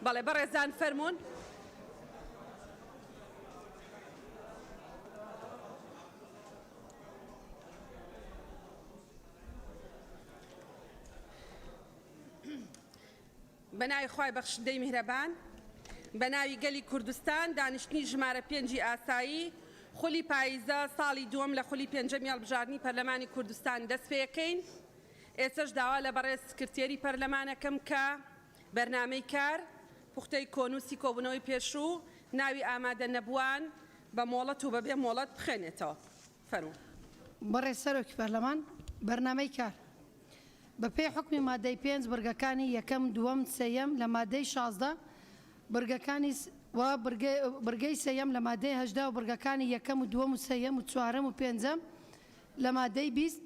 بەڵێ بەڕێزان فەرموون. بەناوی خوای بەخشندەی میهرەبان، بەناوی گەلی کوردستان، دانیشتنی ژمارە 5 ئاسایی خولی پاییزە ساڵی دووەم لە خولی پێنجەمی هەڵبژاردننی پەرلەمانی کوردستان دەست پێەکەین. ئێستش داوا لە بەڕێز سکرتێری پەرلەمانەکەم کە بەرنامەی کار پوختەی کۆنووسی کۆبوونەوەی پێشوو ناوی ئامادە نەبووان بە مۆڵەت و بەبێ مۆڵەت بخێنێتەوە. فەرموون. بەڕێز سەرۆکی پەرلەمان، بەرنامەی کار بە پێی حکمی مادەی 5 بڕگەکانی یەکەم دووەم سێیەم لە مادەی 16 بڕگەکانی بڕگەی سێیەم لە مادەی 18 و بڕگەکانی یەکەم و دووەم و سێیەم و چوارەم و پێنجەم لە مادەی 20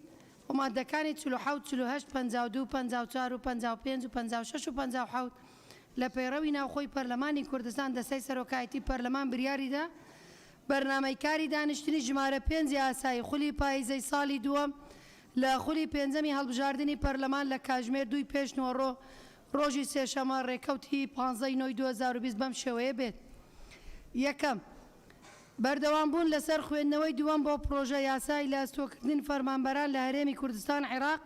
و مادەکانی 47 48 52 54 و 55 و 56 و 57 لە پەیڕەوی ناوخۆی پەرلەمانی کوردستان دەستەی سەرۆکایەتی پەرلەمان بریاریدا بەرنامەی کاری دانیشتنی ژمارە 5 ئاسایی خولی پاییزەی ساڵی دووەم لە خولی پێنجەمی هەڵبژاردننی پەرلەمان لە کاتژمێر 2 پێش نۆڕۆ ڕۆژی سێشەمە ڕێکەوتی 15/9/2020 بەم شێوەیە بێت. یەکەم، بەردەوام بوون لەسەر خوێندنەوەی دووەم بۆ پرۆژە یاسای لە ئەستۆکردنی فەرمانبەران لە هەرێمی کوردستان عێراق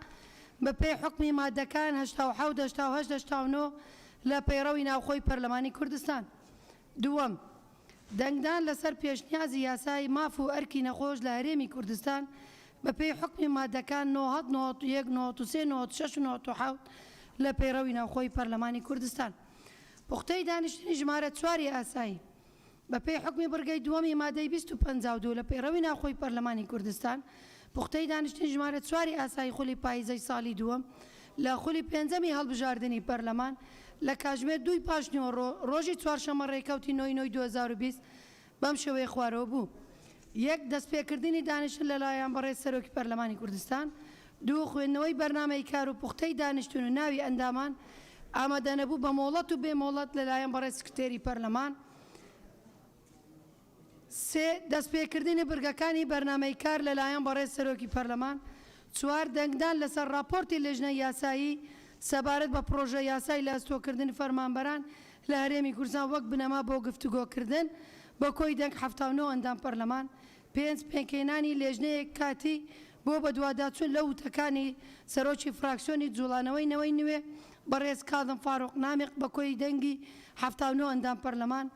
بە پێی حکمی مادەکان 87 88 89 لە پەیڕەوی ناوخۆی پەرلەمانی کوردستان. دووەم، دەنگدان لەسەر پێشنیازی یاسای ماف و ئەرکی نەخۆش لە هەرێمی کوردستان بە پێی حکمی مادەکان 90 91 93 96 97 لە پەیڕەوی ناوخۆی پەرلەمانی کوردستان. پوختەی دانیشتنی ژمارە 4 ئاسایی بە پێی حکمی بڕگەی دووەمی مادەی 252 لە پەیڕەوی ناوخۆی پەرلەمانی کوردستان پوختەی دانیشتنی ژمارە 4 ئاسایی خولی پاییزەی ساڵی دووەم لە خولی پێنجەمی هەڵبژاردننی پەرلەمان لە کاتژمێر 2 پاش نیوەڕۆ ڕۆژی چوارشەمە ڕێکەوتی 9/9/2020 بەم شێوەیە خوارەوە بوو. یەک، دەستپێکردنی دانیشتن لەلایەن بەڕێز سەرۆکی پەرلەمانی کوردستان. دوو، خوێندنەوەی بەرنامەی کار و پوختەی دانیشتن و ناوی ئەندامان ئامادەنەبوو بە مۆڵەت و بێ مۆڵەت لەلایەن بەڕێز سکرتێری پەرلەمان. سێ، دەستپێکردنی بڕگەکانی بەرنامەی کار لەلایەن بەڕێز سەرۆکی پەرلەمان. چوار، دەنگدان لەسەر راپۆرتی لێژنەی یاسایی سەبارەت بە پرۆژە یاسای لە ئەستۆکردنی فەرمانبەران لە هەرێمی کوردستان وەک بنەما بۆ گفتوگۆکردن بە کۆی دەنگ 79 ئەندام پەرلەمان. پێنج، پێکهێنانی لێژنەیەک کاتی بۆ بە دوواداچوون لە وتەکانی سەرۆکی فراکسیۆنی جوڵانەوەی نەوەی نوێ بەڕێز کاظم فاروق نامق بە کۆی دەنگی 79 ئەندام پەرلەمان.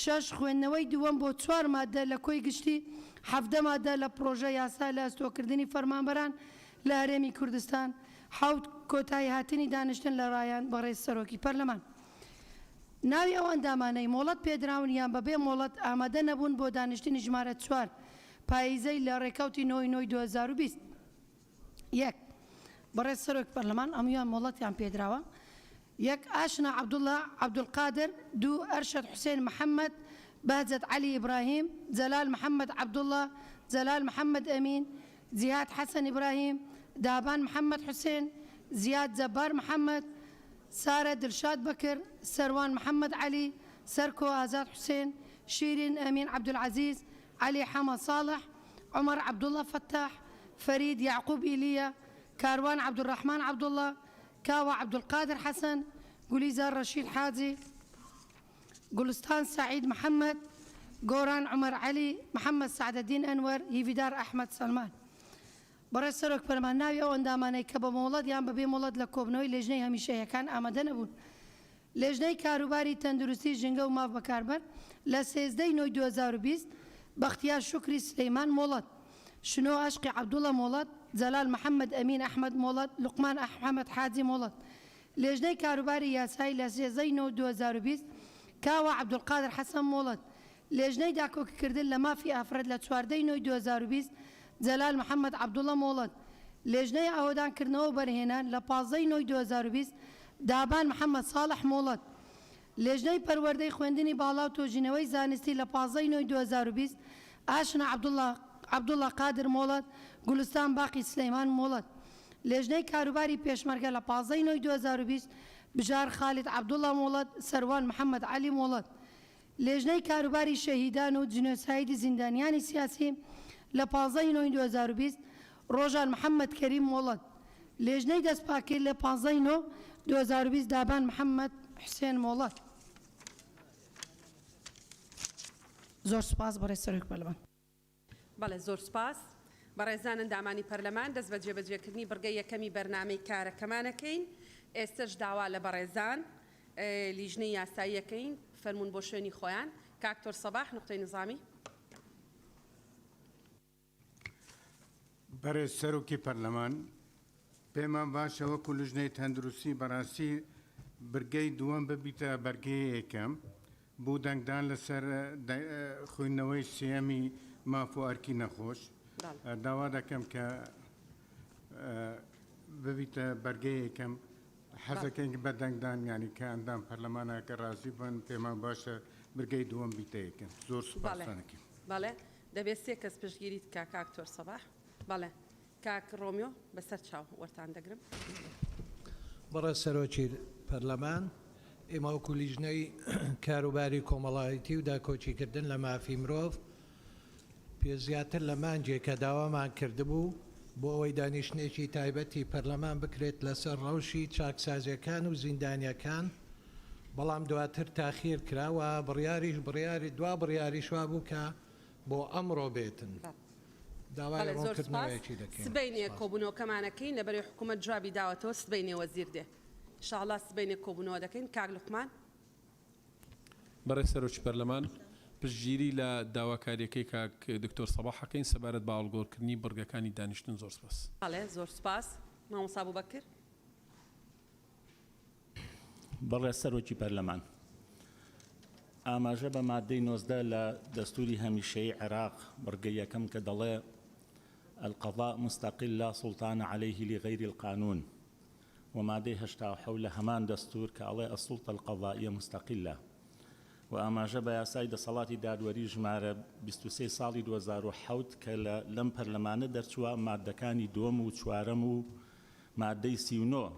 شەش، خوێندنەوەی دووەم بۆ 4 مادە لە کۆی گشتی 17 مادە لە پرۆژە یاسا لە ئەستۆکردنی فەرمانبەران لە هەرێمی کوردستان. حوت، کۆتایی هاتنی دانیشتن لە ڕایان بەڕێز سەرۆکی پەرلەمان. ناوی ئەو ئەندامانەی مۆڵەت پێدراون یان بەبێ مۆڵەت ئامادە نەبوون بۆ دانیشتنی ژمارە 4 پاییزەی لە ڕێکەوتی 9/9/2020. یەک، بەڕێز سەرۆکی پەرلەمان ئەمویان مۆڵەتیان پێدراوە. یەک، ئاشنا عەبدوڵڵا عەبدولقادر. دوو، ئەرشەد حوسێن محەممەد، بەهجەت عەلی ئیبراهیم، جەلال محەممەد عەبدوڵڵا، جەلال محەممەد ئەمین، جیهاد حەسەن ئیبراهیم، دابان محەممەد حوسێن، زیاد جەبار محەممەد، سارە دلشاد بەکر، سەروان محەممەد عەلی، سەرکۆ ئازاد حوسێن، شیرین ئەمین عەبدولعەزیز، علی حەمە صالح، عمر عەبدوڵڵا فەتاح، فەرید یعقوب ئیلیە، کاروان عەبدوڕەحمان عەبدوڵڵا، کاوە عەبدولقادر حەسەن، گولیزار ڕەشید حاجی، گولستان سعید محەممەد، گۆران عمر عەلی، محەممەد سعدەدین ئەنوەر، هیڤیدار ئەحمەد سەلمان. بەڕێز سەرۆکی پەرلەمان، ناوی ئەو ئەندامانەی کە بە مۆڵەت یان بەبێ مۆڵەت لە کۆبنەوەی لێژنەی هەمیشەیەکان ئامادە نەبوون. لێژنەی کاروباری تەندروستی ژینگە و ماف بەکاربەر لە 13/9/2020 بەختیار شوکری سلەیمان مۆڵەت، شنۆ عەشقی عەبدوڵڵا مۆڵەت، جەلال محەممەد ئەمین ئەحمەد مۆڵەت، لوقمان ئەحمەد حاجی مۆڵەت. لێژنەی کاروباری یاسایی لە 13/9/2020 کاوە عەبدولقادر حەسەن مۆڵەت. لێژنەی داکۆکردن لە مافی ئافرەت لە 14/9/2020 جەلال محەممەد عەبدوڵڵا مۆڵەت. لێژنەی ئاوەدانکردنەوە بەرهێنان لە 15/9/2020 دابان محەممەد ساڵح مۆڵەت. لێژنەی پەروەردەی خوێندنی باڵا و تۆژینەوەی زانستی لە 15/9/2020 ئاشنا عەبدوڵڵا قادر مۆڵەت، گولستان باقی سلەیمان مۆڵەت. لێژنەی کاروباری پێشمەرگە لە 15/9/2020 بژار خالید عەبدوڵڵا مۆڵەت، سەروان محەممەد عەلی مۆڵەت. لێژنەی کاروباری شەهیدان و جنۆسایدی زیندانیانی سیاسی لە 15/9/2020 ڕۆژان محەممەد کەریم مۆڵەت. لێژنەی دەستپاکرد لە 15/9/2020 دابان محەممەد حوسێن مۆڵەت. زۆر سوپاس بەڕێز سەرۆکی پەرلەمان. بەڵێ زۆر سپاس بەڕێزان ئەندامانی پەرلەمان دەست بە جێبەجێکردنی بڕگەی یەکەمی بەرنامەی کارەکەمانەکەین. ئێستش داوا لە بەڕێزان لیژنەی یاساییەکەین فەرمونون بۆ شوێنی خۆیان. کاکتۆر سەباح نقطەی نظامی. بەڕێز سەرۆکی پەرلەمان پێمان باشە وەکو لیژنەی تەندروستی بەڕاستی برگەی دووەم ببیتە بەرگەی یەکەم بۆ دەنگدان لەسەر خوێندنەوەی سێەمی ماف و ئەرکی نەخۆش. داوا دەکەم کە ببیتە بەرگەی یەکەم حەزەکەین بە دەنگدان ینی کە ئەندام پەرلەمانەکە ڕازی بن پێمان باشە برگەی دووەم بیتە یەکەم. زۆر سوپاسانەکەم. بەڵێ دەبێت سێ کەس پشتگیریت کا کاکتۆر سەباح. بەڵێ کاک ڕۆمیۆ بەسەر چاو وەرتان دەگرم. بەڕێز سەرۆکی پەرلەمان ئێمە وەکو لیژنەی کاروباری کۆمەڵایەتی و داکۆچیکردن لە مافی مرۆڤ پێ زیاتر لە مانجێک کە داوامان کردبوو بۆ ئەوەی دانیشتێکی تایبەتی پەرلەمان بکرێت لەسەر ڕەوشی چاکسازیەکان و زیندانیەکان، بەڵام دواتر تاخیر کراوە بڕیاری دوا بڕیاریش وا بوو کە بۆ ئەمڕۆ بێتن. داوای ڕوونکردنەوەیەکی دەکەین. سبەینێ کۆبوونەوەکەمانەکەین لەبەرەوەی حکوومەت جوابی داوەتەوە سبەینێ وەزیر دێ. ئینشاءڵڵا سبەینێ کۆبوونەوە دەکەین. کاک لوقمان. بەڕێز سەرۆکی پەرلەمان پشتگیری لە داواکاریەکەی کاک دکتۆر سەباحەکەین سەبارەت بە هەڵگۆڕکردنی بڕگەکانی دانیشتن. زۆر سپاس. بەڵێ زۆر سپاس. مامۆستا بووبەکر. بەڕێز سەرۆکی پەرلەمان ئاماژە بە مادەی 19 لە دەستوری هەمیشەیی عێراق بڕگەی یەکەم کە دەڵێ القضاء مستقل لا سلطان عليه لغير القانون ومادەی 87 لە هەمان دەستور کە ئەڵێ السلطة القضائية مستقلة وأماجە بە یاسای دەسەڵاتی دادوەری ژمارە 23 ساڵی 2007 کە لەم پەرلەمانە دەرچووە مادەکانی دووەم و چوارەم و مادەی 39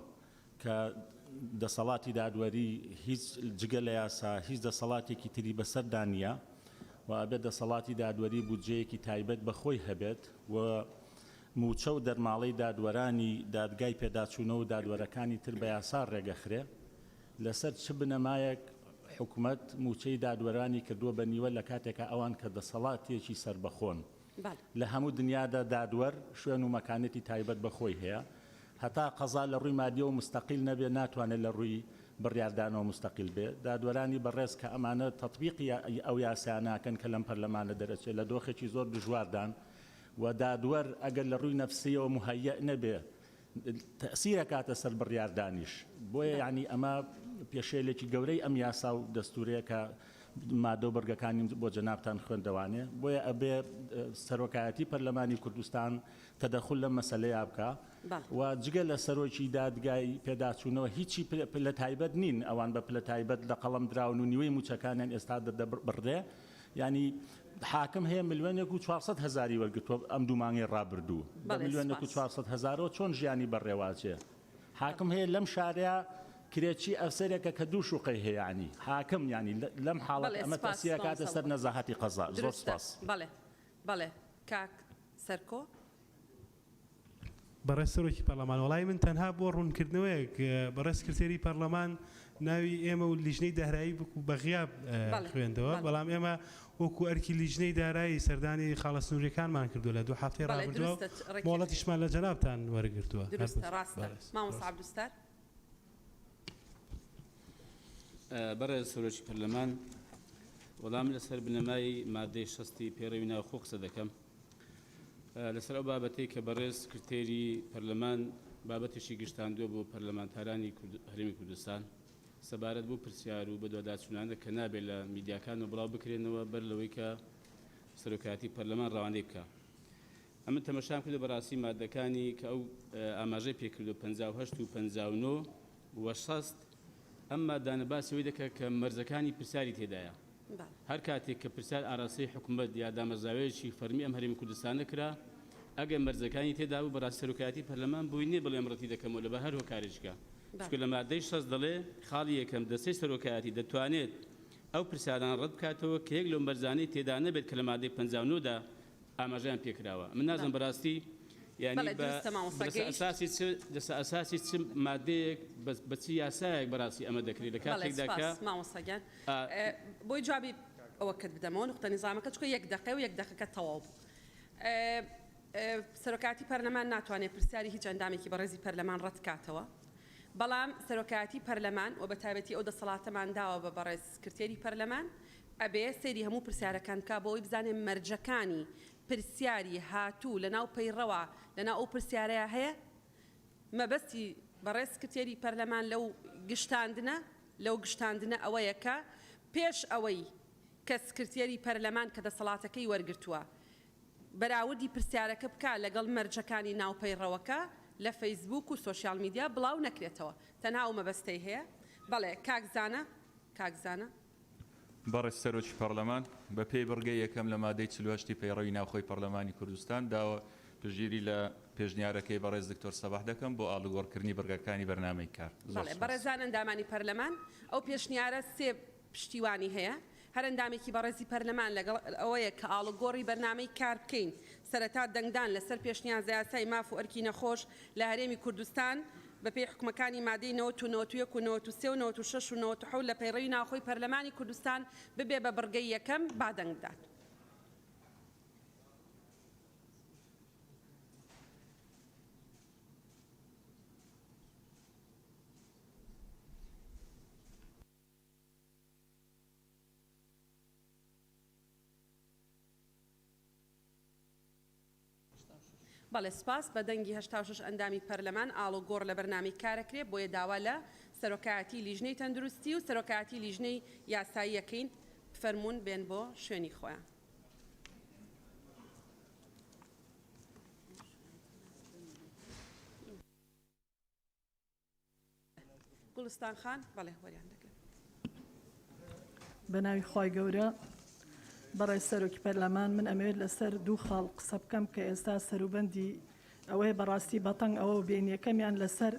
کە دەسەڵاتی دادوەری هیچ جگە لە یاسا هیچ دەسەڵاتێکی تری بەسەردا نییە و ئەبێ دەسەڵاتی دادوەری بودجەیەکی تایبەت بەخۆی هەبێت و موچە و دەرماڵەی دادوەرانی دادگای پێداچوونەوە و دادوەرەکانی تر بە یاسا ڕێگەخرێ لەسەر چ بنەمایەک حکوومەت موچەی دادوەرانی کردووە بە نیوە لە کاتێکە ئەوان کە دەسەڵاتێکی سربەخۆن لە هەموو دنیادا دادوەر شوێن و مەکانێتی تایبەت بەخۆی هەیە هەتا قەزا لە ڕووی مادیەوە مستەقیل نەبێ ناتوانێت لە ڕووی بڕیاردانەوە مستەقیل بێ. دادوەرانی بەڕێز کە ئەمانە تەطبیقی ئەو یاسیاناکەن کە لەم پەرلەمانە دەرەچێت لە دۆخێکی زۆر دژواردان و دادوەر ئەگەر لە ڕووی نەفسیەوە مهەیە نەبێ تەسیرە کاتە سەر بڕیاردانیش. بۆیە یعنی ئەمە پێشێلێکی گەورەی ئەم یاسا و دەستورەیە کە مادە و بەرگەکانی بۆ جەنابتان خوێندەوانێ. بۆیە ئەبێ سەرۆکایەتی پەرلەمانی کوردستان تەدەخل لەم مەسەلەیە بکە و جگە لە سەرۆکی دادگای پێداچوونەوە هیچی پلە تایبەت نین ئەوان بە پلە تایبەت لە قەڵەم دراون و نیوەی موچەکانیان ئێستا دەبڕێ. ینی حاکم هەیە ملیۆنێک و 400,000 وەرگتووە ئەم دوو مانگی ڕابردوو بە ملیۆنێک و 400,000ەوە چۆن ژیانی بەڕێواچێ. حاکم هەیە لەم شارەیە کرێکی ئەفسەرێکە کە دوو شوقەی هەیە ینی حاکم ینی لەم حاڵەت ئەمە تەسیرە کاتە سەر نەزاهەتی قەزا. زۆر سپاس. بەڵێ کاک سەرکۆ. بەڕێز سەرۆکی پەرلەمان وەڵای من تەنها بۆ ڕوونکردنەوەیەک بەڕێز سکرتێری پەرلەمان ناوی ئێمە و لیژنەی دارایی بکو بەغیاب خوێندەوە بەڵام ئێمە وەکو ئەرکی لیژنەی دارایی سەردانی خاڵە سنووریەکانمان کردو لە دوو هەفتەی ڕابردووە مۆڵەتیشمان لە جەنابتان وەرگرتووە. مامۆستا عەبدولستار. بەڕێز سەرۆکی پەرلەمان وەڵام لەسەر بنەمای مادەی 60 پێڕەوی ناوخۆ قسە دەکەم لەسەر ئەو بابەتەی کە بەڕێز سکرتێری پەرلەمان بابەتێکی گشتاندووە بۆ پەرلەمانتارانی هەرێمی کوردستان سەبارەت بۆ پرسیار و بە دوواداچوونانە کە نابێت لە میدیاکان و بڵاو بکرێنەوە بەر لەوەی کە سەرۆکایەتی پەرلەمان ڕەوانەی بکە. ئەمە تەمەشام کردو بەڕاستی مادەکانی کە ئەو ئاماژەی پێکردو 58 و 59 و 60 ئەمما دانەباسیەوەی دەکات کە مەرزەکانی پرسیاری تێدایە. هەر کاتێک کە پرسیار ئاراستەی حکوومەت یا دامەزراوەیەکی فەرمی ئەم هەرێمی کوردستانە کرا ئەگەر مەرزەکانی تێدا بوو بەڕاستی سەرۆکایەتی پەرلەمان بووی نییە بڵێ ئەمڕەتی دەکەمەوە لە بە هەر هۆکارێکگە چکە لە مادەی 60 دەڵێ خاڵی یەکەم دەستەی سەرۆکایەتی دەتوانێت ئەو پرسیاران ڕەت بکاتەوە کە یەک لەو مەرزانەی تێدا نەبێت کە لە مادەی 59 دا ئاماژەیان پێکراوە. من نازم بەڕاستی یعنی دەسە ئەساسی چ مادەیەک بەچی یاسایەک بەڕاستی ئەمە دەکرێت لە کاتێکدا کە مامۆستاگیان بۆی جوابی ئەوە کرد بدەمەوە نقطە نیزامەکە چکە 1 دقیقە و 1 دقیقە تەواو بوو. سەرۆکاتی پەرلەمان ناتوانێت پرسیاری هیچ ئەندامێکی بەڕێزی پەرلەمان ڕەت کاتەوە. بەڵام سەرۆکاتی پەرلەمان و بە تایبەتی ئەو دەسەڵاتەمان داوە بە بەڕێزکردێری پەرلەمان ئەبێ سەیری هەموو پرسیارەکان بکە بۆەوەی بزانێت مەرجەکانی پرسیاری هاتوو لەناو پەیڕەوە لەناو ئەو پرسیارەیە هەیە مەبەستی بەڕێزکردێری پەرلەمان لەو گشتاندنە ئەوەیە کە پێش ئەوەی کە سکرتێری پەرلەمان کە دەسەڵاتەکەی وەرگرتووە بەراوردی پرسیارەکە بکە لەگەڵ مەرجەکانی ناوپەیڕەوەکە لە فەیسبوک و سۆشیال میدیا بڵاو نەکرێتەوە تەنها ئەو مەبەستەی هەیە. بەڵێ کاکزانە بەڕێز سەرۆکی پەرلەمان بە پێی بڕگەی یەکەم لە مادەی 48 پەیڕەوی ناوخۆی پەرلەمانی کوردستان داوە پژگیری لە پێشنیارەکەی بەڕێز دکتۆر سەباح دەکەم بۆ ئاڵوگۆڕکردنی بەرگەکانی بەرنامەی کار. بەڕێزان ئەندامانی پەرلەمان ئەو پێشنیارە سێ پشتیوانی هەیە. هەر ئەندامێکی بەڕێزی پەرلەمان لەگەڵ ئەوەیە کە ئاڵوگۆڕی بەرنامەی کار بکەین سەرەتا دەنگدان لەسەر پێشنیازە یاسای ماف و ئەرکی نەخۆش لە هەرێمی کوردستان بە پێی حکومەکانی مادەی 91 و 93 و 96 و 97 لە پەیڕەوی ناوخۆی پەرلەمانی کوردستان ببێ بە بڕگەی یەکەم با دەنگدان. بەڵێ سپاس بە دەنگی 86 ئەندامی پەرلەمان ئاڵوگۆڕ لە بەرنامەی کارەکرێت بۆیە داوا لە سەرۆکایەتی لیژنەی تەندروستی و سەرۆکایەتی لیژنەی یاساییەکەین فەرموون بێن بۆ شوێنی خۆیان. گوڵستان خان بەڵێ وەریان دەکەن. بە ناوی خی گەورە بەڕێز سەرۆکی پەرلەمان من ئەمەوێت لەسەر دوو خاڵ قسە بکەم کە ئێستا سەروبەندی ئەوەیە بەڕاستی بەتەنگ ئەوە و بینیەکەمیان لەسەر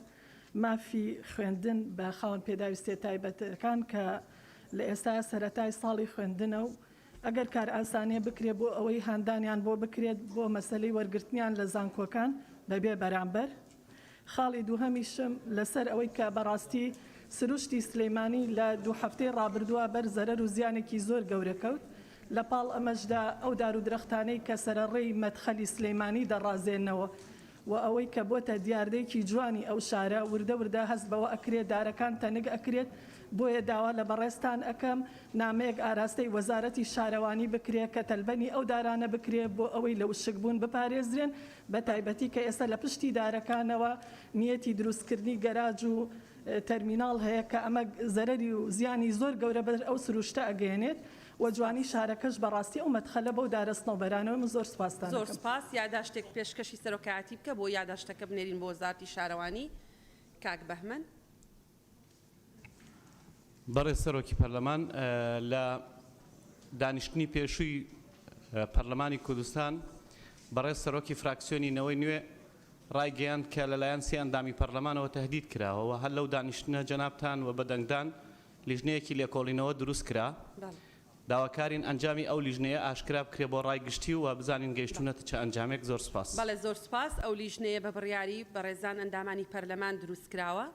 مافی خوێندن بە خاوەن پێداویستێ تایبەتەکان کە لە ئێستا سەرەتای ساڵی خوێندنە و ئەگەر کار ئاسانیە بکرێت بۆ ئەوەی هاندانیان بۆ بکرێت بۆ مەسلەی وەرگرتنیان لە زانکۆکان بەبێ بەرامبەر. خاڵی دووهەمیشم لەسەر ئەوەی کە بەڕاستی سروشتی سلەیمانی لە دوو هەفتەی ڕابردووە بەر زەرەر و زیانێکی زۆر گەورەکەوت لە پاڵ ئەمەشدا ئەو دار و درەختانەی کە سەرەڕێی مەدخەلی سلەیمانی دەڕازێنەوە و ئەوەی کە بۆتە دیاردەیەکی جوانی ئەو شارە وردە وردە هەست بەوە ئەکرێت دارەکان تەنگ ئەکرێت بۆیە داوا لە بەڕێستان ئەەکەم نامەیەک ئاراستەی وەزارەتی شارەوانی بکرێت کە تەلبەنی ئەو دارانە بکرێت بۆ ئەوەی لە وشک بوون بپارێزرێن بە تایبەتی کە ئێستا لە پشتی دارەکانەوە نیەتی دروستکردنی گەراج و تەرمیناڵ هەیە کە ئەمە زەرەری و زیانی زۆر گەورە بەر ئەو سروشتە ئەگەێنێت و جوانی شارەکەش بەڕاستی ئەو مەدخەلە بەو دارەستنەوبەرانەوە زۆر سپاسدان. زۆر سپاس یاداشتێک پێشکەشی سەرۆکایەتی بکە بۆ یاداشتەکە بنێرین بۆ وەزارەتی شارەوانی. کاک بەهمەن. بەڕێز سەرۆکی پەرلەمان لە دانیشتنی پێشووی پەرلەمانی کوردستان بەڕێز سەرۆکی فراکسیۆنینەوەی نوێ ڕایگەیاند کە لەلایەن سێ ئەندامی پەرلەمانەوە تەهدید کراوەوە هەر لەو دانیشتنە جەنابتان و بە دەنگدان لیژنەیەکی لێکۆڵینەوە دروست کرا داواکارین ئەنجامی ئەو لیژنەیە ئاشکرا بکرێ بۆ ڕای گشتی و بزانین گەیشتونەتە چه ئەنجامێک. زۆر سپاس. بەڵێ زۆر سپاس. ئەو لیژنەیە بە بڕیاری بەڕێزان ئەندامانی پەرلەمان دروست کراوە.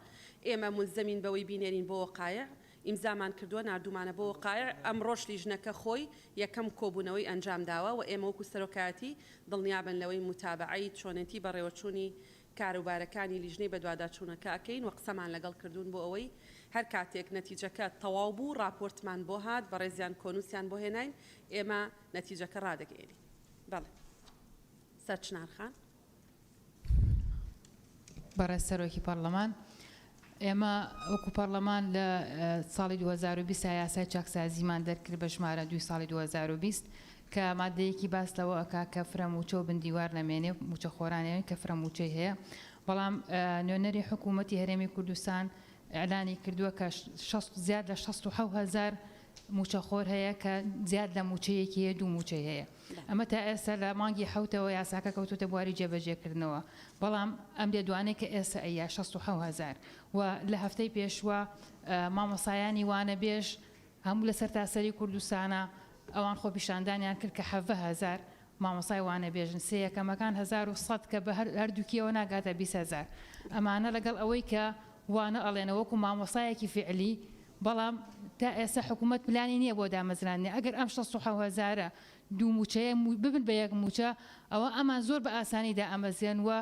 ئێمە ملزەمین بەوەی بینێرین بۆ وەقایع ئیمزامان کردووە نردومانە بۆ وەقایع ئەمڕۆژ لیژنەکە خۆی یەکەم کۆبوونەوەی ئەنجام داوە و ئێمە وەکو سەرۆکایەتی دڵنیابن لەوەی متابعەی چۆنێتی بەڕێوەچوونی کاروبارەکانی لیژنەی بەدواداچوونەکە ئەکەین و قسەمان لەگەڵ کردوون بۆ ئەوەی هەر کاتێک نەتیجەکە تەواو بوو راپۆرتمان بۆ هات بەڕێزیان کۆنووسیان بۆ هێناین ئێمە نەتیجەکە ڕادەگەێنین. بەڵێ سەرچنارخان. بەڕێز سەرۆکی پەرلەمان ئێمە وەکو پەرلەمان لە ساڵی 2020 یاسای چاکسازیمان دەرکرد بە ژمارە 2 ساڵی 2020 کە مادەیەکی باس لەوە ئەکا کە فرەموچە و بندیوار لەمێنێ موچە خۆرانەوەی کە فرەموچەی هەیە. بەڵام نوێنەری حکوومەتی هەرێمی کوردستان ئەلانی کردووە کە زیاد لە 67,000 موچەخۆر هەیە کە زیاد لە موچەیەکی هەیە 2 موچەی هەیە. ئەمە تا ئێستا لە مانگی حوتەوە یاساکە کەوتوتە بواری جێبەجێکردنەوە بەڵام ئەم لێدوانەیە کە ئێستا ئەیە 67,000 و لە هەفتەی پێشوە مامۆسایانی وانە بێژ هەموو لە سەرتاسەری کوردستانە ئەوان خۆپیشاندانیان کرد کە 70,000 مامۆسای وانە بێژن سێ یەکەمەکان 1100 کە بە هەردووکیەوە ناگاتە 20,000. ئەمانە لەگەڵ ئەوەی کە وانە ئەڵێنە وەکو مامۆسایەکی فعلی بەڵام تا ئێستا حکوومەت پلانی نییە بۆ دامەزرانی ئەگەر ئەم 16,000 دوو موچەیە ببن بە یەک موچە ئەوە ئەمان زۆر بە ئاسانیدا ئەمەزیێن وە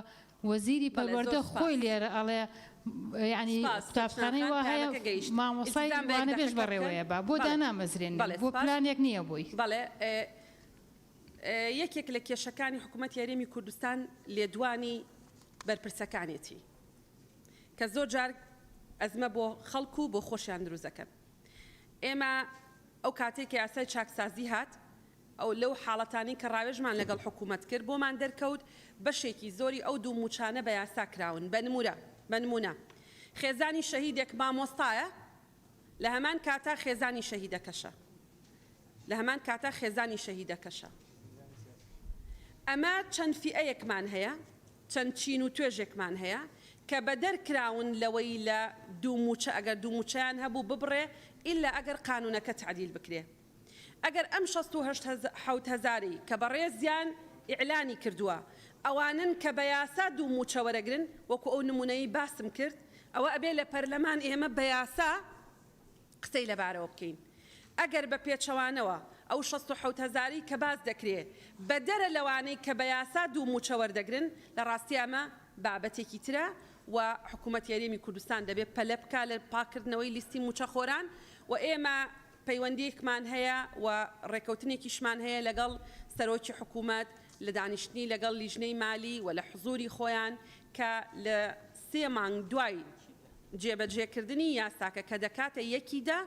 وەزیری پەروەردە خۆی لێرە ئەڵێ ینی قوتابخانەی وا هەیە مامۆسای وانە بێژ بەڕێوەیە بە بۆ دانامەزرێن بۆ پلانێک نییە بووی بەڵێ یەکێک لە کێشەکانی حکوومەت یاریمی کوردستان لێدوانی بەرپرسەکانێتی کە زۆر جار ئەزمە بۆ خەڵکو و بۆ خۆشیان دروزەکەن ئێمە ئەو کاتێک کە یاسای چاکسازی هات ئەو لەو حاڵەتانی کە ڕاوێژمان لەگەڵ حکوومەت کرد بۆمان دەرکەوت بەشێکی زۆری ئەو دوو موچانە بە یاسا کراون بە نمونە خێزانی شەهیدێک مامۆستایە لە هەمان کاتا خێزانی شەهیدەکەشە ئەمە چەند فئەیەکمان هەیە چەند چین و توێژێکمان هەیە کە بە دەرکراون لەوەی لە دوو موچە ئەگەر دوو موچەیان هەبوو ببڕێ ئیلا ئەگەر قانونەکە تعدیل بکرێ ئەگەر ئەم 16,000 کە بەڕێزیان ئیعلانی کردووە ئەوانن کە بە یاسا دوو موچە وەرەگرن وەکو ئەو نمونەی باسم کرد ئەوە ئەبێ لە پەرلەمان ئێمە بە یاسا قسەی لەبارەوە بکەین ئەگەر بە پێچەوانەوە ئەو 16,000 کە باز دەکرێت بە دەرە لەوانەی کە بە یاسا دوو موچە وەردەگرن لە ڕاستی ئەمە بابەتێکی ترە و حکوومەت یاریمی کوردستان دەبێت پەلە بکە لە پاکردنەوەی لیستی موچەخۆران و ئێمە پەیوەندیەکمان هەیە و ڕێکەوتنێکیشمان هەیە لەگەڵ سەرۆکی حکوومەت لە دانیشتنی لەگەڵ لیژنەی مالی و لە حزوری خۆیان کە لە 3 مانگ دوای جێبەجێکردنی یاساکە کە دەکاتە یەکیدا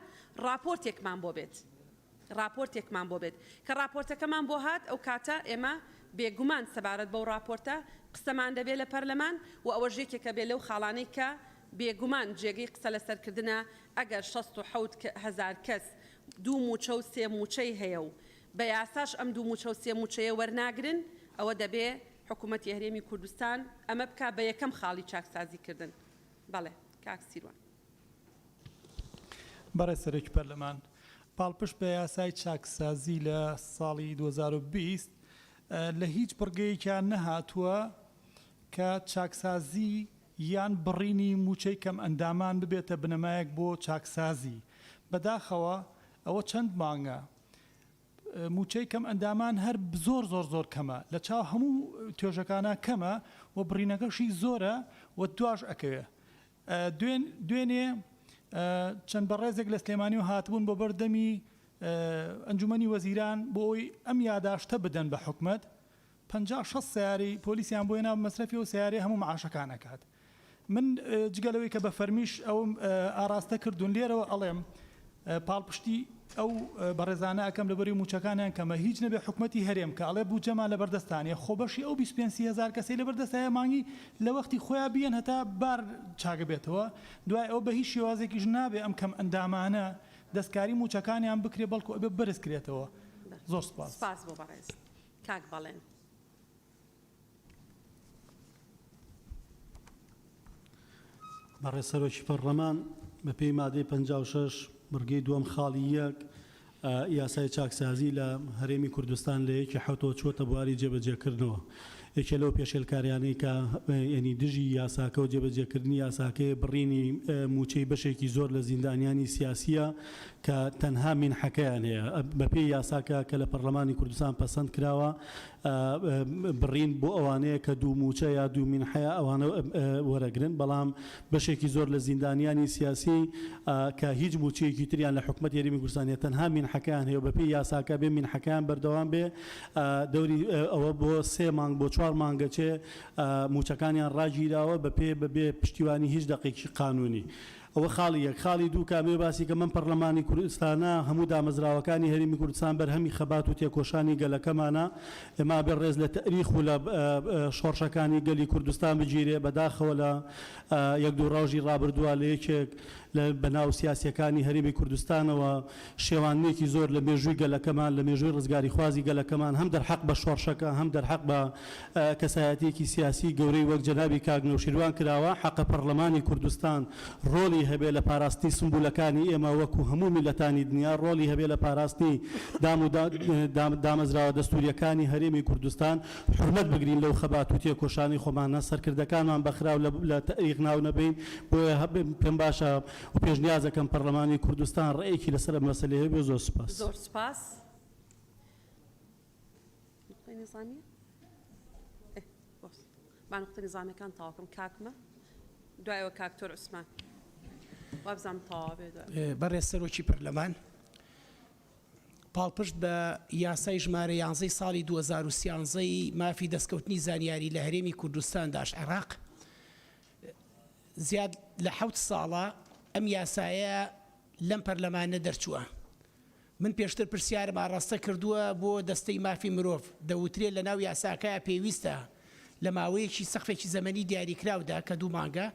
راپۆرتێکمان بۆ بێت کە راپۆرتەکەمان بۆ هات ئەو کاتە ئێمە بێگومان سەبارەت بەو راپۆرتە قسەمان دەبێت لە پەرلەمان و ئەوە ژێکێکە بێ لەو خاڵانەی کە بێگومان جێگەی قسە لەسەرکردنە ئەگەر 16,000 کەس دوو موچە و 3 موچەی هەیە و بە یاساش ئەم دوو موچە و 3 موچەیە وەرناگرن ئەوە دەبێ حکوومەت یاریمی کوردستان ئەمە بکە بە یەکەم خاڵی چاکسازیکردن. بەڵێ کاک سیروان. بەڕێز سەرۆکی پەرلەمان پاڵپشت بە یاسای چاکسازی لە ساڵی 2020 لە هیچ بڕگەیەکیان نەهاتووە کە چاکسازی یان بڕینی موچەی کەم ئەندامان ببێتە بنەمایەک بۆ چاکسازی بەداخەوە ئەوە چەند مانگە موچەی کەم ئەندامان هەر زۆر کەمە لە چاو هەموو توێژەکانە کەمە و بڕینەکەشی زۆرە و دواش ئەکەوێ دوێنێ چەند بەڕێزێک لە سلێمانی و هاتبوون بۆ بەردەمی ئەنجومەنی وەزیران بۆ ئەوی ئەم یاداشتە بدەن بە حکومەت 50-60 سیاری پۆلیسیان بۆ هێنا مەسرەفی و سیاری هەموو معاشەکان ئەکات من جگەلەوەی کە بە فەرمیش ئەو ئاراستە کردوون لێرەوە ئەڵێم پاڵپشتی ئەو بەڕێزانە ئەەکەم لەبەری موچەکانیان کەمە هیچ نەبێ حکومەتی هەرێم کە ئەڵێ بوجەمان لە بەردەستانیە خۆبەشی ئەو 25,000 کەسی لە بەردەستایە مانگی لە وەختی خۆیان بیان هەتا بار چاگە بێتەوە دوای ئەو بە هیچ شێوازێکیش نابێ ئەم کەم ئەندامانە دەستکاری موچەکانیان بکرێ بەڵکو ئەبێ بەرزکرێتەوە. زۆر سپاس بۆ بەڕێز کاک بەڵێن. بەڕێز سەرۆکی پەرلەمان بە پێی مادەی 56 بڕگەی دووەم خاڵی 1 یاسای چاکسازی لە هەرێمی کوردستان لە 1/7 چوەتە بواری جێبەجێکردنەوە. یەکێ لەو پێشێلکاریانەی کە ینی دژی یاساکە و جێبەجێکردنی یاساکەی بڕینی موچەی بەشێکی زۆر لە زیندانیانی سیاسیە کە تەنها مینحەکەیان هەیە بەپێی یاساکە کە لە پەرلەمانی کوردستان پەسەند کراوە بڕین بۆ ئەوانەیە کە دوو موچە یا دوو مینحەیە ئەوانە وەرەگرن بەڵام بەشێکی زۆر لە زیندانیانی سیاسی کە هیچ موچەیەکی تریان لە حکومەت یاریمی کوردستانیە تەنها مینحەکەیان هەیە بەپێی یاساکە بێ مینحەکەیان بەردەوام بێ دەوری ئەوە بۆ 3 مانگ بۆ 4 مانگەچێ موچەکانیان ڕاگیراوە بەبێ پشتیوانی هیچ دەقێکی قانونی. ئەوە خاڵی یەک خاڵی دوو کامێ باسی کە من پەرلەمانی کوردستانە هەموو دامەزراوەکانی هەرێمی کوردستان بەرهەمی خەبات و تێکۆشانی گەلەکەمانە ئێمە بێ ڕێز لە تەریخ و لە شۆڕشەکانی گەلی کوردستان بگیرێ بەداخەوە لە 1-2 ڕۆژی ڕابردووە لە یەکێک لە بەناو سیاسیەکانی هەرێمی کوردستانەوە شێوانێکی زۆر لە مێژووی گەلەکەمان لە مێژووی ڕزگاری خوازی گەلەکەمان هەم دەرحەق بە شۆڕشەکە هەم دەرحەق بە کەسایەتێکی سیاسی گەورەی وەک جەنابی کاک نەوشیروان کراوە حەقە پەرلەمانی کوردستان ڕۆڵی هەبێ لە پاراستی سمبولەکانی ئێمە وەکو هەموو میلەتانی دنیا ڕۆڵی هەبێ لە پاراستی دامەزراوە دەستوریەکانی هەرێمی کوردستان حرمەت بگرین لەو خەبات و تێکۆشانی خۆمانە سەرکردەکانمان بەخراو لە تەریخ ناو نەبین بۆیە پێم باشە و پێشنیازەکەم پەرلەمانی کوردستان ڕێیەکی لەسەر مەسەلەیە بێ. زۆر سپاس. زۆر سپاس. نقطەی نظامی؟ با نقطەی نظامیەکان تەواوکەم کاکمە دوایەوە کاکتۆر عوسمان وابزانم تەواو بێ دوای. بەڕێز سەرۆکی پەرلەمان پاڵپشت بە یاسای ژمارە 11 ساڵی 2013 مافی دەستکەوتنی زانیاری لە هەرێمی کوردستان داش عێراق زیاد لە 7 ساڵە ئەم یاسایە لەم پەرلەمانە دەرچووە. من پێشتر پرسیارم ئاڕاستە کردووە بۆ دەستەی مافی مرۆڤ دەوترێت لە ناو یاساکە پێویستە لە ماوەیەکی سەقفێکی زەمەنی دیاریکراودا کە 2 مانگە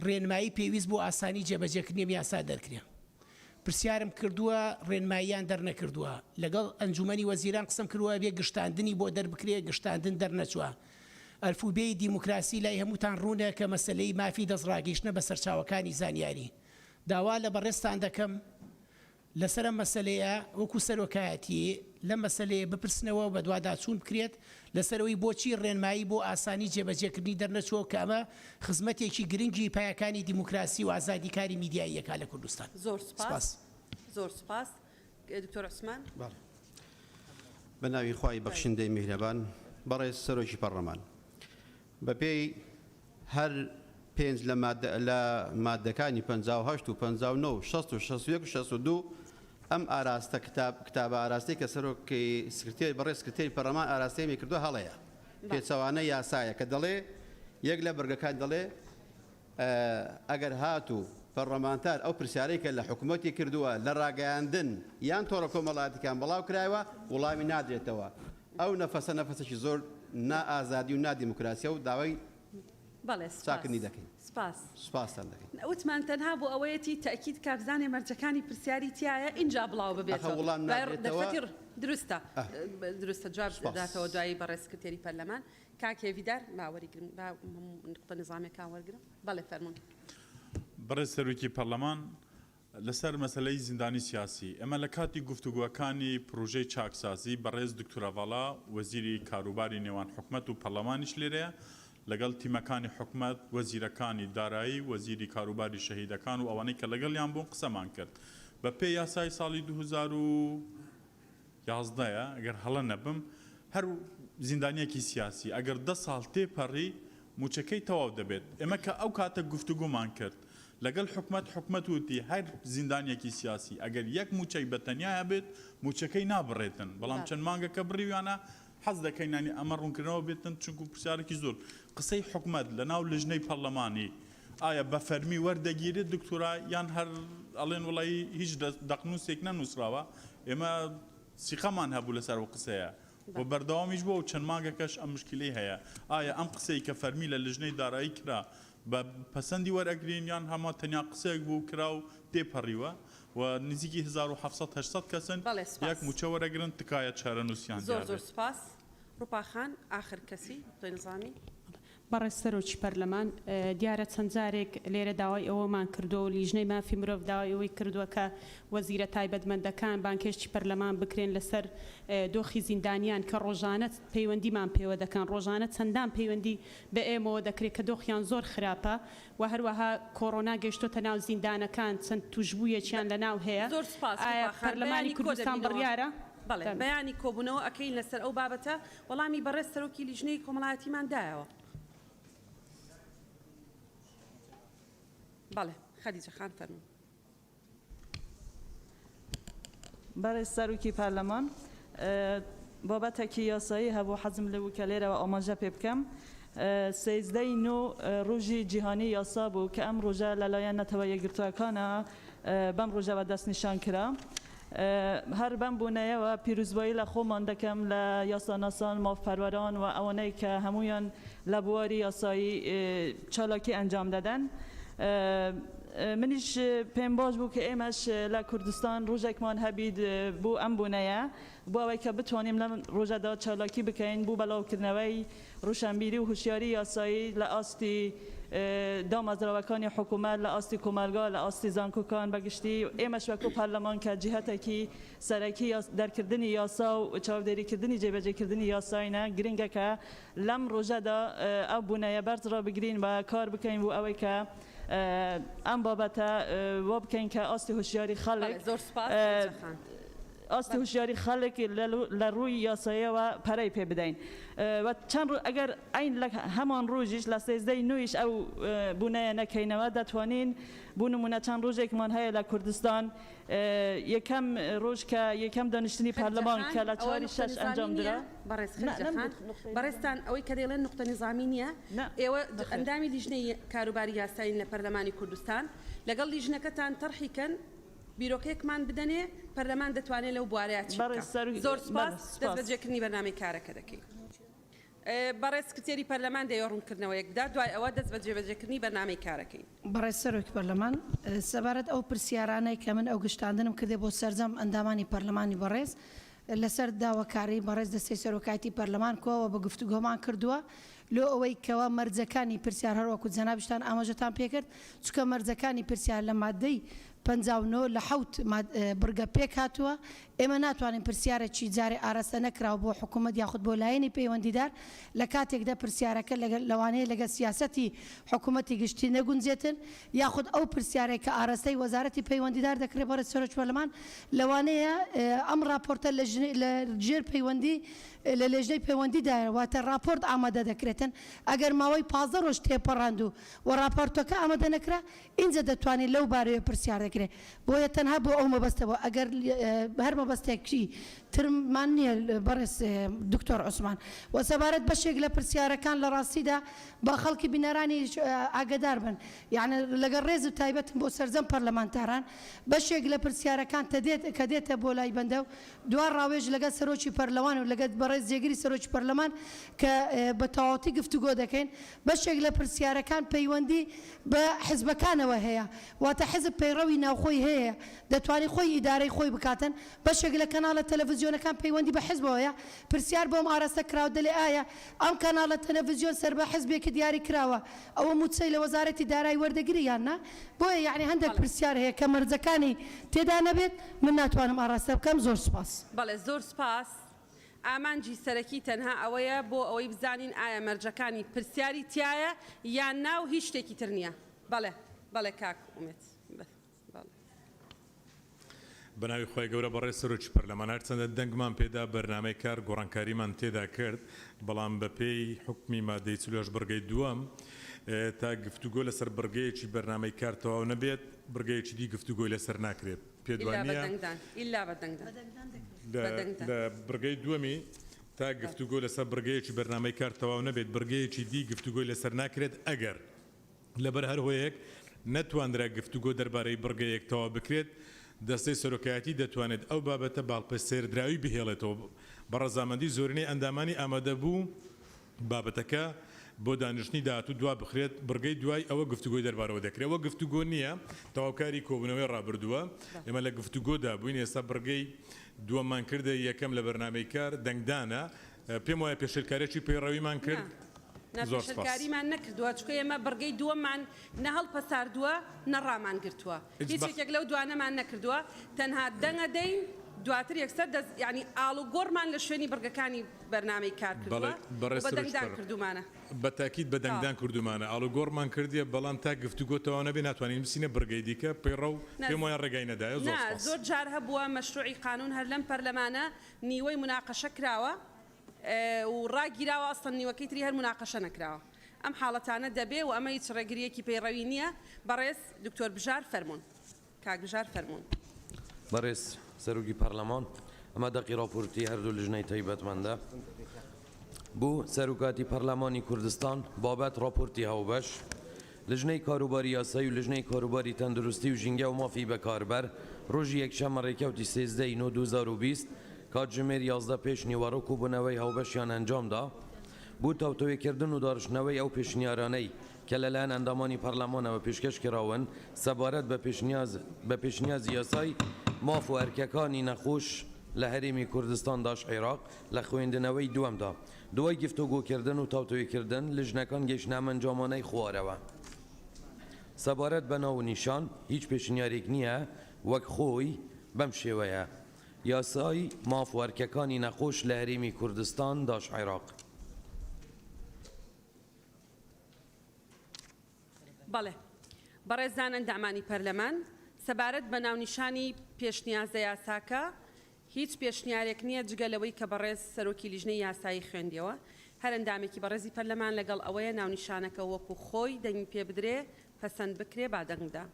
ڕێنمایی پێویست بۆ ئاسانی جێبەجێکردنی یاسا دەرکرێ. پرسیارم کردووە ڕێنماییان دەرنەکردووە لەگەڵ ئەنجومەنی وەزیران قسەم کردووە بێ گشتاندنی بۆ دەربکرێ گشتاندن دەرنەچووە. ئەلفوبێی دیموکراسی لای هەمووتان ڕوونە کە مەسلەی مافی دەستڕاگەیشتنە بە سەرچاوەکانی زانیاری. داوا لە بەڕێستان دەکەم لەسەر ئەم مەسلەیە وەکو سەرۆکایەتی لەم مەسلەیە بپرسنەوە بە دوواداچوون بکرێت لەسەرەوەی بۆچی ڕێنمایی بۆ ئاسانی جێبەجێکردنی دەرنەچوە کە ئەمە خزمەتێکی گرنگی پایەکانی دیموکراسی و ئازادیکاری میدیاییەکە لە کوردستان. زۆر سپاس. زۆر سپاس. دکتۆر عوسمان. بە ناوی خوای بەخشندەی میهرەبان بەڕێز سەرۆکی پەرلەمان بەپێی هەر پێنج لە مادەکانی 58 و 59 60 و 61 و 62 ئەم ئاراستە کتابە ئاراستەی کە سەرۆکی سکرتێر بەڕێز سکرتێری پەرلەمان ئاراستەیەمی کردووە هەڵەیە پێچەوانە یاسایە کە دەڵێ یەک لە بەرگەکان دەڵێ ئەگەر هاتوو پەرلەمانتار ئەو پرسیارەی کە لە حکوومەتی کردووە لە ڕاگەیاندن یان تۆڕە کۆمەڵاتیەکان بەڵاو کرایەوە وڵامی نادرێتەوە. ئەو نەفەسەکی زۆر نائازادی و نادیموکراسیە و داوای چاکردنی دەکەین. سپاسان دەکەین. وتمان تەنها بۆ ئەوەیەتی تەکید کابزانێ مەرجەکانی پرسیاری تایە اینجا بڵاو ببێتەوە. دروستە جواب داتەوە دوایی بەڕێز سکرتێری پەرلەمان. کاک هێویدار ماوەریگرم با نقطە نظامیەکان وەرگرم. بەڵێ فەرموون. بەڕێز سەرۆکی پەرلەمان لەسەر مەسلەی زیندانی سیاسی ئەمە لە کاتی گفتوگوەکانی پرۆژەی چاکسازی بەڕێز دکتۆرەڤاڵا وەزیری کاروباری نێوان حکومەت و پەرلەمانیش لێرەیە لەگەڵ تیمەکانی حکومەت وەزیرەکانی دارایی وەزیری کاروباری شەهیدەکان و ئەوانەی کە لەگەڵیان بوون قسەمان کرد بە پێی یاسای ساڵی 2011 ئەگەر هەڵە نەبم هەر زیندانیەکی سیاسی ئەگەر 10 ساڵ تێپەڕی موچەکەی تەواو دەبێت. ئێمە کە ئەو کاتە گفتوگومان کرد لەگەڵ حکومەت وتی هەر زیندانیەکی سیاسی ئەگەر یەک موچەی بەتەنیایە بێت موچەکەی نابڕێتن بەڵام چەند مانگە کە بڕیویانە حەز دەکەینانی ئەمە ڕوونکردنەوە بێتن چونکو پرسیارێکی زۆر قسەی حکومەت لە ناو لژنەی پەرلەمانی ئایا بە فەرمی وەردەگیرێت دکتۆرا یان هەر ئەڵێن وڵایی هیچ دەقنووسێک نەنووسراوە ئێمە سیقەمان هەبوو لەسەر و قسەیە و بەردەوامیش بۆ و چەند مانگەکەش ئەم مشکلەی هەیە ئایا ئەم قسەی کە فەرمی لە لژنەی دارایی کرا بە پەسەندی وەرەگرین یان هەما تەنیا قسەیەک بوو کرا و تێپەڕیوە و نزیکی 1700 کەسن یەک موچە وەرەگرن تکایە چارەنووسیان زۆر سپاس. ڕوپاخان ئاخر کەسی دوای نظامی. بەڕێز سەرۆکی پەرلەمان دیارە چەند جارێک لێرە داوای ئەوەمان کردو و لیژنەی مافی مرۆڤ داوای ئەوەی کردووە کە وەزیرە تایبەتمەندەکان بانکێشتی پەرلەمان بکرێن لەسەر دۆخی زیندانیان کە ڕۆژانە پەیوەندیمان پێوە دەکەن ڕۆژانە چەندان پەیوەندی بە ئێمەوە دەکرێت کە دۆخیان زۆر خراپە و هەروەها کۆڕۆنا گەیشتۆتە ناو زیندانەکان چەند توشبوویەکیان لەناو هەیە. زۆر سپاس. پەرلەمانی کوردستان بڕیارە بەڵێ بەیانی کۆبوونەوە ئەەکەین لەسەر ئەو بابەتە وەڵامی بەڕێز سەرۆکی لیژنەی کۆمەڵایەتیمان دایەوە. بەڵێ خەدیجە خان فەرموون. بەڕێز سەرۆکی پەرلەمان بابەتێکی یاسایی هەبوو حەزم لەبوو کە لێرەوە ئاماژە پێ بکەم. 13 ڕۆژی جیهانی یاسا بوو کە ئەم ڕۆژە لەلایەن نەتەوە یەکگرتووەکانە بەم ڕۆژەوە دەست نیشان کرا. هەر بەم بوونەیەوە پیرۆزبایی لە خۆمان دەکەم لە یاساناسان مافپەروەران و ئەوانەی کە هەمویان لە بواری یاسایی چالاکی ئەنجام دەدەن. منیش پێم باش بوو کە ئێمەش لە کوردستان ڕۆژێکمان هەبید بۆ ئەم بوونەیە بۆ ئەوەی کە بتوانیم لەم ڕۆژەدا چالاکی بکەین بۆ بەڵاوکردنەوەی ڕوشنبیری و هوشیاری یاسایی لە ئاستی دامەزراوەکانی حکوومەت لە ئاستی کۆمەلگا لە ئاستی زانکۆکان بەگشتی ئێمەش وەکو پەرلەمان کە جیهەتێکی سەرەکی دەرکردنی یاسا و چاودێریکردنی جێبەجێکردنی یاساینە گرنگەکە لەم ڕۆژەدا ئەو بوونەیە بەرز ڕابگرین و کار بکەین بۆ ئەوەی کە ئەم بابەتە وە بکەین کە ئاستی هوشیاری خەڵک زۆر سپاس خان. ئاستی هوشیاری خەڵک لە ڕووی یاساییەوە پەرەی پێ بدەین و چەند ئەگەر ئەین لە هەمان ڕۆژیش لە سێزدەی نوێیش ئەو بوونەیە نەکەینەوە دەتوانین بۆ نمونە چەند ڕۆژێکمان هەیە لە کوردستان یەکەم ڕۆژ کە یەکەم دانیشتنی پەرلەمان کە لە 4/6 ئەنجام درا بەڕێستان ئەوەی کە دەیڵێن نقطە نظامی نییە ئێوە ئەندامی لیژنەی کاروباری یاساین لە پەرلەمانی کوردستان لەگەڵ لیژنەکەتان تەرحیکەن بیرۆکەیەکمان بدەنێ پەرلەمان دەتوانێت لەو بوارەیە زۆر سپاس دەست بەجێکردنی بەرنامەی کارەکە دەکەین. بەڕێز سکرتێری پەرلەمان دەیۆڕوونکردنەوەیەکدا دوای ئەوە دەست بە جێبەجێکردنی بەرنامەی کارەکەی. بەڕێز سەرۆکی پەرلەمان سەبارەت ئەو پرسیارانەی کە من ئەو گشتاندنم کردێ بۆ سەرجەم ئەندامانی پەرلەمانی بەڕێز لەسەر داواکاری بەڕێز دەستەی سەرۆکایەتی پەرلەمان کۆوە بە گفتوگۆمان کردووە لۆ ئەوەی کەوا مەرجەکانی پرسیار هەروەکو جەنابشتان ئاماژەتان پێکرد چکە مەرجەکانی پرسیار لە مادەی 59 لە 7 برگە پێک هاتووە ئێمە ناتوانین پرسیارێکی جارێ ئاراستە نەکراوە بۆ حکوومەت یاخود بۆ لایەنی پەیوەندیدار لە کاتێکدا پرسیارەکە لەوانەیە لەگە سیاسەتی حکوومەتی گشتی نەگونجێتن یاخود ئەو پرسیارێک کە ئاراستەی وەزارەتی پەیوەندیدار دەکرێت بەڕێز سەرۆکی پەرلەمان لەوانەیە ئەم راپۆرتە لە ژێر پەیوەندی لە لێژنەی پەیوەندیدایە واتە راپۆرت ئامادە دەکرێتن ئەگەر ماوەی 15 ڕۆژ تێپەڕاند و راپۆرتەکە ئامادە نەکرا اینجا دەتوانێت لەو بارەیە پرسیار دەکرێت بۆیە تەنها بۆ ئەو مەبەستەوە ئەگەر هەر مەبەستێکی ترمان نییە بەڕێز دکتۆر عوسمان و سەبارەت بەشێک لە پرسیارەکان لە ڕاستیدا با خەڵکی بینەرانی ئاگدار بن یعنی لەگەڵ ڕێز و تایبەت بۆ سەرجەم پەرلەمانتاران بەشێک لە پرسیارەکان کە دێتە بۆ لای بەندە و دوار ڕاوێژ لەگەڵ سەرۆکی پەرلەمان و لەگەڵ بەڕێز جێگیری سەرۆکی پەرلەمان کە بە تەواوەتی گفتوگۆ دەکەین بەشێک لە پرسیارەکان پەیوەندی بە حزبەکانەوە هەیە واتە حزب پەیڕەوی ناوخۆی هەیە دەتوانێت خۆی ئیدارەی خۆی بکاتن بەشێک لە کەناڵە تەلەڤیزیۆنەکان پەیوەندی بە حزبەوەیە پرسیار بۆم ئاراستە کراوە دەڵێ ئایا ئەم کەناڵە تەلەڤیزیۆن سەر بە حزبێکی دیاری کراوە ئەوە موچەی لە وەزارەتی دارایی وەردەگری یان نا بۆیە یعنی هەندێک پرسیار هەیە کە مەرجەکانی تێدا نەبێت من ناتوانم ئاراستە بکەم زۆر سپاس. بەڵێ زۆر سپاس. ئامانجی سەرەکی تەنها ئەوەیە بۆ ئەوەی بزانین ئایا مەرجەکانی پرسیاری تایە یان ناو هیچ شتێکی تر نییە. بەڵێ بەڵێ کاک ئومێت. بەناوی خۆی گەورە بەڕێز سەرۆکی پەرلەمان هەرچەندە دەنگمان پێدا بەرنامەی کار گۆڕانکاریمان تێدا کرد بەڵام بەپێی حکمی مادەی 40 بڕگەی دووەم تا گفتوگۆ لەسەر بڕگەیەکی بەرنامەی کار تەواو نەبێت بڕگەیەکی دی گفتوگۆی لەسەر ناکرێت پێدوانە لە بڕگەی دووەمی تا گفتوگۆ لەسەر بڕگەیەکی بەرنامەی کار تەواو نەبێت بڕگەیەکی دی گفتوگۆی لەسەر ناکرێت ئەگەر لەبەر هەر هۆیەک نەتواندرا گفتوگۆ دەربارەی بڕگەیەک تەواو بکرێت دەستەی سەرۆکایەتی دەتوانێت ئەو بابەتە باڵپە سێردراوی بهێڵێتەوە بە ڕەزامەندی زۆرینەی ئەندامانی ئامادە بوو بابەتەکە بۆ دانیشتنی داهاتوو دوا بخرێت بڕگەی دوای ئەوە گفتوگۆی دەربارەوە دەکرێت ئەوە گفتوگۆ نییە تەواوکاری کۆبوونەوەی ڕابردووە ئێمە لە گفتوگۆدا بووین ئێستا بڕگەی دووەممان کردە یەکەم لە بەرنامەی کار دەنگدانە پێم وایە پێشێلکارێکی پەیڕەویمان کرد ناپێشەلکاریمان نەکردووە چکە ئێمە بەرگەی دووەمان نەهەڵ پەساردووە نەڕامان گرتووە هیچێک لەو دوانەمان نەکردووە تەنها دەنگە دەین دواتر یەکسەر یعنی ئاڵوگۆڕمان لە شوێنی بەرگەکانی بەرنامەی کار کردووە بە دەنگدان کردومانە بە تاکید بە دەنگدان کردومانە ئاڵوگۆڕمان کردیە بەڵام تا گفتوگۆ تەواو نەبێ ناتوانین بسینە بڕگەی دیکە پەیڕە و پێم وایە ڕێگای نەدایە زۆر جار هەبووە مەشروعی قانون هەر لەم پەرلەمانە نیوەی مناقەشە کراوە و ڕاگیراوە ئەستن نیوەکەی تری هەر مناقەشە نەکراوە ئەم حاڵەتانە دەبێ و ئەمە هیچ ڕێگریەکی پەیڕەوی نییە بەڕێز دکتۆر بژار فەرموون کاک بژار فەرموون بەڕێز سەرۆکی پەرلەمان ئەمە دەقی راپۆرتی هەردوو لیژنەی تایبەتمەندە بوو سەرۆکاتی پەرلەمانی کوردستان بابەت راپۆرتی هاوبەش لیژنەی کاروباری یاسایی و لیژنەی کاروباری تەندروستی و ژینگە و مافی بەکاربەر ڕۆژی یەکشەممە ڕێکەوتی 13 نۆ 2020 کاتژمێر 11 پێش نیوەڕۆک و بوونەوەی هاوبەشیان ئەنجامدا بوو تاوتەوێکردن و داڕشتنەوەی ئەو پێشنیارانەی کە لەلایەن ئەندامانی پەرلەمانەوە پێشکەشکراون سەبارەت بە پێشنیازی یاسای ماف و ئەرکەکانی نەخۆش لە هەرێمی کوردستان داش عێراق لە خوێندنەوەی دووەمدا دوای گفتوگۆکردن و تاوتەوێکردن لیژنەکان گەیشتە ئەنجامانەی خوارەوە سەبارەت بە ناو و نیشان هیچ پێشنیارێک نییە وەک خۆی بەم شێوەیە یاسای ماف و ئەرکەکانی نەخۆش لە هەرێمی کوردستان داش عێراق بەڵێ بەڕێزان ئەندامانی پەرلەمان سەبارەت بە ناونیشانی پێشنیازە یاساکە هیچ پێشنیارێک نییە جگەلەوەی کە بەڕێز سەرۆکی لیژنەی یاسایی خوێندیەوە هەر ئەندامێکی بەڕێزی پەرلەمان لەگەڵ ئەوەیە ناونیشانەکە وەکو خۆی دەنگی پێ بدرێ پەسەند بکرێ با دەنگدا.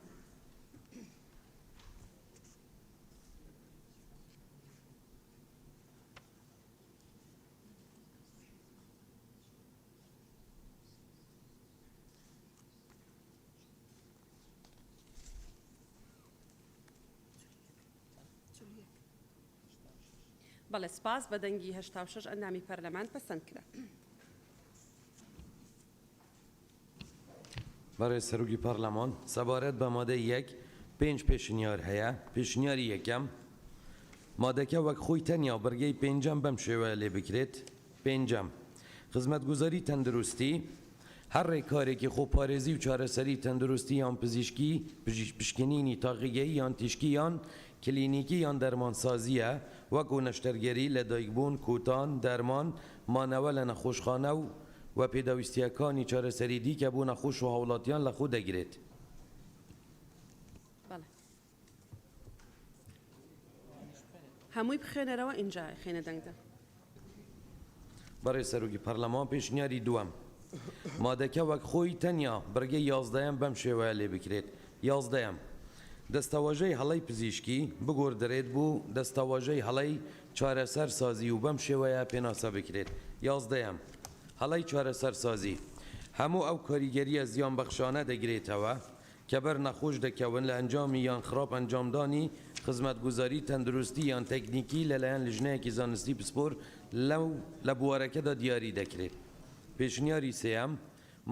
بەڵێ سپاس بە دەنگی 86 ئەندامی پەرلەمان پەسەند کرا. بەڕێز سەرۆکی پەرلەمان سەبارەت بە مادەی 1 5 پێشنیار هەیە. پێشنیاری یەکەم مادەکە وەک خۆی تەنیا بەرگەی پێنجەم بەم شێوەیە لێ بکرێت. پێنجەم خزمەتگوزاری تەندروستی هەر ڕێکارێکی خۆپارێزی و چارەسەری تەندروستی یان پزیشکی پشکنینی تاقیگەیی یان تیشکی یان کلینیکی یان دەرمانسازیە وەکو نەشتەرگەری لە دایکبوون کوتان دەرمان مانەوە لە نەخۆشخانە و پێداویستیەکانی چارەسەری دیکە بوو نەخۆش و هاوڵاتیان لە خۆ دەگرێت. هەمووی بخێنەرەوە ئینجا خێنە دەنگدا. بەڕێز سەرۆکی پەرلەمان پێشنیاری دووەم مادەکە وەک خۆی تەنیا بەرگەی 11 بەم شێوەیە لێ بکرێت. 11 دەستەواژەی هەڵەی پزیشکی بگۆردرێت بوو دەستەواژەی هەڵەی چارەسەر سازی و بەم شێوەیە پێناسە بکرێت. 11 هەڵەی چارەسەر سازی هەموو ئەو کاریگەریە زیان بەخشانە دەگرێتەوە کە بەر نەخۆش دەکەون لە ئەنجامی یان خراپ ئەنجامدانی خزمەتگوزاری تەندروستی یان تەکنیکی لەلایەن لیژنەیەکی زانستی پسپۆر لە بوارەکەدا دیاری دەکرێت. پێشنیاری سێەم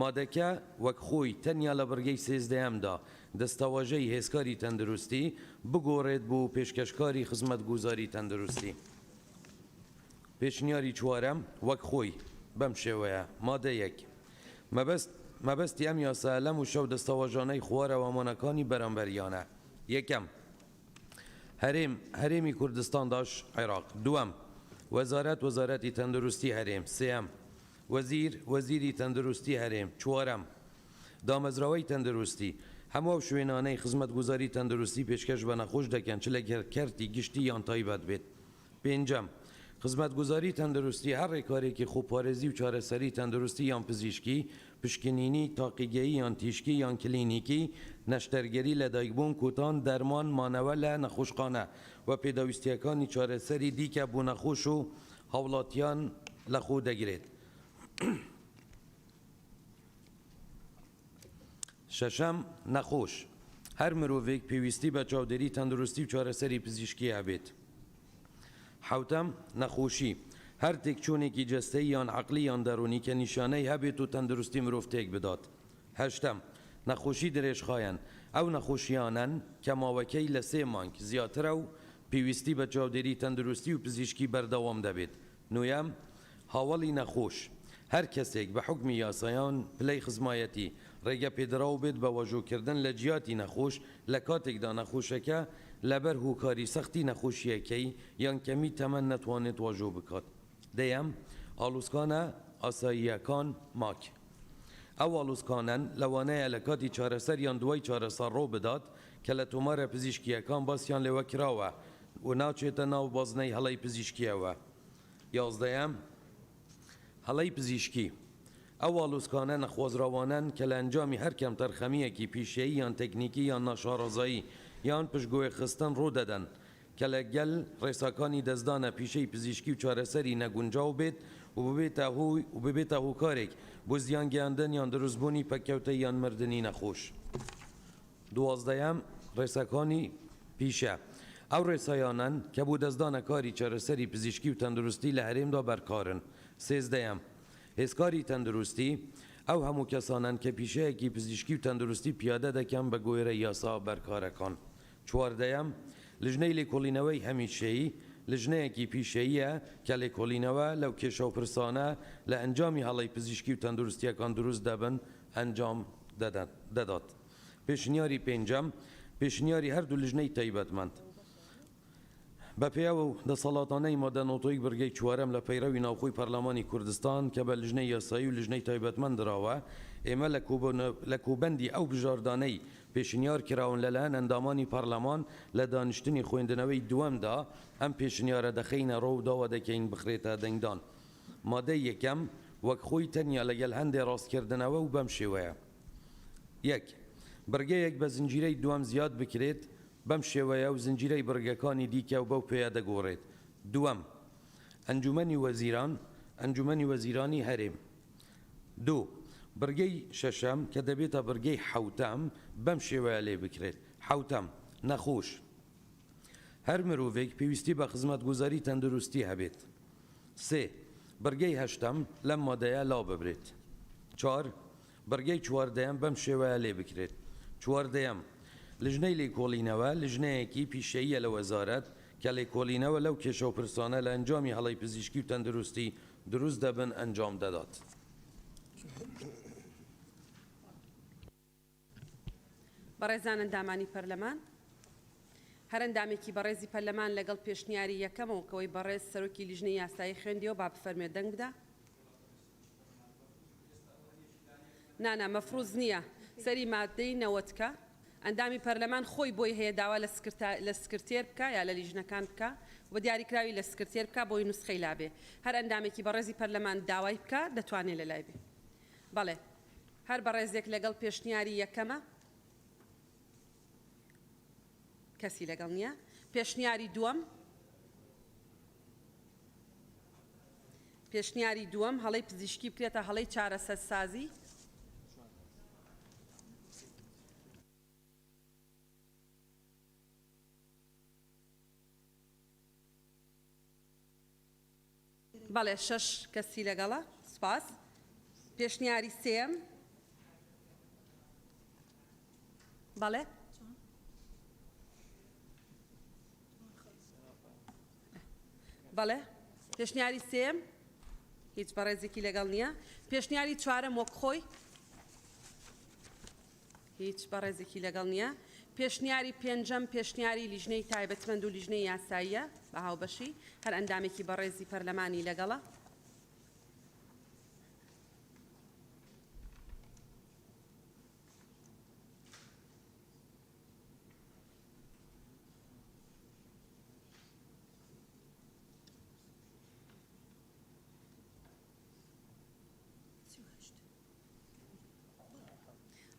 مادەکە وەک خۆی تەنیا لە بەرگەی 13دا دەستەواژەی هێزکاری تەندروستی بگۆڕێت بۆ پێشکەشکاری خزمەتگوزاری تەندروستی. پێشنیاری چوارەم وەک خۆی بەم شێوەیە مادە 1 مەبەستی ئەم یاسا لەم و شەو دەستەواژانەی خوارەوە مۆنەکانی بەرامبەریانە. یەکەم هەرێمی کوردستان داش عێراق. دووەم وەزارەتی تەندروستی هەرێم. سێەم وەزیری تەندروستی هەرێم. چوارەم دامەزراوەی تەندروستی هەموو شوێنانەی خزمەتگوزاری تەندروستی پێشکەش بە نەخۆش دەکەن چ لە کەرتی گشتی یان تایبەت بێت. پێنجەم خزمەتگوزاری تەندروستی هەر ڕێکارێکی خۆپارێزی و چارەسەری تەندروستی یان پزیشکی پشکنینی تاقیگەیی یان تیشکی یان کلینیکی نەشتەرگەری لە دایکبوون کوتان دەرمان مانەوە لە نەخۆشخانە و پێداویستیەکانی چارەسەری دیکە بوو نەخۆش و هاوڵاتیان لە خۆ دەگرێت. شەشەم نەخۆش هەر مرۆڤێک پێویستی بە چاودێری تەندروستی و چارەسەری پزیشکی هەبێت. حوتەم نەخۆشی هەر تێکچوونێکی جەستەیی یان عەقلی یان دەرونی کە نیشانەی هەبێت و تەندروستی مرۆڤ تێک بدات. هەشتەم نەخۆشی درێژخایەن ئەو نەخۆشیانن کە ماوەکەی لە 3 مانگ زیاترە و پێویستی بە چاودێری تەندروستی و پزیشکی بەردەوام دەبێت. نوێم هاوڵی نەخۆش هەر کەسێک بە حکمی یاسایان پلەی خزمایەتی ڕێگە پێدراو بێت بە وەژۆکردن لە جیاتی نەخۆش لە کاتێکدا نەخۆشەکە لەبەر هوکاری سەختی نەخۆشیەکەی یان کەمی تەمەن نەتوانێت واژۆ بکات. دەیەم ئالوسکانە ئاساییەکان ماک ئەو ئالوسکانن لەوانەیە لە کاتی چارەسەر یان دوای چارەسەر ڕۆ بدات کە لە تۆمارە پزیشکیەکان باسییان لێوە کراوە و ناچێتە ناو بازنەی هەڵەی پزیشکیەوە. 11 هەڵەی پزیشکی ئەو ئالوسکانە نەخوازراوانن کە لە ئەنجامی هەر کەم تەرخەمیەکی پیشەیی یان تەکنیکی یان ناشارەزایی یان پشتگوێ خستن ڕوو دەدەن کە لەگەل ڕێساکانی دەستدانە پیشەی پزیشکی و چارەسەری نەگونجاو بێت و ببێتە هۆکارێک بۆ زیان گەیاندن یان دروستبوونی پەککەوتە یان مردنی نەخۆش. 12 ڕێساکانی پیشە ئەو ڕێسایانن کە بۆ دەستدانە کاری چارەسەری پزیشکی و تەندروستی لە هەرێمدا بەرکارن. 13 هێزکاری تەندروستی ئەو هەموو کەسانن کە پیشەیەکی پزیشکی و تەندروستی پیادە دەکەن بە گۆێرە یاسا بەرکارەکان. 14 لیژنەی لێکۆڵینەوەی هەمیشەیی لیژنەیەکی پیشەییە کە لێکۆڵینەوە لەو کێشە و پرسانە لە ئەنجامی هەڵەی پزیشکی و تەندروستیەکان دروست دەبن ئەنجام دەدات. پێشنیاری پێنجەم پێشنیاری هەردوو لیژنەی تایبەتمەند بە پێیەوە دەسەڵاتانەی مادە نۆتۆی بەرگەی چوارەم لە پەیڕەوی ناوخۆی پەرلەمانی کوردستان کە بە لیژنەی یاسایی و لیژنەی تایبەتمەند درراوە ئێمە لە کوبەندی ئەو بژاردانەی پێشنیار کراون لەلایەن ئەندامانی پەرلەمان لە دانیشتنی خوێندنەوەی دووەمدا ئەم پێشنیارە دەخینە ڕۆ و داوا دەکەین بخرێتە دەنگدان. مادەی یەکەم وەک خۆی تەنیا لەگەڵ هەندێک ڕاستکردنەوە و بەم شێوەیە. یەک بڕگەیەک بە زنجیرەی دووەم زیاد بکرێت بەم شێوەیە و زنجیرەی بڕگەکانی دیکە و بەو پێیە دەگۆڕێت. دووەم ئەنجومەنی وەزیرانی هەرێم. دوو بڕگەی شەشەم کە دەبێتە بڕگەی حەوتەم بەم شێوەیە لێ بکرێت. حەوتەم نەخۆش. هەر مرۆڤێک پێویستی بە خزمەتگوزاری تەندروستی هەبێت. سێ بڕگەی هەشتەم لەم مادەیە لاو ببرێت. چوار بڕگەی چواردەیەم بەم شێوەیە لێ بکرێت. چواردەیەم لژنەی لێکۆڵینەوە لژنەیەکی پیشەیە لە وەزارەت کە لێکۆڵینەوە لەو کێشە و پرسانە لە ئەنجامی هەڵی پزیشکی و تەندروستی دروست دەبن ئەنجام دەدات. بەڕێزان ئەندامانی پەرلەمان، هەر ئەندامێکی بەڕێزی پەرلەمان لەگەڵ پێشنیاری یەکەمەوە کەوەی بەڕێز سەرۆکی لیژنەی یاسایی خوێندیەوە با بفەرمێ دەنگ بدە. نانا مەفروض نییە سەری مادەی نەوەتکە ئەندامی پەرلەمان خۆی بۆی هەیە داوا لە سکرتێر بکە یا لە لیژنەکان بکە و دیاریکراوی لە سکرتێر بکە بۆی نوسخەی لابێ. هەر ئەندامێکی بەڕێزی پەرلەمان داوای بکە دەتوانێت لە لای بێ. بەڵێ هەر بەڕێزێک لەگەڵ پێشنیاری یەکەمە کەسی لەگەڵ نییە. پێشنیاری دووەم هەڵەی پزیشکی بکرێتە هەڵەی چارەسەرسازی. بەڵێ شەش کەسی لەگەڵە. سپاس. پێشنیاری سێم. بەڵێ بەڵێ پێشنیاری سێم هیچ بەڕێزێکی لەگەڵ نییە. پێشنیاری چوارەم وەک خۆی هیچ بەڕێزێکی لەگەڵ نییە. پێشنیاری پێنجەم پێشنیاری لیژنەی تایبەتمەند و لیژنەی یاساییە بە هاوبەشی هەر ئەندامێکی بەڕێزی پەرلەمانی لەگەڵە.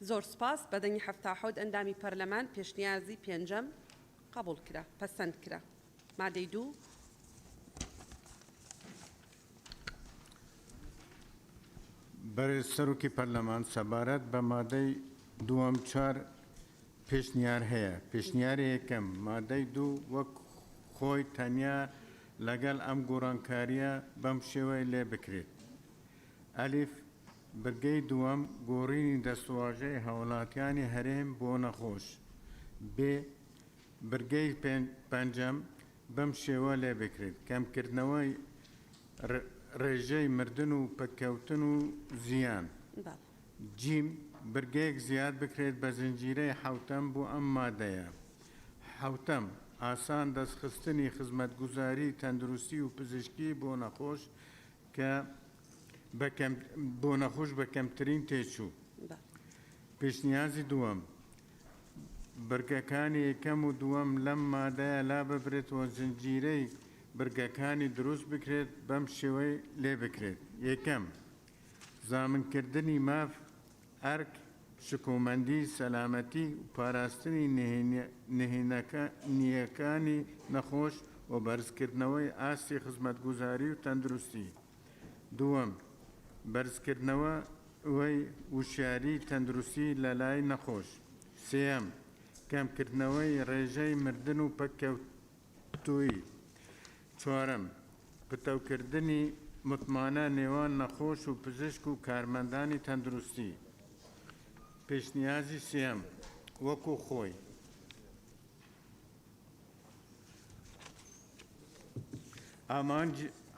زۆر سپاس. بەدەنگی هەفتاحەوت ئەندامی پەرلەمان پێشنیازی پێنجەم قبول کرا پەسەند کرا. مادەی دوو. بەرز سەرۆکی پەرلەمان سەبارەت بە مادەی دووەم چوار پێشنیار هەیە. پێشنیاری یەکەم مادەی دوو وەک خۆی تەنیا لەگەڵ ئەم گۆڕانکاریە بەم شێوەی لێ بکرێت. ئەلیف بەرگەی دووەم گۆڕینی دەستواژەی هاوڵاتیانی هەرێم بۆ نەخۆش. بێ بەرگەی پەنجەم بەم شێوە لێ بکرێت. کەمکردنەوەی ڕێژەی مردن و پەککەوتن و زیان. جیم بەرگەیەک زیاد بکرێت بە زنجیرەی حەوتەم بۆ ئەم مادەیە. حەوتەم ئاسان دەستخستنی خزمەتگوزاری تەندروستی و پزیشکی بۆ نەخۆش کە بۆ نەخۆش بە کەمترین تێچوو. پێشنیازی دووەم بەرگەکانی یەکەم و دووەم لەم مادەیە لا ببرێتەوە زنجیرەی بەرگەکانی دروست بکرێت بەم شێوەی لێ بکرێت. یەکەم زامنکردنی ماف ئەرک شکومەندی سەلامەتی و پاراستنی نهێنیەکانی نەخۆش و بەرزکردنەوەی ئاستی خزمەتگوزاری و تەندروستی. دووەم بەرزکردنەوە وەی وشیاری تەندروستی لە لای نەخۆش. سێەم کەمکردنەوەی ڕێژەی مردن و پەککەوتووی. چوارەم پتەوکردنی متمانە نێوان نەخۆش و پزیشک و کارمەندانی تەندروستی. پێشنیازی سێەم وەکو خۆی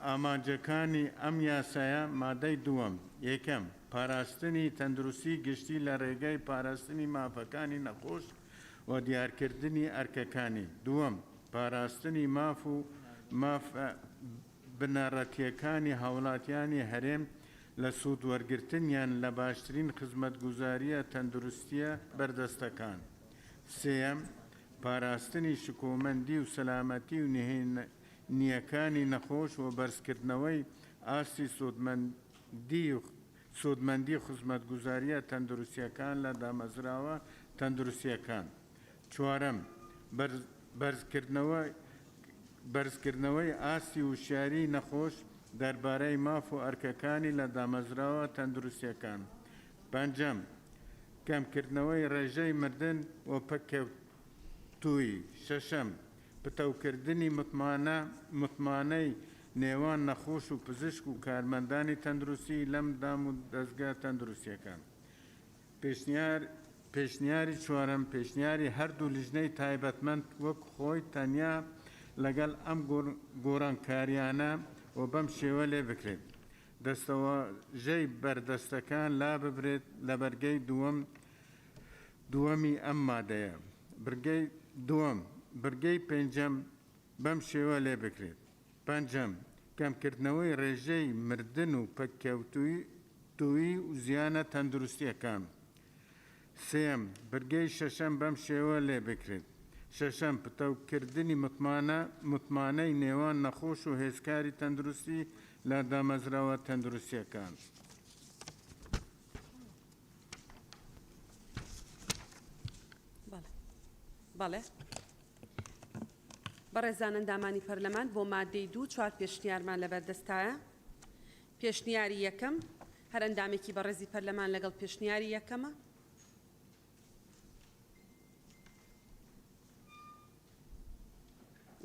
ئامانجەکانی ئەم یاسایە مادەی دووەم. یەکەم پاراستنی تەندروستی گشتی لە ڕێگەی پاراستنی مافەکانی نەخۆش و دیارکردنی ئەرکەکانی. دووەم پاراستنی ماف و ماف بنەڕەتیەکانی هاوڵاتیانی هەرێم لە سوود وەرگرتنیان لە باشترین خزمەتگوزاریە تەندروستیە بەردەستەکان. سێەم، پاراستنی شکۆمەندی و سەلامەتی و نهێنیەکانی نەخۆش و بەرزکردنەوەی ئاستی سودمەندی خزمەتگوزاریە تەندروستیەکان لە دامەزراوە تەندروستیەکان. چوارەم، بەرزکردنەوەی ئاستی وشیاری نەخۆش دەربارەی ماف و ئەرکەکانی لە دامەزراوە تەندروستیەکان. پەنجەم، کەمکردنەوەی ڕێژەی مردن و پەککەوتووی. شەشەم، پتەوکردنی متمانەی نێوان نەخۆش و پزیشک و کارمەندانی تەندروستی لەم دام و دەستگا تەندروستیەکان. پێشنیاری چوارەم، پێشنیاری هەردوو لیژنەی تایبەتمەند وەک خۆی تەنیا لەگەڵ ئەم گۆڕانکاریانە و بەم شێوە لێ بکرێت. دەستەواژەی بەردەستەکان لا ببرێت لە بەرگەی دووەمی ئەم مادەیە. برگەی پێنجەم بەم شێوە لێ بکرێت. پەنجەم، کەمکردنەوەی ڕێژەی مردن و پەککەوتووی و زیانە تەندروستیەکان. سێم، برگەی شەشەم بەم شێوە لێ بکرێت. شەشەم، پتەوکردنی متمانەی نێوان نەخۆش و هێزکاری تەندروستی لە دامەزراوە تەندروستیەکان. بەڵێ. بەڕێزان ئەندامانی پەرلەمان بۆ مادەی 2 4 پێشنیارمان لەبەردەستایە. پێشنیاری یەکەم، هەر ئەندامێکی بەڕێزی پەرلەمان لەگەڵ پێشنیاری یەکەمە.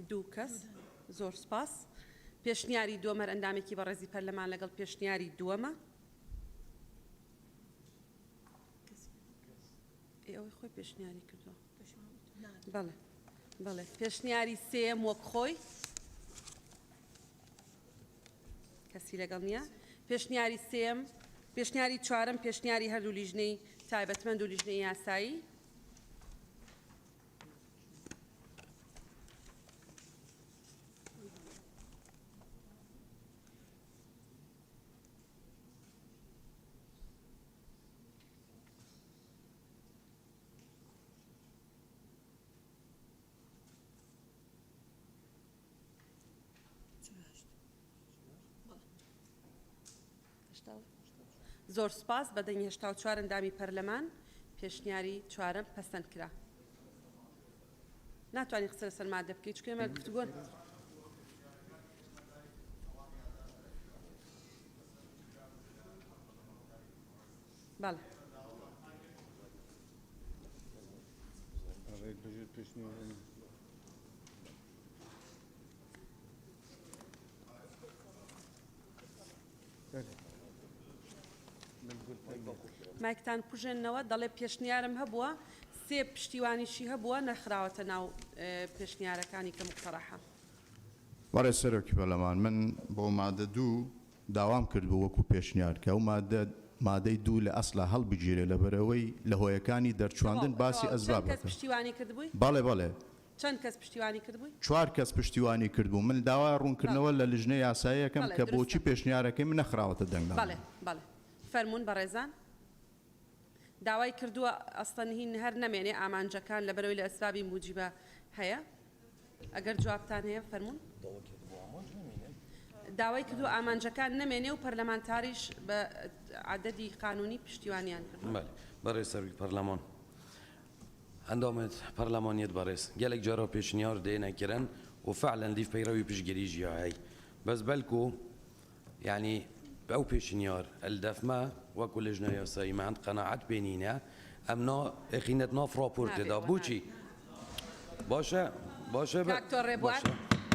دوو کەس، زۆر سپاس. پێشنیاری دووەمە ئەندامێکی بەڕێزی پەرلەمان لەگەڵ پێشنیاری دووەمە. ئەوەی خۆی پێشنیاری کردووە. بەڵێ بەڵێ. پێشنیاری سێم وەک خۆی. کەسی لەگەڵ نییە. پێشنیاری سێم، پێشنیاری چوارەم، پێشنیاری هەردوو لیژنەی تایبەتمەند و لیژنەی یاسایی. زۆر سپاس. بەدەنگ 84 ئەندامی پەرلەمان پێشنیاری چوارەم پەسەند کرا. ناتوانانی قسە لەسەر مادە بکەیت چکە ئێمە گفتوگۆن. بەڵێ. مایکتان پوژێنەوە. دەڵێ پێشنیارم هەبووە، سێ پشتیوانیشی هەبووە نەخراوەتە ناو پێشنیارەکانی کە مقتەڕەحە. وەڕێ سەرۆکی پەرلەمان، من بۆ مادە 2 داوام کرد بۆ وەکو پێشنیار کە ئەو مادەی 2 لە ئەسڵا هەڵبگیرێ لەبەرەوەی لە هۆیەکانی دەرچواندن باسی ئەسباب بکە. پشتیوانی کردبووی؟ بەڵێ بەڵێ. چەند کەس پشتیوانی کردبووی؟ 4 کەس پشتیوانی کردبوو. من داوا ڕوونکردنەوە لە لیژنەی یاساییەکەم کە بۆچی پێشنیارەکەی من نەخراوەتە دەنگدا. بەڵێ بەڵێ. فەرموون بەڕێزان. داوای کردووە ئەستەنهین هەر نەمێنێ ئامانجەکان لەبەرەوەی لە ئەسبابی موجیبە هەیە. ئەگەر جوابتان هەیە فەرموون. داوای کردو ئامانجەکان نەمێنێ و پەرلەمانتاریش بە عەدەدی قانونی پشتیوانیان کردووە. بەڕێز سەرۆکی پەرلەمان، ئەندامێت پەرلەمانیەت بەڕێز gelek جارا پێشنیار دێنەکردن و فعلا لیف پەیڕەوی پشتگیری ژیایی بەس بەلکو یعنی ئەو پێشنیار ئەلدەفمە وەکو لەژنە یاساییمان قەناعەت بێنینە ئەمنا ئەخینەت ناف راپۆرتێدا بۆچی باشە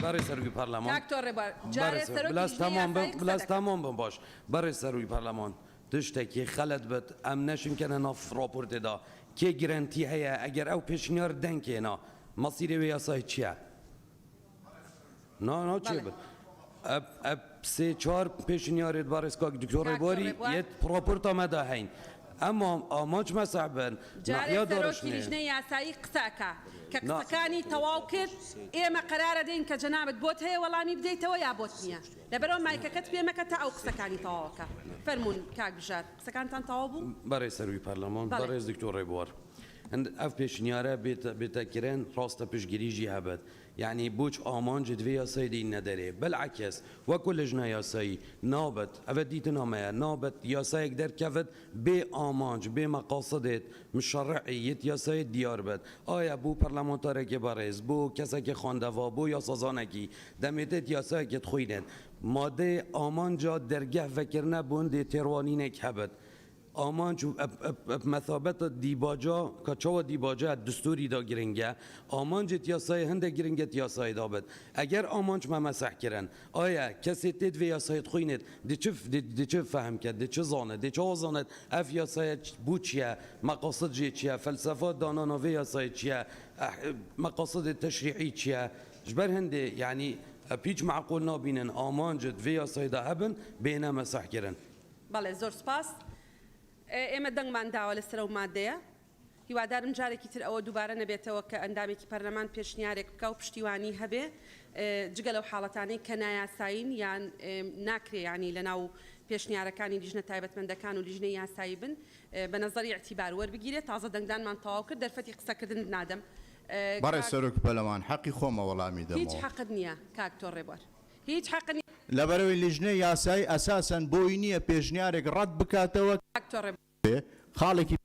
بەڕێز سەرۆکی پەرلەمان بلاس تەمام بم باش بەڕێز سەرۆکی پەرلەمان تشتێکی خەلەت بێت ئەم نەشمکەنە ناف راپۆرتێدا کێ گرنتی هەیە ئەگەر ئەو پێشنیار دەنگێنا مەسیری وێ یاسای چییە؟ ناچێ بێت سێ چوار پێشنیارێت بەڕێز کاک دکتۆر ڕێبواری یەت راپۆرتا مەدا هەین اما آماج مسحبن جارێ سەرۆکی لیژنەی یاسایی قساکە کە قسەکانی تەواو کرد ئێمە قرارە دەین کە جەنابەت بۆت هەیە وەڵامی بدەیتەوە یا بۆت نییە لەبەرەوە مایکەکەت پێمەکە تا ئەو قسەکانی تەواوەکە فەرمونون کاک بژار قسەکانتان تەواو بوو برای سروی پارلمان برای دکتۆر ڕێبوار ئەف پێشنیارە بێتەکرێن ڕاستە پشتگیریژی هەبێت یعنی بۆچ ئامانج دوێ یاسای دین نەدەرێ بەلعکس وەکو لەژنە یاسایی نابێت ئەvە دیتنامەیە نابێت یاسایەک دەرکەوێت بێ ئامانج بێ مەقاصدێت مشەڕعیت یاسای دیار بێت ئایا بۆ پەرلەمانتارێکی بەڕێز بۆ کەسێکی خواندەوا بۆ یاسازانێکی دەمێتێت یاسایەکت خوێنێت مادەی ئامانجا دەرگەه vekirine بۆندێ تێڕوانینێک هەبێت آمانج مثابت دیباجا کچوا دیباجا دستوری دا گرنگه آمانج یاسای هنده گرنگت یاسای دابد اگر آمانج ما مسح کرن آیا کسی تید و یاسای خوینید دی چه فهم کرد دی چه زانه دی چه زاند اف یاسای بو چیه مقاصد چیه فلسفات دانانا و یاسای چیه مقاصد تشریعی چیه جبر هنده یعنی پیچ معقول نابینن آمانج و یاسای دا هبن بینه مسح کرن بله زور سپاس ئێمە دەنگمان داوە لەسەر ئەو مادەیە هیوادارم جارێکی تر ئەوە دووبارە نەبێتەوە کە ئەندامێکی پەرلەمان پێشنیارێک بکە و پشتیوانی هەبێ جگە لەو حاڵەتانەی کە نایاساین یان ناکرێ ینی لەناو پێشنیارەکانی لیژنە تایبەتمەندەکان و لیژنەی یاسایی بن بە نەزەری اعتیبار وەربگیرێت تازە دەنگدانمان تەواو کرد دەرفەتی قسەکردن نادەم بەڕێ سەرۆکی پەرلەمان حەقی خۆمە وەڵامی دەمەوە هیچ حەقت نییە کاک تۆ ڕێبوار هیچ حەق نییە لەبەرەوەی لیژنەی یاسایی ئەساسەن بۆی نییە پێشنیارێک ڕەت بکاتەوە خاڵێکی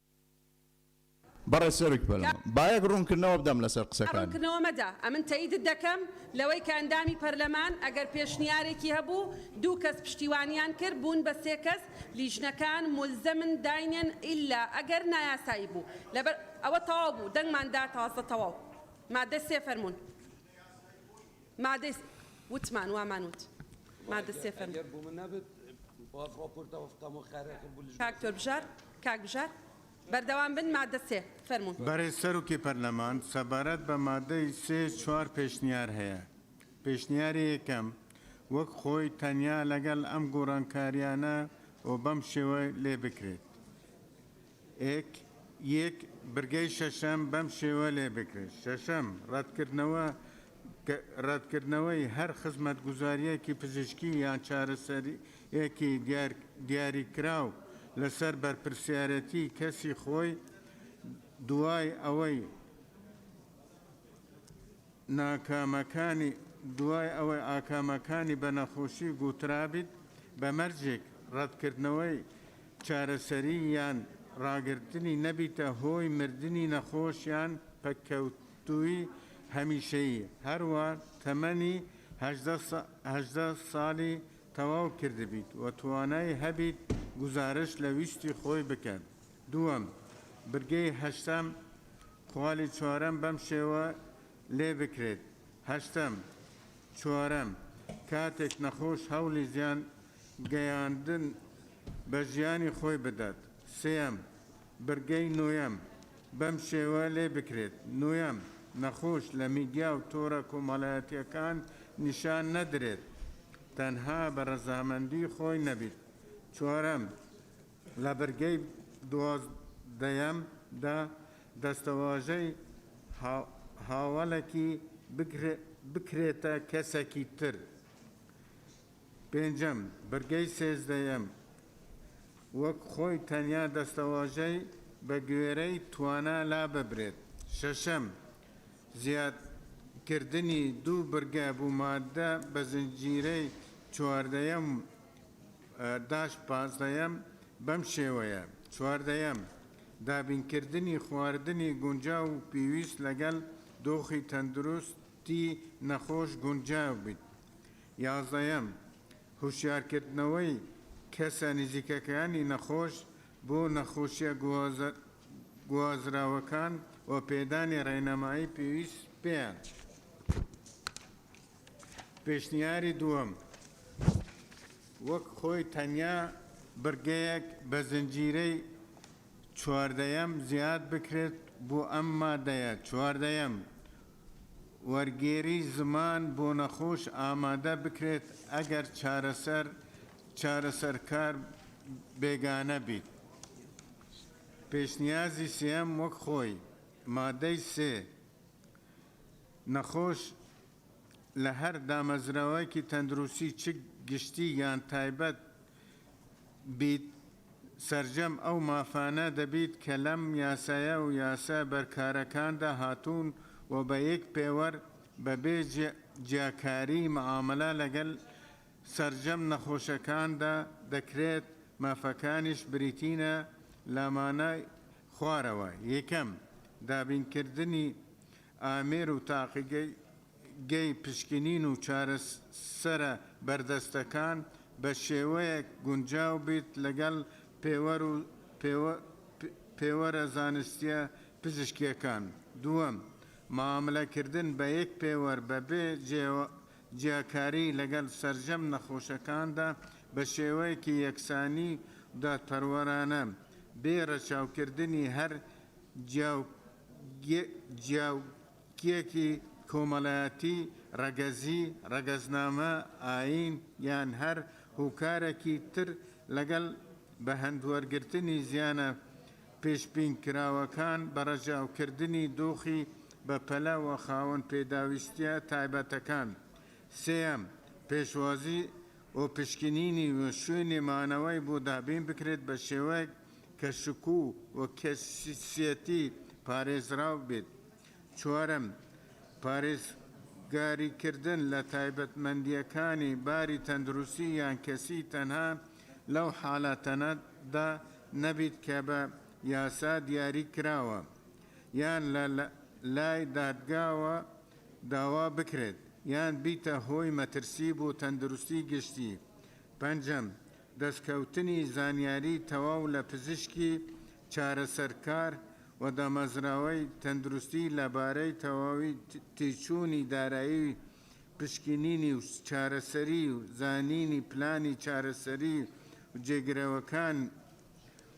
بەڕێ سەرۆکی پەرلەمان بایەک ڕوونکردنەوە بدەم لەسەر قسەکان ڕوونکردنەوە مەدا ئەمن تەییدت دەکەم لەوەی کە ئەندامی پەرلەمان ئەگەر پێشنیارێکی هەبوو دوو کەس پشتیوانیان کرد بوون بە سێ کەس لیژنەکان ملزەمن داینێن ئیلا ئەگەر نایاسایی بوو لەبەر ئەوە تەواو بوو دەنگماندا تازە تەواو مادە سێ فەرمونون مادەی وتمان وامان وت مادە سێ فەرمونون کاکتۆر بژار کاک بژار بەردەوام بن مادە سێ فەرمونون بەڕێز سەرۆکی پەرلەمان سەبارەت بە مادەی سێ چوار پێشنیار هەیە پێشنیاری یەکەم وەک خۆی تەنیا لەگەڵ ئەم گۆڕانکاریانە و بەم شێوە لێ بکرێت یەک برگەی شەشەم بەم شێوە لێ بکرێت شەشەم ڕەتکردنەوەی هەر خزمەتگوزاریەکی پزیشکی یان چارەسەریەکی دیاریکراو لەسەر بەرپرسیارەتی کەسی خۆی دوای ئەوەی ئاکامەکانی بە نەخۆشی گوترابیت بە مەرجێک ڕەتکردنەوەی چارەسەری یان ڕاگررتنی نەبیتە هۆی مردنی نەخۆشیان پەککەوتووی هەمیشەیی هەروە تەمەنی 18 ساڵی تەواو کردبیت و توانای هەبیت گزارش لە ویستی خۆی بکەن دووەم برگەی هەشتم خوالی چوارەم بەم شێوە لێ بکرێت هەشتم چوارەم کاتێک نەخۆش هەولی زیان گەیاندن بە ژیانی خۆی بدات سێم برگەی نوێم بەم شێوە لێ بکرێت نوێم نەخۆش لە میدیا و تۆرە کۆمەڵایەتیەکان نیشان نەدرێت تەنها بە ڕەزامەندی خۆی نەبیت چوارەم لە برگەی دوازدەیەمدا دەستەواژەی هاوڵێکی بکرێتە کەسێکی تر پێنجەم برگەی سێزدەیەم وەک خۆی تەنیا دەستەواژەی بە گوێرەی توانا لا ببرێت شەشەم زیادکردنی دوو برگە بوو مادە بە زنجیرەی چواردەیەم داش پازدەیەم بەم شێوەیە چواردەیەم دابینکردنی خواردنی گونجاو و پێویست لەگەڵ دۆخی تەندروستی نەخۆش گونجاو بیت یازدەیەم هوشیارکردنەوەی کەسە نزیکەکانی نەخۆش بۆ نەخۆشیە گوازراوەکان و پێدانی ڕێنەمایی پێویست پێیان پێشنیاری دووەم وەک خۆی تەنیا برگەیەک بە زنجیرەی چواردەیەم زیاد بکرێت بۆ ئەم مادەیە چواردەیەم وەرگێری زمان بۆ نەخۆش ئامادە بکرێت ئەگەر چارەسەرکار بێگانە بیت پێشنیازی سێم وەک خۆی مادەی سێ نەخۆش لە هەر دامەزراوەیەکی تەندروستی چ گشتی یان تایبەت بیت سەرجەم ئەو مافانە دەبیت کە لەم یاسایە و یاسا بەرکارەکاندا هاتوون و بە یەک پێوەەر بەبێ جیاکاری مەعاملە لەگەڵ سەرجەم نەخۆشەکاندا دەکرێت مافەکانیش بریتینە لامانای خوارەوە. یەکەم دابینکردنی ئامێر و تاقیگەی پشکنین و چارەسەرە بەردەستەکان بە شێوەیەک گونجاو بیت لەگەڵ پێوەرە زانستیە پزیشکیەکان. دووەم معاملەکردن بە یەک پێوەەر بەبێ جیاکاری لەگەڵ سەرجەم نەخۆشەکاندا بە شێوەیەکی یەکسانی دادپەروەرانە بێ ڕەچاوکردنی هەر جیاوکیەکی کۆمەڵایەتی ڕەگەزی ڕەگەزنامە ئاین یان هەر هوکارێکی تر لەگەڵ بە هەندوەرگرتنی زیانە پێشبینکراوەکان بە ڕەجاوکردنی دۆخی بە پەلەوە خاوەن پێداویستیە تایبەتەکان. سێەم پێشوازی و پشکنینی و شوێنی مانەوەی بۆ دابین بکرێت بە شێوەیەک کە شکوو و کەسیەتی پارێزراو بێت. چوارەم پارێزگاریکردن لە تایبەتمەندیەکانی باری تەندروستی یان کەسی تەنها لەو حاڵەتەنەدا نەبیت کە بە یاسا دیاری کراوە یان لە لای دادگاوە داوا بکرێت یان بیتە هۆی مەترسی بۆ تەندروستی گشتی. پەنجەم دەستکەوتنی زانیاری تەواو لە پزیشکی چارەسەرکار و دامەزراوەی تەندروستی لەبارەی تەواوی تێچوونی دارایی پشکنینی و چارەسەری و زانینی پلانی چارەسەری و جێگرەوەکان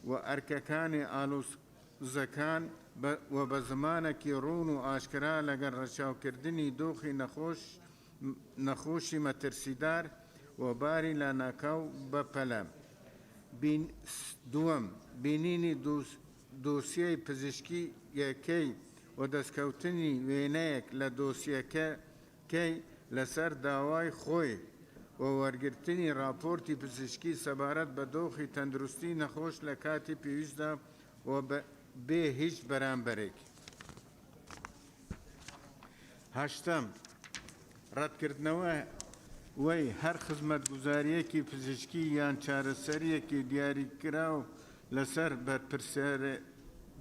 و ئەرکەکانی ئالۆزەکان و بە زمانێکی ڕوون و ئاشکرا لەگەڵ ڕەچاوکردنی دۆخی نەخۆشی مەترسیدار و باری لە ناکاو بەپەلە. دووەم بینینی دۆسیەی پزیشکی یەکەی و دەستکەوتنی وێنەیەک لە دۆسیەکەی لەسەر داوای خۆی و وەرگرتنی راپۆرتی پزیشکی سەبارەت بە دۆخی تەندروستی نەخۆش لە کاتی پێویستدا و بێ هیچ بەرامبەرێک. هەشتەم ڕەتکردنەوە وەی هەر خزمەتگوزاریەکی پزیشکی یان چارەسەریەکی دیاریکراو لەسەر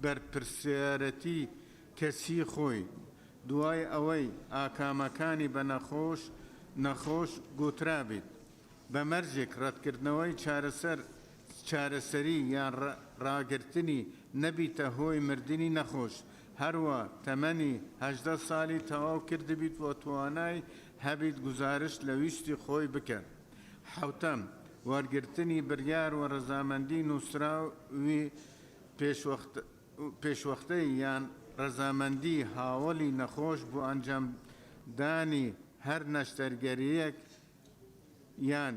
بەرپرسیارەتی کەسی خۆی دوای ئەوەی ئاکامەکانی بە نەخۆش گوترابێت بە مەرجێک ڕەتکردنەوەی چارەسەری یان ڕاگررتنی نەبیتە هۆی مردنی نەخۆش هەروە تەمەنی 18 ساڵی تەواو کردبیت بۆ توانای هەبیت گزارش لە ویستی خۆی بکەن. حوتەم وەرگرتنی بڕیار و ڕەزامەندی نووسراوی پێشوەختەی یان ڕەزامەندی هاوڵی نەخۆش بۆ ئەنجامدانی هەر نەشتەرگەریەک یان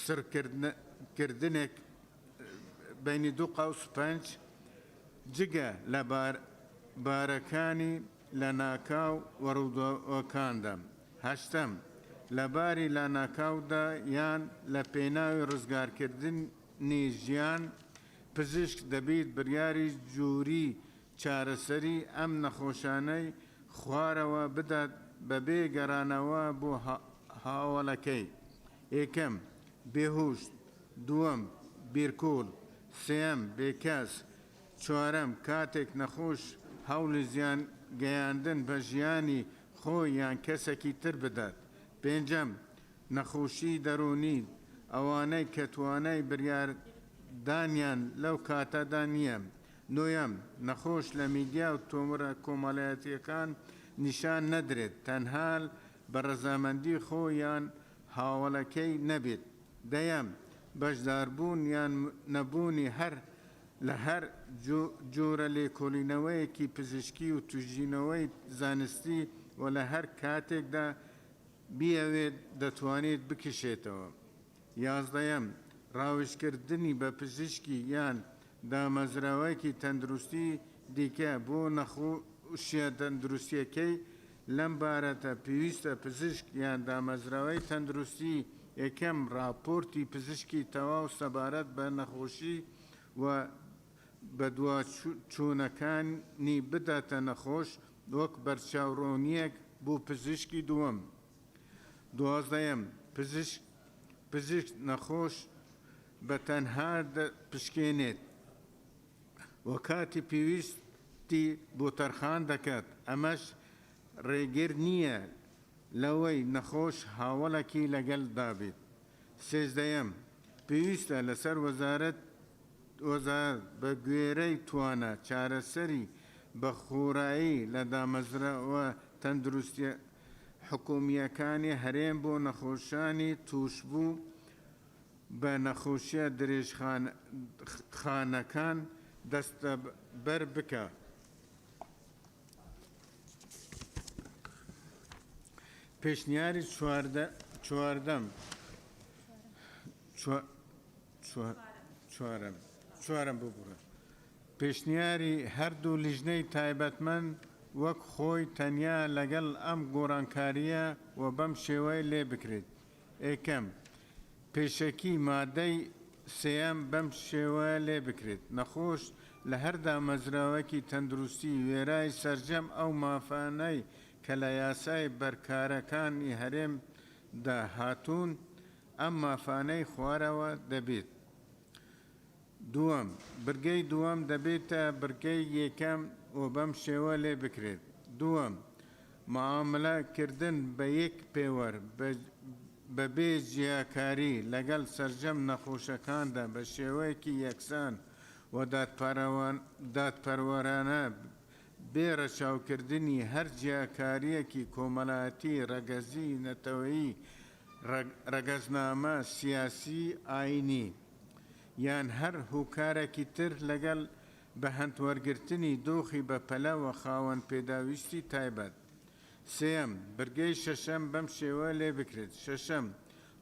سەرکردنێک بینی 2 قوس 5 جگە لە بارەکانی لە ناکاو وەڕوودەوەکاندا. هەشتەم لەباری لە ناکاودا یان لە پێناوی ڕزگارکردنی ژیان پزیشک دەبیت بڕیاری جووری چارەسەری ئەم نەخۆشانەی خوارەوە بدات بەبێ گەڕانەوە بۆ هاوڵەکەی. یەکەم بێهوشت، دووەم بیرکۆڵ، سێەم بێکەس، چوارەم کاتێک نەخۆش هەوڵی زیان گەیاندن بە ژیانی خۆی یان کەسێکی تر بدات. پێنجەم نەخۆشی دەرونی ئەوانەی کە توانای بڕیاردانیان لەو کاتەدا نییە. نوێم نەخۆش لە میدیا و تۆمرە کۆمەڵایەتیەکان نیشان نەدرێت تەنها بە ڕەزامەندی خۆیان هاوڵەکەی نەبێت. دەیەم بەشداربوون یان نەبوونی لە هەر جۆرە لێکۆڵینەوەیەکی پزیشکی و توژینەوەی زانستی و لە هەر کاتێکدا بیەوێت دەتوانێت بکشێتەوە. یازدەیەم ڕاویشکردنی بە پزیشکی یان دامەزراوەیەکی تەندروستی دیکە بۆ نەخۆشیە تەندروستیەکەی لەم بارەتە پێویستە پزیشک یان دامەزراوەی تەندروستی یەکەم راپۆرتی پزیشکی تەواو سەبارەت بە نەخۆشی و بە دواچوونەکانی بداتە نەخۆش وەک بەرچاوڕۆنیەک بۆ پزیشکی دووەم. دوازدەیەم پزیشک نەخۆش بە تەنها پشکێنێت و کاتی پێویستی بۆ تەرخان دەکات، ئەمەش ڕێگر نییە لەوەی نەخۆش هاوڵێکی لەگەڵ دابێت. سێزدەیەم پێویستە لەسەر وەزارەت بە گوێرەی توانە چارەسەری بە خۆڕایی لە دامەزراوە تەندروستی حکومیەکانی هەرێم بۆ نەخۆشانی تووشبوو بە نەخۆشیە درێژخانەکان دەستە بەر بکە. پێشنیاری چوارەم ببوورە. پێشنیاری هەردوو لیژنەی تایبەتمەند وەک خۆی تەنیا لەگەڵ ئەم گۆڕانکاریە و بەم شێوەی لێ بکرێت. ئێکەم پێشەکی مادەی سێەم بەم شێوەیە لێ بکرێت. نەخۆش لە هەر دامەزراوەکی تەندروستی وێرای سەرجەم ئەو مافانەی کە لە یاسای بەرکارەکانی هەرێمدا هاتوون ئەم مافانەی خوارەوە دەبێت. دووەم برگەی دووەم دەبێتە برگەی یەکەم و بەم شێوە لێ بکرێت. دووەم معاملەکردن بە یەک پێوەر بەبێ جیاکاری لەگەڵ سەرجەم نەخۆشەکاندا بە شێوەیەکی یەکسان و دادپەروەرانە بێ ڕەچاوکردنی هەر جیاکاریەکی کۆمەڵایەتی ڕەگەزی نەتەوەیی ڕەگەزنامە سیاسی ئاینی یان هەر هوکارێکی تر لەگەڵ بە هەندوەرگرتنی دۆخی بەپەلەوە خاوەن پێداویستی تایبەت. سێەم برگەی شەشەم بەم شێوە لێ بکرێت. شەشەم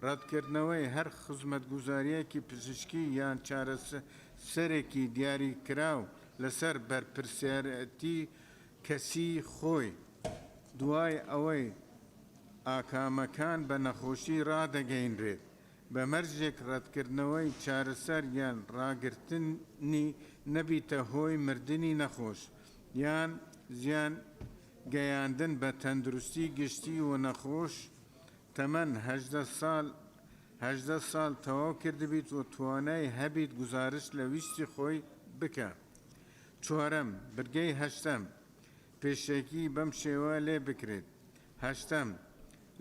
ڕەتکردنەوەی هەر خزمەتگوزاریەکی پزیشکی یان چارەسەرێکی دیاریکراو لەسەر بەرپرسیارەتی کەسی خۆی دوای ئەوەی ئاکامەکان بە نەخۆشی ڕادەگەیەنرێت بە مەرجێک ڕەتکردنەوەی چارەسەر یان ڕاگرتنی نەبیتە هۆی مردنی نەخۆش یان زیان گەیاندن بە تەندروستی گشتی و نەخۆش تەمەن 18 ساڵ تەواو کردبیت و توانای هەبیت گزارش لە ویستی خۆی بکە. چوارەم برگەی هەشتەم پێشێکی بەم شێوە لێ بکرێت. هەشتەم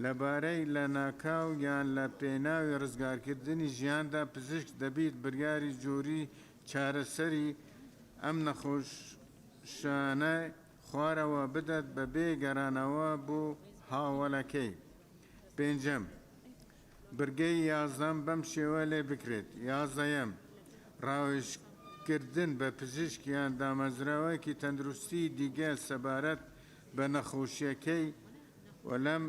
لەبارەی لە ناکاو یان لە پێناوی ڕزگارکردنی ژیاندا پزیشک دەبیت بڕیاری جۆری چارەسەری ئەم نەخۆشانە خوارەوە بدات بە بێگەرانەوە بۆ هاوڵەکەی. پێنجەم برگەی یازدەم بەم شێوە لێ بکرێت. یازدەیەم ڕاوێژکردن بە پزیشکیان دامەزراوەیەکی تەندروستی دیگە سەبارەت بە نەخۆشیەکەی و لەم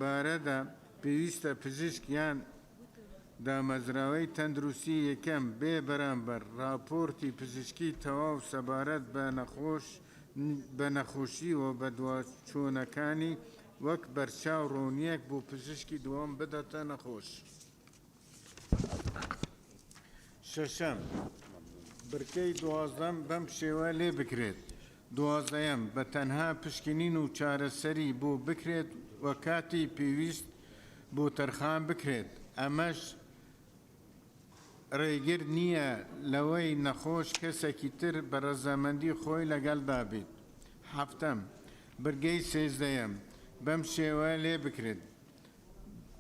بارەدا پێویستە پزیشکیان دامەزراوەی تەندروستی یەکەم بێ بەرامبەر راپۆرتی پزیشکی تەواو سەبارەت بە نەخۆشی و بە دواچوونەکانی وەک بەرچاو ڕۆنیەک بۆ پزیشکی دووەم بدەتە نەخۆش. شەشەم برکەی دوازدەم بەم شێوە لێ بکرێت. دوازدەیەم بە تەنها پشکنین و چارەسەری بۆ بکرێت و کاتی پێویست بۆ تەرخان بکرێت. ئەمەش ڕێگر نییە لەوەی نەخۆش کەسێکی تر بە ڕەزامەندی خۆی لەگەڵدا بێت. هەفتەم برگەی سێزدەیەم بەم شێوە لێ بکرێت.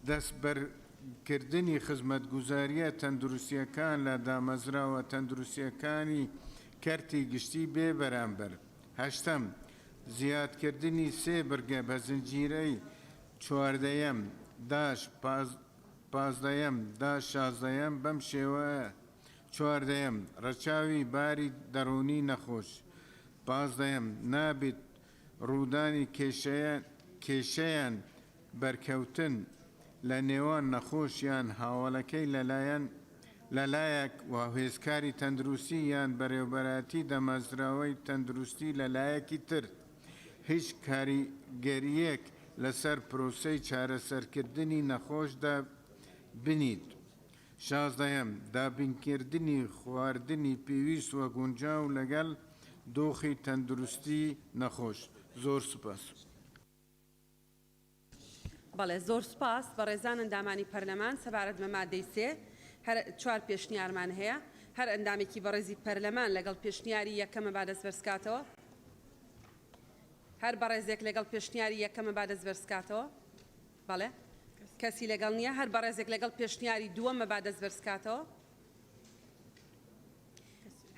دەستبەرکردنی خزمەتگوزاریە تەندروستیەکان لە دامەزراوە تەندروستیەکانی کەرتی گشتی بێ بەرامبەر. هەشتەم زیادکردنی سێ برگە بە زنجیرەی چواردەیەم داش پازدەیەم داش شازدەیەم بەم شێوەیە. چواردەیەم ڕەچاوی باری دەڕوونی نەخۆش. پازدەیەم نابێت ڕوودانی کێشەیان بەرکەوتن لە نێوان نەخۆشیان هاوڵەکەی لەلایەک و هێزکاری تەندروستی یان بەڕێوەبەراتی دەمەزراوەی تەندروستی لەلایەکی تر هیچ کاریگەریەک لەسەر پرۆسەی چارەسەرکردنی نەخۆشدا بنیت. 16 دابینکردنی خواردنی پێویست وە گونجاو لەگەڵ دۆخی تەندروستی نەخۆش. زۆر سوپاس. بەڵێ زۆر سپاس بە ڕێزان ئەندامانی پەرلەمان سەبارەت بە مادەی 3 هەر 4 پێشنیارمان هەیە هەر ئەندامێکی بەڕێزی پەرلەمان لەگەڵ پێشنیاری یەکەمە با دەستبەرزکاتەوە هەر بەڕێزێک لەگەڵ پێشنیاری یەکەمە با دەستبەرزکاتەوە بەڵێ کەسی لەگەڵ نییە هەر بەڕێزێک لەگەڵ پێشنیاری دووەمە با دەستبەرزکاتەوە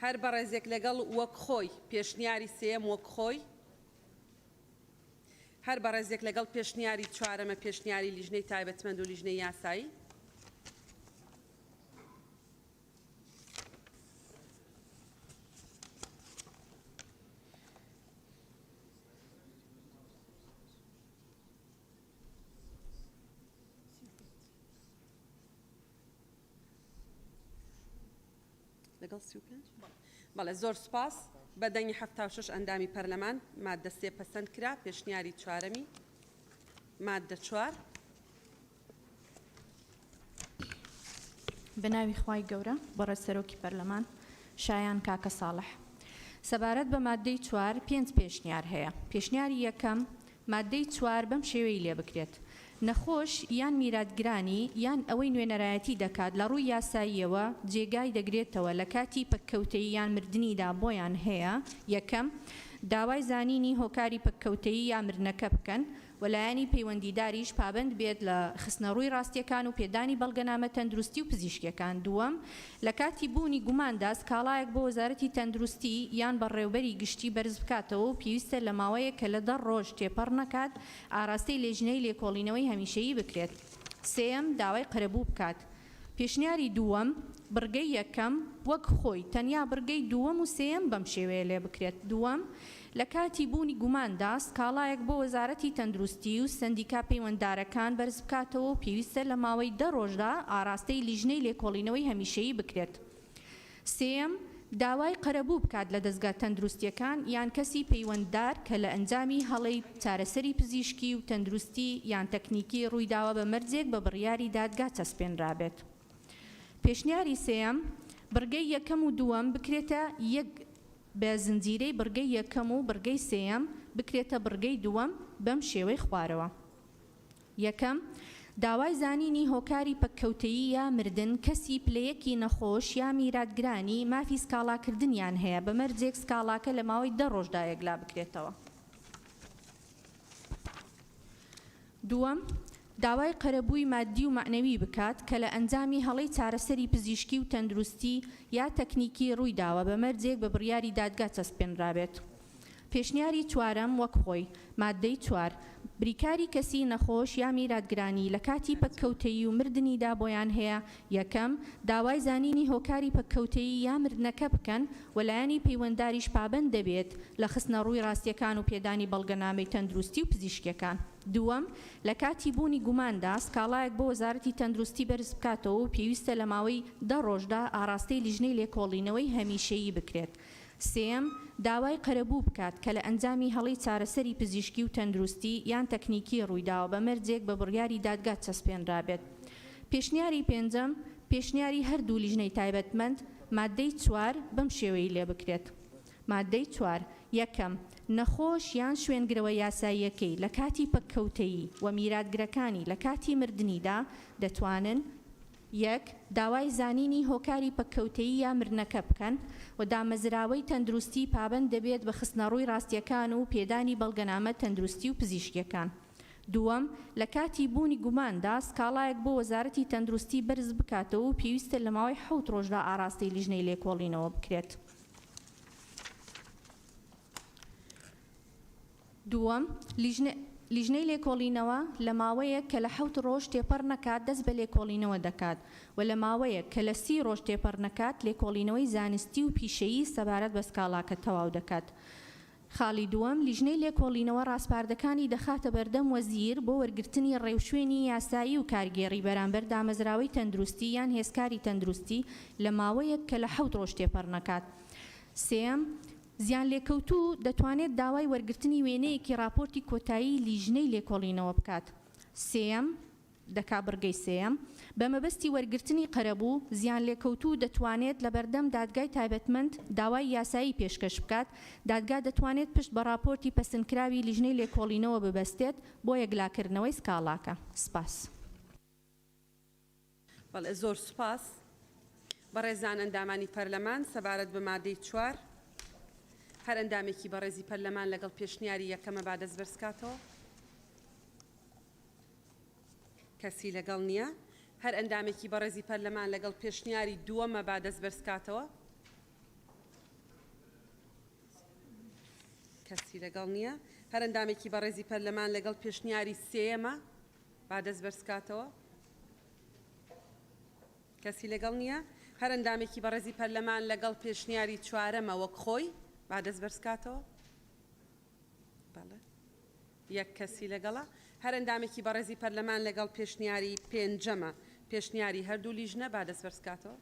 هەر بەڕێزێک لەگەڵ وەک خۆی پێشنیاری سێم وەک خۆی هەر بەڕێزێک لەگەڵ پێشنیاری چوارەمە پێشنیاری لیژنەی تایبەتمەند و لیژنەی یاسایی لەگەڵ 35 بەڵێ زۆر سپاس بە دەنگی 76 ئەندامی پەرلەمان مادە 3 پەسەند کرا پێشنیاری چوارەمی مادە 4 بەناوی خوای گەورە بەڕێز سەرۆکی پەرلەمان شایان کاکە ساڵح سەبارەت بە مادەی 4 5 پێشنیار هەیە پێشنیاری یەکەم مادەی 4 بەم شێوەی لێ بکرێت نەخۆش یان میراتگرانی یان ئەوەی نوێنەرایەتی دەکات لە ڕووی یاساییەوە جێگای دەگرێتەوە لە کاتی پەککەوتەیی یان مردنیدا بۆیان هەیە یەکەم داوای زانینی هۆکاری پەککەوتەیی یا مردنەکە بکەن وەلایانی پەیوەندیداریش پابند بێت لە خستنەڕووی ڕاستیەکان و پێدانی بەڵگەنامە تەندروستی و پزیشکیەکان دووەم لە کاتی بوونی گوماندا سکاڵایەک بۆ وەزارەتی تەندروستی یان بەڕێوەبەری گشتی بەرز بکاتەوە و پێویستە لە ماوەیە کە لە 10 ڕۆژ تێپەڕ نەکات ئاراستەی لێژنەی لێکۆڵینەوەی هەمیشەیی بکرێت سێم داوای قەرەبوو بکات پێشنیاری دووەم بڕگەی یەکەم وەک خۆی تەنیا بڕگەی دووەم و سێم بەم شێوەیە لێ بکرێت دووەم لە کاتی بوونی گوماندا سکاڵایەک بۆ وەزارەتی تەندروستی و سندیکا پەیوەنددارەکان بەرز بکاتەوە و پێویستە لە ماوەی 10 ڕۆژدا ئاراستەی لیژنەی لێکۆڵینەوەی هەمیشەیی بکرێت سێم داوای قەرەبوو بکات لە دەستگا تەندروستیەکان یان کەسی پەیوەنددار کە لە ئەنجامی هەڵەی چارەسەری پزیشکی و تەندروستی یان تەکنیکی ڕوویداوە بە مەرجێک بە بڕیاری دادگا چەسپێنرابێت پێشنیاری سێم بڕگەی یەکەم و دووەم بکرێتە یەک بە زنجیرەی بڕگەی یەکەم و بڕگەی سێم بکرێتە بڕگەی دووەم بەم شێوەی خوارەوە یەکەم داوای زانینی هۆکاری پەککەوتەیی یا مردن کەسی پلەیەکی نەخۆش یا میراتگرانی مافی سکاڵاکردنیان هەیە بە مەرجێک سکاڵاکە لە ماوەی 10 ڕۆژدا یەکلا بکرێتەوە دووەم داوای قەرەبووی مادی و معنەوی بکات کە لە ئەنجامی هەڵەی چارەسەری پزیشکی و تەندروستی یا تەکنیکی ڕوویداوە بە مەرجێک بە بڕیاری دادگا چەسپێنرابێت پێشنیاری چوارەم وەک خۆی مادەی 4 بریکاری کەسی نەخۆش یا میراتگرانی لە کاتی پەککەوتەیی و مردنیدا بۆیان هەیە یەکەم داوای زانینی هۆکاری پەککەوتەیی یا مردنەکە بکەن وەلایانی پەیوەندداریش پابند دەبێت لە خستنەڕووی ڕاستیەکان و پێدانی بەڵگەنامەی تەندروستی و پزیشکیەکان دووەم لە کاتی بوونی گوماندا سکاڵایەک بۆ وەزارەتی تەندروستی بەرز بکاتەوە و پێویستە لە ماوەی 10 ڕۆژدا ئاراستەی لیژنەی لێکۆڵینەوەی هەمیشەیی بکرێت سێم داوای قەرەبوو بکات کە لە ئەنجامی هەڵەی چارەسەری پزیشکی و تەندروستی یان تەکنیکی ڕوویداوە بە مەرجێک بە بڕیاری دادگا چەسپێنرابێت پێشنیاری پێنجەم پێشنیاری هەردوو لیژنەی تایبەتمەند مادەی 4 بەم شێوەی لێ بکرێت مادەی 4 یەکەم نەخۆش یان شوێنگرەوە یاساییەکەی لە کاتی پەککەوتەیی و میراتگرەکانی لە کاتی مردنیدا دەتوانن یەک داوای زانینی هۆکاری پەککەوتەیی یا مردنەکە بکەن و دامەزراوەی تەندروستی پابند دەبێت بە خستنەڕووی ڕاستیەکان و پێدانی بەڵگەنامە تەندروستی و پزیشکیەکان دووەم لە کاتی بوونی گوماندا سکاڵایەک بۆ وەزارەتی تەندروستی بەرز بکاتەوە و پێویستە لە ماوەی 7 ڕۆژدا ئاراستەی لیژنەی لێکۆڵینەوە بکرێت دووەم لیژنەی لێکۆڵینەوە لە ماوەیە کە لە 7 ڕۆژ تێپەڕ نەکات دەست بە لێکۆڵینەوە دەکات و لە ماوەیە کە لە 30 ڕۆژ تێپەڕ نەکات لێکۆڵینەوەی زانستی و پیشەیی سەبارەت بە سکاڵاکە تەواو دەکات خاڵی دووەم لیژنەی لێکۆڵینەوە ڕاستپاردەکانی دەخاتە بەردەم وەزیر بۆ وەرگرتنی ڕێوشوێنی یاسایی و کارگێڕی بەرامبەر دامەزراوەی تەندروستی یان هێزکاری تەندروستی لە ماوەیەک کە لە 7 ڕۆژ تێپەڕ نەکات. سێم زیان لێکەوتوو دەتوانێت داوای وەرگرتنی وێنەیەکی راپۆرتی کۆتایی لیژنەی لێکۆڵینەوە بکات. سێم دەکا بڕگەی سێم بە مەبەستی وەرگرتنی قەرەبوو زیان لێکەوتوو دەتوانێت لە بەردەم دادگای تایبەتمەند داوای یاسایی پێشکەش بکات. دادگا دەتوانێت پشت بە راپۆرتی پەسەندکراوی لیژنەی لێکۆڵینەوە ببەستێت بۆ یەکلاکردنەوەی سکاڵاکە. سپاس. بەڵێ زۆر سوپاس. بەڕێزان ئەندامانی پەرلەمان سەبارەت بە مادەی 4 هەر ئەندامێکی بەڕێزی پەرلەمان لەگەڵ پێشنیاری یەکەمە با دەست بەرزکاتەوە. کەسی لەگەڵ نییە. هەر ئەندامێکی بەڕێزی پەرلەمان لەگەڵ پێشنیاری دووەمە با دەست بەرزکاتەوە. کەسی لەگەڵ نییە. هەر ئەندامێکی بەڕێزی پەرلەمان لەگەڵ پێشنیاری سێمە با دەست بەرزکاتەوە. کەسی لەگەڵ نییە. هەر ئەندامێکی بەڕێزی پەرلەمان لەگەڵ پێشنیاری چوارەمە وەک خۆی با دەست بەرزکاتەوە. بەڵێ یەک کەسی لەگەڵە. هەر ئەندامێکی بەڕێزی پەرلەمان لەگەڵ پێشنیاری پێنجەمە پێشنیاری هەردوو لیژنە با دەست بەرزکاتەوە.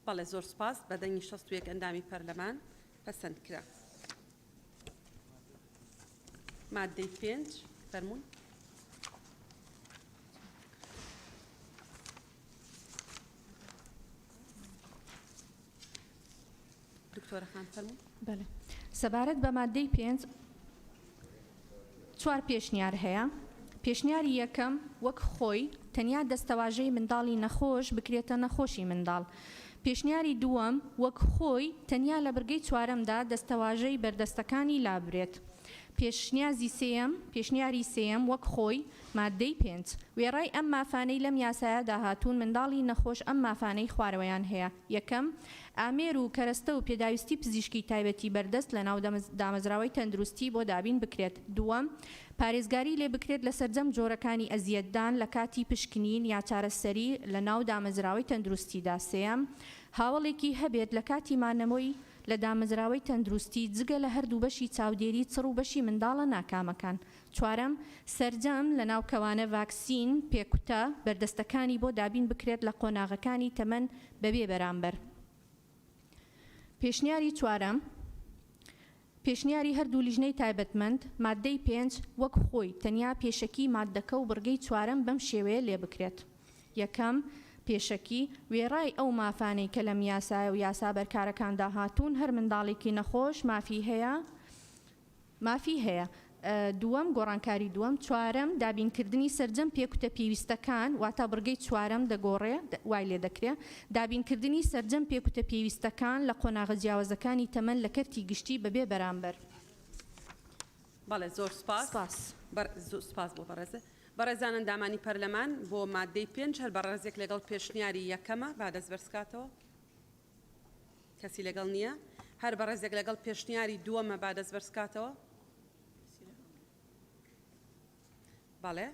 بەڵێ زۆر سپاس. بەدەنگی 61 ئەندامی پەرلەمان پەسەند کرا. مادەی 5 فەرموون. دکتۆرە خان فەرموون. بەڵێ سەبارەت بە مادەی 5 4 پێشنیار هەیە. پێشنیاری یەکەم وەک خۆی تەنیا دەستەواژەی منداڵی نەخۆش بکرێتە نەخۆشی منداڵ. پێشنیاری دووەم وەک خۆی تەنیا لە بڕگەی چوارەمدا دەستەواژەی بەردەستەکانی لابرێت. پێشنیاری سێم وەک خۆی مادەی 5 وێڕای ئەم مافانەی لەم یاسایەدا هاتوون منداڵی نەخۆش ئەم مافانەی خوارەوەیان هەیە. یەکەم ئامێر و کەرەستە و پێداویستی پزیشکی تایبەتی بەردەست لە ناو دامەزراوەی تەندروستی بۆ دابین بکرێت. دووەم پارێزگاری لێ بکرێت لە سەرجەم جۆرەکانی ئەزیەتدان لە کاتی پشکنین یا چارەسەری لە ناو دامەزراوەی تەندروستیدا. سێم هاوڵێکی هەبێت لە کاتی مانەمەوەی لە دامەزراوەی تەندروستی جگە لە هەردوو بەشی چاودێری چڕ و بەشی منداڵە ناکامەکان. چوارەم سەرجەم لە ناوکەوانە ڤاکسین پێکوتە بەردەستەکانی بۆ دابین بکرێت لە قۆناغەکانی تەمەن بەبێ بەرامبەر. پێشنیاری چوارەم پێشنیاری هەردوو لیژنەی تایبەتمەند مادەی 5 وەک خۆی تەنیا پێشەکی مادەکە و بڕگەی چوارەم بەم شێوەیە لێ بکرێت. یەکەم پێشەکی وێڕای ئەو مافانەی کە لەم یاسایە و یاسا بەرکارەکاندا هاتوون هەر منداڵێکی نەخۆش مافی هەیە. دووەم گۆڕانکاری دووەم. چوارەم دابینکردنی سەرجەم پێکوتە پێویستەکان واتە بڕگەی چوارەم دەگۆڕێ وای لێ دەکرێت. دابینکردنی سەرجەم پێکوتە پێویستەکان لە قۆناغە جیاوازەکانی تەمەن لە کەرتی گشتی بەبێ بەرامبەر. بەڵێ زۆر سپاس. سپاس بۆ بەڕێزە. بەڕێزان ئەندامانی پەرلەمان بۆ مادەی 5 هەر بەڕێزێک لەگەڵ پێشنیاری یەکەمە با دەست بەرزکاتەوە. کەسی لەگەڵ نییە. هەر بەڕێزێک لەگەڵ پێشنیاری دووەمە با دەست بەرزکاتەوە. بەڵێ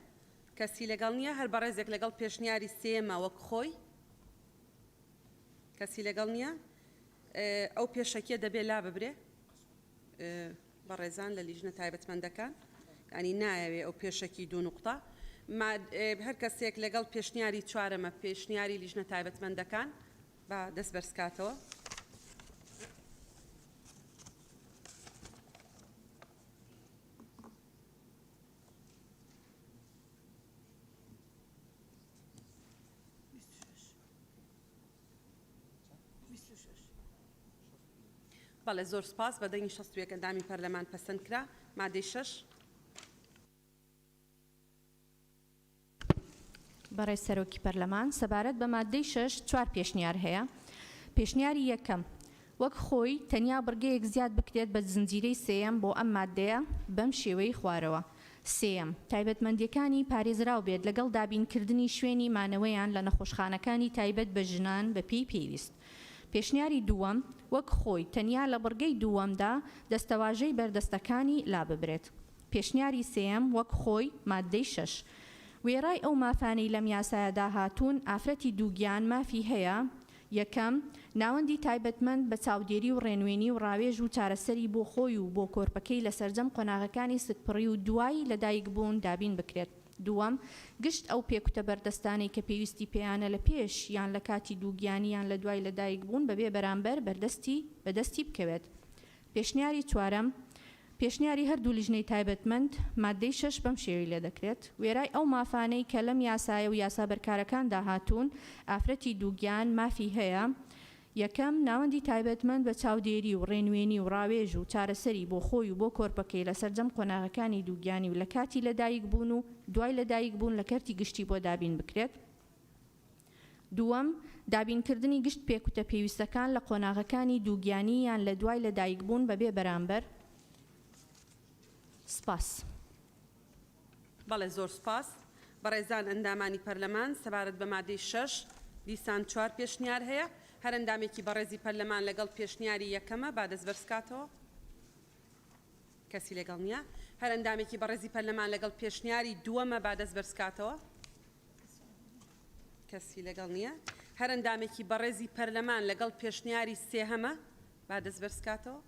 کەسی لەگەڵ نییە. هەر بەڕێزێک لەگەڵ پێشنیاری سێمە وەک خۆی. کەسی لەگەڵ نییە. ئەو پێشەکیە دەبێت لا ببرێ بەڕێزان لە لیژنە تایبەتمەندەکان ینی نایەوێ ئەو پێشەکی دوو نوقطە. هەر کەسێک لەگەڵ پێشنیاری چوارەمە پێشنیاری لیژنە تایبەتمەندەکان با دەست بەرزکاتەوە. بەڵێ زۆر سپاس. بەدەنگی 61 ئەندامی پەرلەمان پەسەند کرا. مادەی 6 بەڕێز سەرۆکی پەرلەمان سەبارەت بە مادەی 6 4 پێشنیار هەیە. پێشنیاری یەکەم وەک خۆی تەنیا بڕگەیەک زیاد بکرێت بە زنجیرەی سێیەم بۆ ئەم مادەیە بەم شێوەی خوارەوە. سێم تایبەتمەندیەکانی پارێزراو بێت لەگەڵ دابینکردنی شوێنی مانەوەیان لە نەخۆشخانەکانی تایبەت بە ژنان بە پێی پێویست. پێشنیاری دووەم وەک خۆی تەنیا لە بڕگەی دووەمدا دەستەواژەی بەردەستەکانی لا ببرێت. پێشنیاری سێم وەک خۆی مادەی 6 وێڕای ئەو مافانەی لەم یاسایەدا هاتوون ئافرەتی دووگیان مافی هەیە. یەکەم ناوەندی تایبەتمەند بە چاودێری و ڕێنوێنی و ڕاوێژ و چارەسەری بۆ خۆی و بۆ کۆرپەکەی لە سەرجەم قۆناغەکانی سکپڕی و دوایی لەدایک بوون دابین بکرێت. دووەم گشت ئەو پێکوتە بەردەستانەی کە پێویستی پێیانە لە پێش یان لە کاتی دووگیانی یان لە دوای لەدایک بوون بەبێ بەرامبەر بەدەستی بکەوێت. پێشنیاری چوارەم پێشنیاری هەردوو لیژنەی تایبەتمەند مادەی 6 بەم شێوەی لێ دەکرێت. وێرای ئەو مافانەی کە لەم یاسایە و یاسا بەرکارەکاندا هاتوون ئافرەتی دووگیان مافی هەیە. یەکەم ناوەندی تایبەتمەند بە چاودێری و ڕێنوێنی و ڕاوێژ و چارەسەری بۆ خۆی و بۆ کۆرپەکەی لە سەرجەم قۆناغەکانی دووگیانی و لە کاتی لەدایک بوون و دوای لەدایک بوون لە کەرتی گشتی بۆ دابین بکرێت. دووەم دابینکردنی گشت پێکوتە پێویستەکان لە قۆناغەکانی دووگیانی یان لە دوای لەدایک بوون بەبێ بەرامبەر. سپاس. بەڵێ زۆر سپاس. بەڕێزان ئەندامانی پەرلەمان سەبارەت بە مادەی 6 دیسان 4 پێشنیار هەیە. هەر ئەندامێکی بەڕێزی پەرلەمان لەگەڵ پێشنیاری یەکەمە با دەستبەرزکاتەوە. کەسی لەگەڵ نییە. هەر ئەندامێکی بەڕێزی پەرلەمان لەگەڵ پێشنیاری دووەمە با دەستبەرزکاتەوە. کەسی لەگەڵ نییە. هەر ئەندامێکی بەڕێزی پەرلەمان لەگەڵ پێشنیاری سێهەمە با دەستبەرزکاتەوە.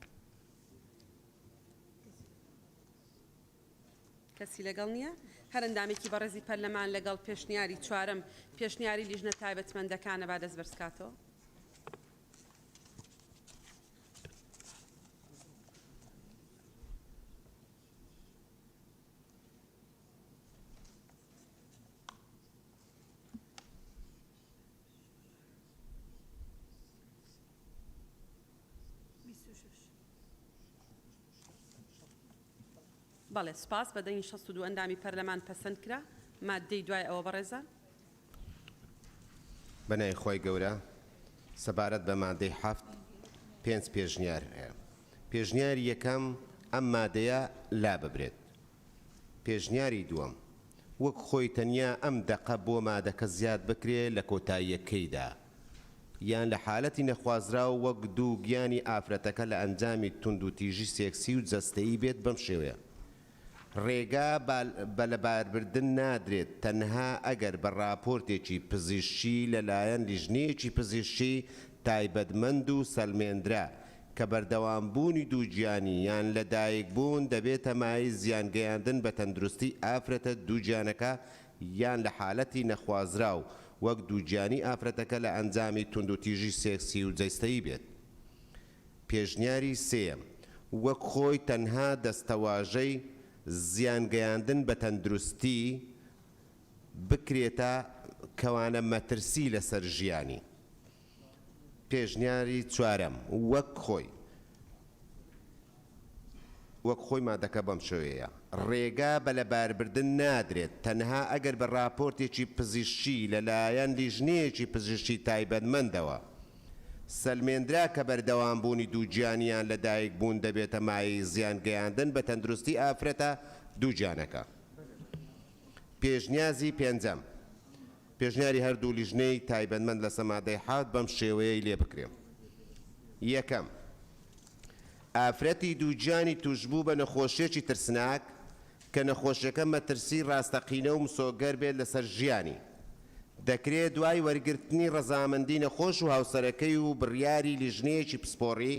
کەسی لەگەڵ نییە. هەر ئەندامێکی بەڕێزی پەرلەمان لەگەڵ پێشنیاری چوارەم پێشنیاری لیژنە تایبەتمەندەکانە با دەستبەرزکاتەوە. بەڵێ سپاس بەدەنگی 62 ئەندامی پەرلەمان پەسەند کرا. مادەی دوای ئەوە بەڕێزان بەنای خۆی گەورە سەبارەت بە مادەی 7 5 پێشنیار هەیە. پێشنیاری یەکەم ئەم مادەیە لا ببرێت. پێشنیاری دووەم وەک خۆی تەنیا ئەم دەقە بۆ مادەکە زیاد بکرێت لە کۆتاییەکەیدا یان لە حالەتی نەخوازرا و وەک دوو گیانی ئافرەتەکە لە ئەنجامی تونند و تیژی سێکسی و جەستەیی بێت بەم شێوەیە. ڕێگا بە لەباربردن نادرێت تەنها ئەگەر بە راپۆرتێکی پزیشکی لەلایەن لیژنەیەکی پزیشکی تایبەتمەند و سەلمێنرا کە بەردەوامبوونی دووگیانی یان لەدایک بوون دەبێتە مای زیانگەیاندن بە تەندروستی ئافرەتە دووگیانەکە یان لە حالەتی نەخوازرا و وەک دووگیانی ئافرەتەکە لە ئەنجامی تونند و تیژی سێکسی و جەستەیی بێت. پێشنیاری سێم وەک خۆی تەنها دەستەواژەی زیانگەیاندن بە تەندروستی بکرێتە کەوانە مەترسی لەسەر ژیانی. پێشنیاری چوارەم وەک خۆی مادەکە بەم شێوەیە ڕێگا بە لەباربردن نادرێت تەنها ئەگەر بە راپۆرتێکی پزیشکی لەلایەن لیژنەیەکی پزیشکی تایبەتمەندەوە سەلمێنرا کە بەردەوامبوونی دووگیانیان لەدایک بوون دەبێتە مای زیانگەیاندن بە تەندروستی ئافرەتە دووگیانەکە. پێشنیازی پێنجەم پێشنیاری هەردوو لیژنەی تایبەتمەند لە سەمادەی 7 بەم شێوەیەی لێ بکرێن. یەکەم ئافرەتی دووگیانی توشبوو بە نەخۆشیێکی ترسناک کە نەخۆشیەکە مەترسی ڕاستەقینە و مسۆگەر بێت لەسەر ژیانی دەکرێت دوای وەرگرتنی ڕەزامەندی نەخۆش و هاوسەرەکەی و بڕیاری لیژنەیەکی پسپۆڕی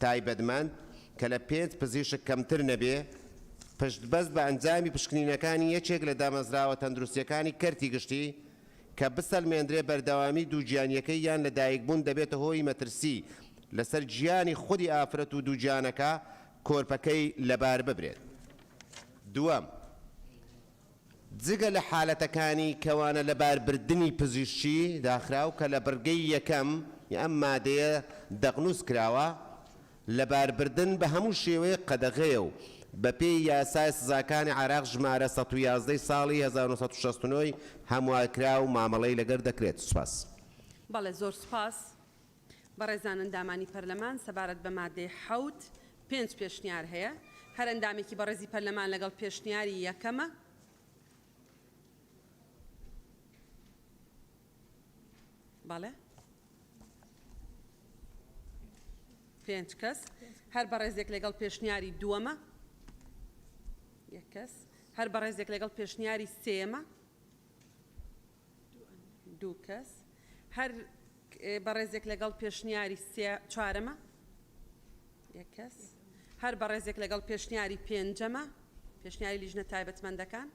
تایبەتمەند کە لە 5 پزیشک کەمتر نەبێ پشتبەست بە ئەنجامی پشکنینەکانی یەکێک لە دامەزراوە تەندروستیەکانی کەرتی گشتی کە بسەلمێنرێ بەردەوامی دووگیانیەکەی یان لەدایکبوون دەبێتە هۆی مەترسی لەسەر گیانی خودی ئافرەت و دووگیانەکە کۆرپەکەی لەبار ببرێت. دووەم جگە لە حالەتەکانی کەوانە لەباربردنی پزیشکی داخراو کە لە بڕگەی یەکەم ئەم مادەیە دەقنووس کراوە لەباربردن بە هەموو شێوەیە قەدەغەیە و بە پێی یاسای سزاکانی عێراق ژمارە 111 ساڵی 1969 هەموارکرا و مامەڵەی لەگەر دەکرێت. سوپاس. بەڵێ زۆر سپاس. بەڕێزان ئەندامانی پەرلەمان سەبارەت بە مادەی 7 5 پێشنیار هەیە. هەر ئەندامێکی بەڕێزی پەرلەمان لەگەڵ پێشنیاری یەکەمە. بەڵێ 5 کەس. هەر بەڕێزێک لەگەڵ پێشنیاری دووەمە. 1 کەس. هەر بەڕێزێک لەگەڵ پێشنیاری سێمە. 2 کەس. هەر بەڕێزێک لەگەڵ پێشنیاری چوارەمە. 1 کەس. هەر بەڕێزێک لەگەڵ پێشنیاری پێنجەمە، پێشنیاری لیژنە تایبەتمەندەکان.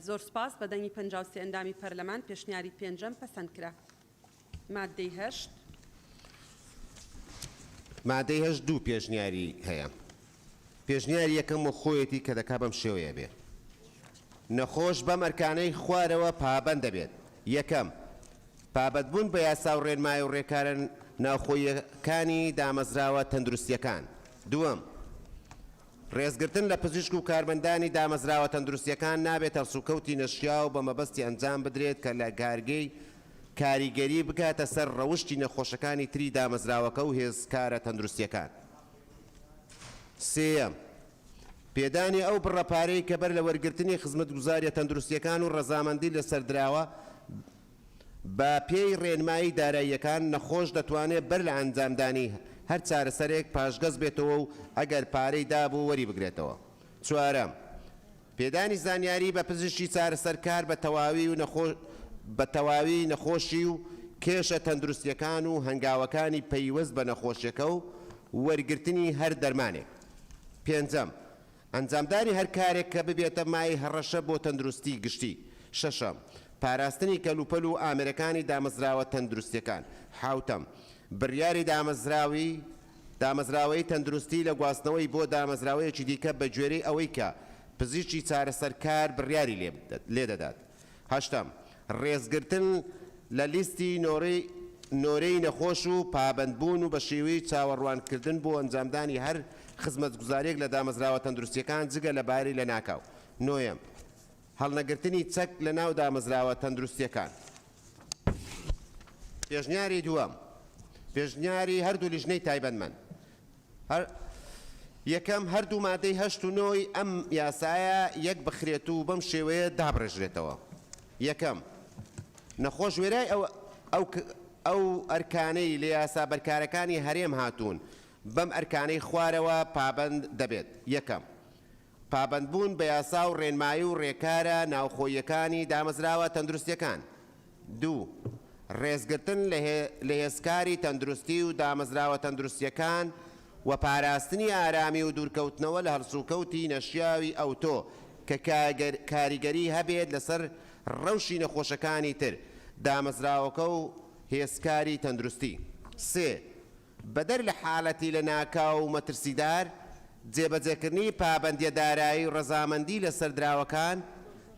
زۆر سپاس. بە دەنگی 53 ئەندامی پەرلەمان پێشنیاری پێنجەم پەسەند کرا. مادەی 8. مادەی 8 دوو پێشنیاری هەیە. پێشنیاری یەکەم و خۆیەتی کە دەکا بەم شێوەیە بێ. نەخۆش بەم ئەرکانەی خوارەوە پابەند دەبێت. یەکەم، پابەتبوون بە یاسا و ڕێنمای و ڕێکارە ناوخۆیەکانی دامەزراوە تەندروستیەکان. دووەم، ڕێزگرتن لە پزیشک و کارمەندانی دامەزراوە تەندروستیەکان نابێت هەڵسوکەوتی نەشیا و بە مەبەستی ئەنجام بدرێت کە لە گارگەی کاریگەری بکاتە سەر ڕەوشی نەخۆشەکانی تری دامەزراوەکە و هێزکارە تەندروستیەکان. سێەم، پێدانی ئەو بڕەپارەی کە بەر لە وەرگرتنی خزمەتگوزاریە تەندروستیەکان و ڕەزامەندی لەسەر دراوە بە پێی ڕێنمایی داراییەکان نەخۆش دەتوانێت بەر لە ئەنجامدانی هەر چارەسەرێک پاشگەز بێتەوە و ئەگەر پارەی دابوو وەری بگرێتەوە. چوارەم، پێدانی زانیاری بە پزیشکی چارەسەرکار بە تەواوی نەخۆشی و کێشە تەندروستیەکان و هەنگاوەکانی پەیوەست بە نەخۆشیەکە و وەرگرتنی هەر دەرمانێک. پێنجەم، ئەنجامدانی هەر کارێک کە ببێتە مای هەڕەشە بۆ تەندروستی گشتی. شەشەم، پاراستنی کەلوپەل و ئامێرەکانی دامەزراوە تەندروستیەکان. حوتەم، بڕیاری دامەزراوەی تەندروستی لە گواستنەوەی بۆ دامەزراوەیەکی دیکە بە گوێرەی ئەوەی کە پزیشکی چارەسەرکار بڕیاری لێ دەدات. هەشتم، ڕێزگرتن لە لیستی نۆرەی نەخۆش و پابەندبوون و بە شێوەی چاوەڕوانکردن بۆ ئەنجامدانی هەر خزمەتگوزارێک لە دامەزراوە تەندروستیەکان جگە لە باری لە ناکاو. نۆیەم، هەڵنەگرتنی چەک لە ناو دامەزراوە تەندروستیەکان. پێشنیاری دووەم، پێشنیاری هەردوو لیژنەی تایبەتمەند. یەکەم، هەردوو مادەی 8 و 9 ئەم یاسایە یەک بخرێت و بەم شێوەیە دابڕێژرێتەوە. یەکەم، نەخۆش وێرای ئەو ئەرکانەی لە یاسا بەرکارەکانی هەرێم هاتوون بەم ئەرکانەی خوارەوە پابەند دەبێت. یەکەم، پابەندبوون بە یاسا و ڕێنمایی و ڕێکارە ناوخۆیەکانی دامەزراوە تەندروستیەکان. دوو، ڕێزگرتن لە هێزکاری تەندروستی و دامەزراوە تەندروستیەکان و پاراستنی ئارامی و دوورکەوتنەوە لە هەڵسوکەوتی نەشیاوی ئەوتۆ کە کاریگەری هەبێت لەسەر ڕەوشی نەخۆشەکانی تر دامەزراوەکە و هێزکاری تەندروستی. سێ، بەدەر لە حاڵەتی لە ناکاو و مەترسیدار جێبەجێکردنی پابەندیە دارایی و ڕەزامەندی لە سەردراوەکان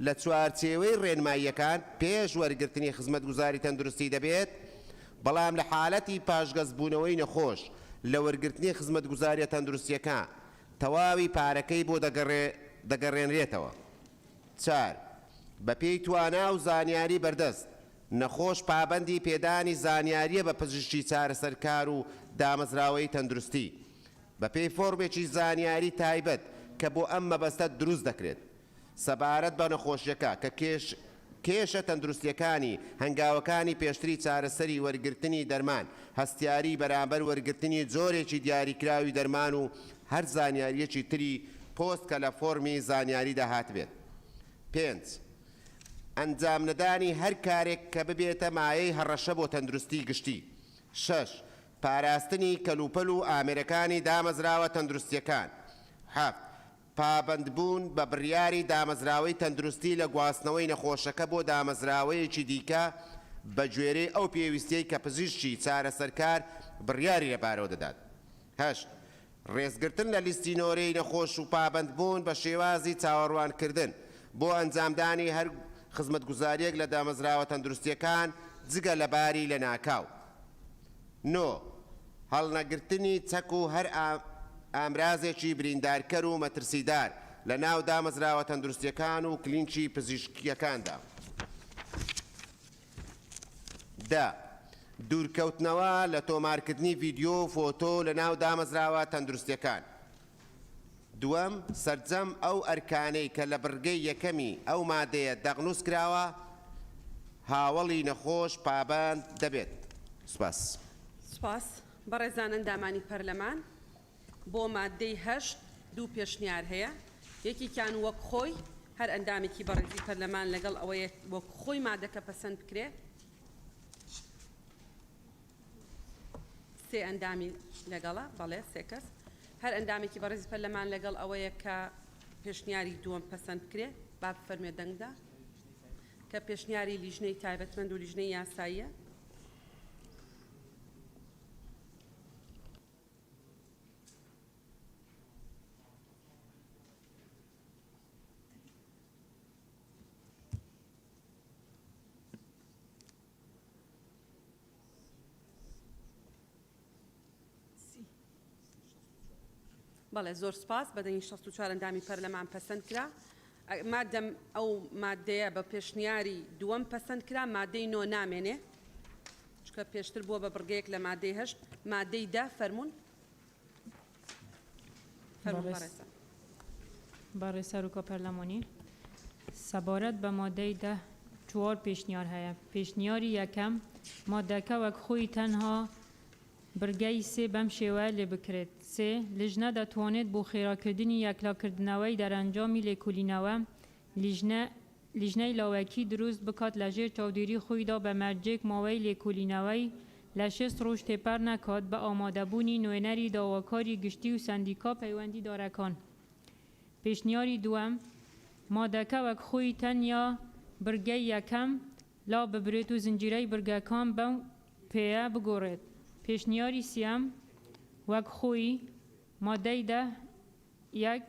لە چوارچێوەی ڕێنماییەکان پێش وەرگرتنی خزمەتگوزاری تەندروستی دەبێت، بەڵام لە حاڵەتی پاشگەزبوونەوەی نەخۆش لە وەرگرتنی خزمەتگوزاریە تەندروستیەکان تەواوی پارەکەی بۆ دەگەڕێنرێتەوە. چار، بە پێی توانا و زانیاری بەردەست نەخۆش پابەندی پێدانی زانیاریە بە پزیشکی چارەسەرکار و دامەزراوەی تەندروستی بە پێی فۆرمێکی زانیاری تایبەت کە بۆ ئەم مەبەستە دروست دەکرێت سەبارەت بە نەخۆشیەکە کە کێشە تەندروستیەکانی هەنگاوەکانی پێشتری چارەسەری وەرگرتنی دەرمان، هەستیاری بەرامبەر وەرگرتنی جۆرێکی دیاریکراوی دەرمان و هەر زانیاریەکی تری پۆست کە لە فۆرمی زانیاری داهات بێت. 5. ئەنجام نەدانی هەر کارێک کە ببێتە مایەی هەڕەشە بۆ تەندروستی گشتی. 6. پاراستنی کەلوپەل و ئامێرەکانی دامەزراوە تەندروستیەکان. 7. پابەندبوون بە بڕیاری دامەزراوەی تەندروستی لە گواستنەوەی نەخۆشەکە بۆ دامەزراوەیەکی دیکە بە گوێرەی ئەو پێویستەی کە پزیشکی چارەسەرکار بڕیاری لەبارەوە دەدات. 8. ڕێزگرتن لە لیستی نۆرەی نەخۆش و پابەندبوون بە شێوازی چاوەڕوانکردن بۆ ئەنجامدانی هەر خزمەتگوزاریەک لە دامەزراوە تەندروستیەکان جگە لەباری لە ناکاو. نۆ هەڵنەگرتنی چەک و هەر ئامرازێکی بریندارکەر و مەترسیدار لە ناو دامەزراوە تەندروستیەکان و کلینچی پزیشکیەکاندا. دوورکەوتنەوە لە تۆمارکردنی ڤیدیۆ و فۆتۆ لە ناو دامەزراوە تەندروستیەکان. دووەم سەرجەم ئەو ئەرکانەی کە لە بڕگەی یەکەمی ئەو مادەیە دەغنووس کراوە هاوڵی نەخۆش پابند دەبێت. سوپاس. سپاس. بەڕێزان ئەندامانی پەرلەمان بۆ مادەی 8 دوو پێشنیار هەیە. یەکێکیان وەک خۆی هەر ئەندامێکی بەڕێزی پەرلەمان لەگەڵ ئەوەیە وەک خۆی مادەکە پەسەند بکرێت. سێ ئەندامی لەگەڵە بەڵێ سێ کەس. هەر ئەندامێکی بەڕێزی پەرلەمان لەگەڵ ئەوەیە کە پێشنیاری دووەم پەسەند بکرێت با بفەرمێ دەنگدا کە پێشنیاری لیژنەی تایبەتمەند و لیژنەی یاساییە. بەڵێ زۆر سپاس بەدەنگی 64 ئەندامی پەرلەمان پەسەند کرا. مادەم ئەو مادەیە بە پێشنیاری دووەم پەسەند کرا مادەی نۆ نامێنێ چکە پێشتر بووە بە بڕگەیەک لە مادەی 8 مادەی دا فەرمونون. بەڕێ سەرۆکە پەرلەمانی سەبارەت بە مادەی دا چوار پێشنیار هەیە. پێشنیاری یەکەم مادەکە وەک خۆی تەنها برگەی سێ بەم شێوەیە لێ بکرێت. سێ لیژنە دەتوانێت بۆ خێراکردنی یەکلاکردنەوەی دەرەنجامی لێکولینەوە لیژنەی لاوەکی دروست بکات لە ژێر چاودێری خۆیدا بە مەرجێک ماوەی لێکولینەوەی لە 6 ڕۆژ تێپەر نەکات بە ئامادەبوونی نوێنەری داواکاری گشتی و سەندیکا پەیوەندی دارەکان. پێشنیاری دووەم مادەکە وەک خۆی تەنیا برگەی یەکەم لا ببرێت و زنجیرەی برگەکان بەم پێیە بگۆڕێت. پێشنیاری سیام وەک خۆی مادەی ده یەک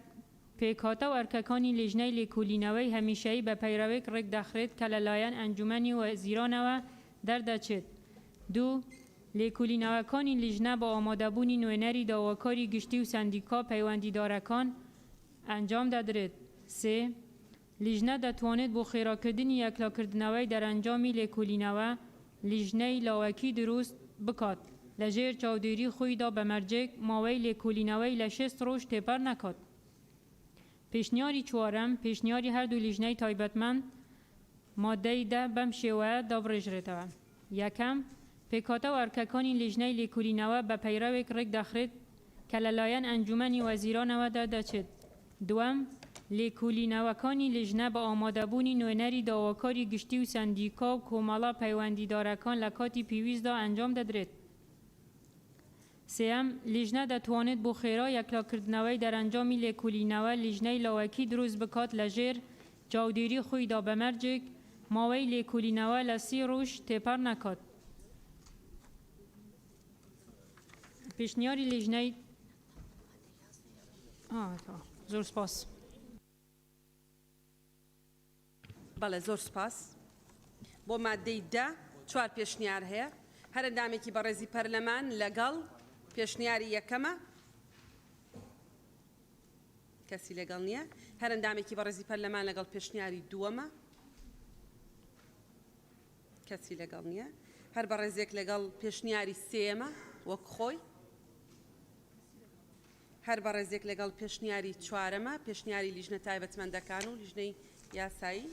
پێکهاتە و ئەرکەکانی لیژنەی لێکولینەوەی هەمیشەیی بە پەیڕەوێک ڕێک دەخرێت کە لەلایەن ئەنجومەنی وەزیرانەوە دەردەچێت. دوو لێکولینەوەکانی لیژنە بە ئامادەبوونی نوێنەری داواکاری گشتی و سەندیکا پەیوەندیدارەکان ئەنجام دەدرێت. سێ لیژنە دەتوانێت بۆ خێراکردنی یەکلاکردنەوەی دەرەنجامی لێکولینەوە لیژنەی لاوەکی دروست بکات لە ژێر چاودێری خۆیدا بە مەرجێک ماوەی لێکولینەوەی لە 6 ڕۆژ تێپەر نەکات. پێشنیاری چوارەم پێشنیاری هەردوو لیژنەی تایبەتمەند مادەی ده بەم شێوەیە دابڕێژرێتەوە. یەکەم پێکهاتە و ئەرکەکانی لیژنەی لێکولینەوە بە پەیڕەوێک ڕێک دەخرێت کە لەلایەن ئەنجومەنی وەزیرانەوە دەردەچێت. دووەم لێکولینەوەکانی لیژنە بە ئامادەبوونی نوێنەری داواکاری گشتی و سەندیکا و کۆمەڵە پەیوەندیدارەکان لە کاتی پێویستدا ئەنجام دەدرێت. سێم لیژنە دەتوانێت بۆ خێرا یەکلاکردنەوەی دەرەنجامی لێکولینەوە لیژنەی لاوەکی دروست بکات لە ژێر چاودێری خۆیدا بە مەرجێک ماوەی لێکولینەوە لە 30 ڕۆژ تێپەر نەکات. پێشنیاری لیژنەی زۆر سپاس. بەڵێ زۆر سپاس. بۆ مادەی دا چوار پێشنیار هەیە. هەر ئەندامێکی بەڕێزی پەرلەمان لەگەڵ پێشنیاری یەکەمە کەسی لەگەڵ نییە. هەر ئەندامێکی بەڕێزی پەرلەمان لەگەڵ پێشنیاری دووەمە کەسی لەگەڵ نییە. هەر بەڕێزێک لەگەڵ پێشنیاری سێمە وەک خۆی. هەر بەڕێزێک لەگەڵ پێشنیاری چوارەمە پێشنیاری لیژنە تایبەتمەندەکان و لیژنەی یاسایی.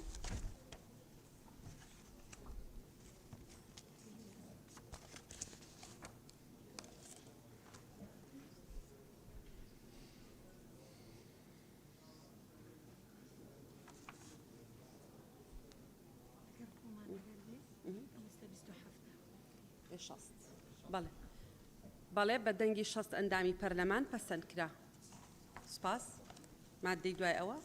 بەڵێ بە دەنگی 6 ئەندامی پەرلەمان پەسەند کرا. سپاس. مادەی دوای ئەوە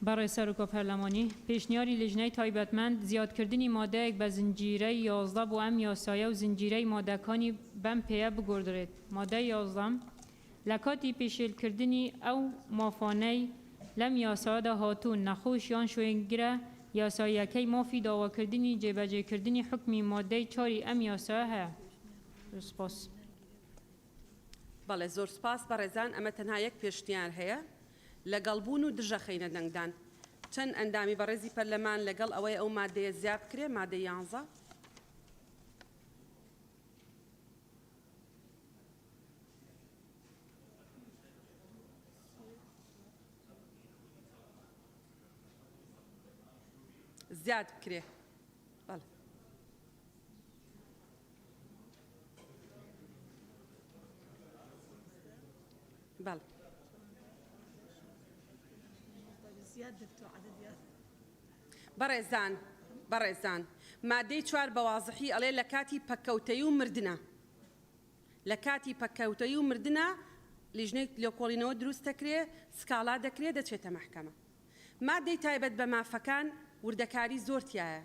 بەڕێ سەرۆکە پەرلەمانی پێشنیاری لیژنەی تایبەتمەند زیادکردنی مادەیەک بە زنجیرەی 11 بۆ ئەم یاسایە و زنجیرەی مادەکانی بەم پێیە بگۆڕدرێت. مادەی 11 لە کاتی پێشێلکردنی ئەو مافانەی لەم یاسادا هاتوون نەخۆش یان شوێنگرە یاساییەکەی مافی داواکردنی جێبەجێکردنی حکمی مادەی 4 ئەم یاسایە هەیە. سپاس. بەڵێ زۆر سپاس بەڕێزان ئەمە تەنها یەک پێشنیار هەیە لەگەڵبوون و دژە خەینە دەنگدان چەند ئەندامی بەڕێزی پەرلەمان لەگەڵ ئەوەی ئەو مادەیە زیاد بکرێ مادەی 11 زیاد بکرێ. بەڵێ بەڵێ بەڕێزان مادەی 4 بە واضحی ئەڵێ لە کاتی پەکەوتەیی و مردنە لە کاتی پەکەوتەیی و مردنە لیژنەی لێکۆڵینەوە دروست دەکرێ سکاڵا دەکرێ دەچێتە مەحکەمە. مادەی تایبەت بە مافەکان وردەکاری زۆرتیایە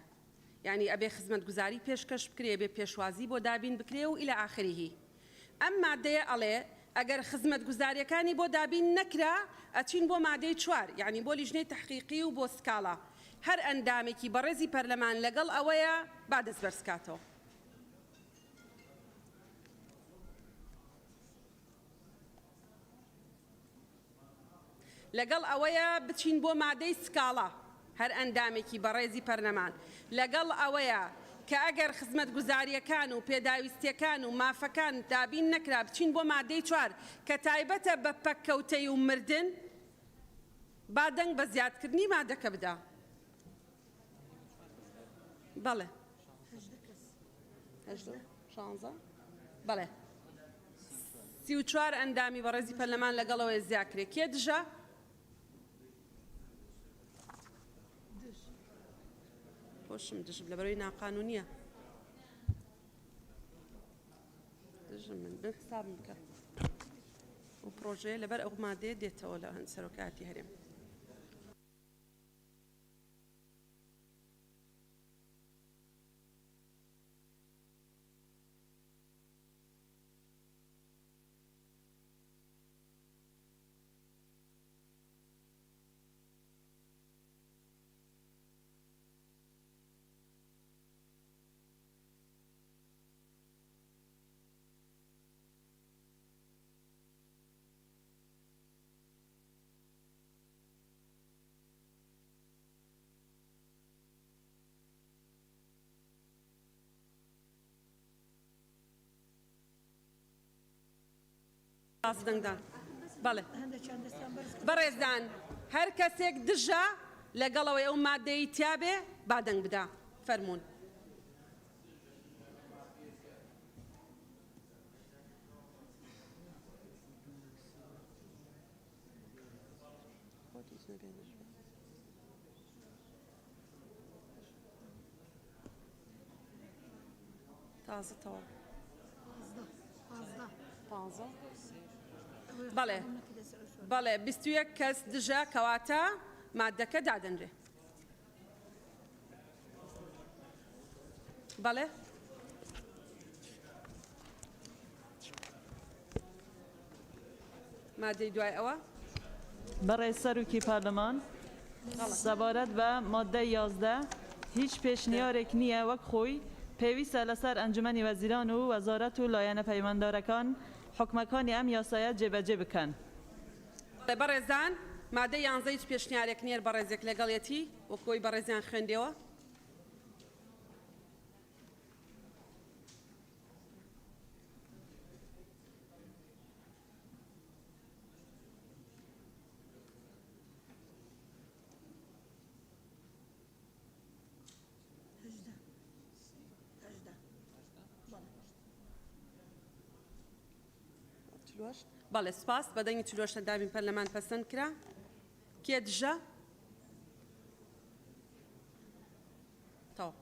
یعنی ئەبێ خزمەتگوزاری پێشکەش بکرێ بێ پێشوازی بۆ دابین بکرێ و ئیلە ئاخریهی. ئەم مادەیە ئەڵێ ئەگەر خزمەتگوزاریەکانی بۆ دابین نەکرا ئەچین بۆ مادەی 4 یعنی بۆ لیژنەی تحقیقی و بۆ سکاڵا هەر ئەندامێکی بەڕێزی پەرلەمان لەگەڵ ئەوەیە با دەست بەرزکاتەوە. لەگەڵ ئەوەیە بچین بۆ مادەی سکاڵا هەر ئەندامێکی بەڕێزی پەرلەمان لەگەڵ ئەوەیە کە ئەگەر خزمەتگوزاریەکان و پێداویستیەکان و مافەکان دابین نەکرا بچین بۆ مادەی 4 کە تایبەتە بە پەککەوتەی و مردن با دەنگ بە زیادکردنی مادەکە بدا. بەڵێ 16 بەڵێ 34 ئەندامی بەڕێزی پەرلەمان لەگەڵەوەی زیاکرێ کێ دژە؟ خۆشم دژم لەبەرەوەی ناقانونیە دژم من بحسابم بکە و پرۆژەیە لەبەر ئەو مادەیە دێتەوە لە هەند سەرۆکایەتی هەرێم. بەڵێ بەڕێزان هەر کەسێک دژە لەگەڵەوەی ئەو مادەی تیابێ با دەنگ بدا فەرمونون. تازەتەوە بەڵێ بەڵێ 21 کەس دژە کەواتە مادەکە دادەنرێ. بەڵێ مادەی دوای ئەوە بەڕێز سەرۆکی پارلەمان سەبارەت بە مادەی 11 هیچ پێشنیارێک نییە وەک خۆی پێویستە لەسەر ئەنجومەنی وەزیران و وەزارەت و لایەنە پەیوەنددارەکان حکومەکانی ئەم یاسایە جێبەجێ بکەن. بەڕێزان مادەی 11 هیچ پێشنیارێک نییە بەڕێزێک لەگەڵێتی وەکۆی بەڕێزیان خوێندەوە. بەڵێ سپاس بەدەنگی چلۆشتە دابین پەرلەمان پەسەند کرا کێ دژە؟ تەواو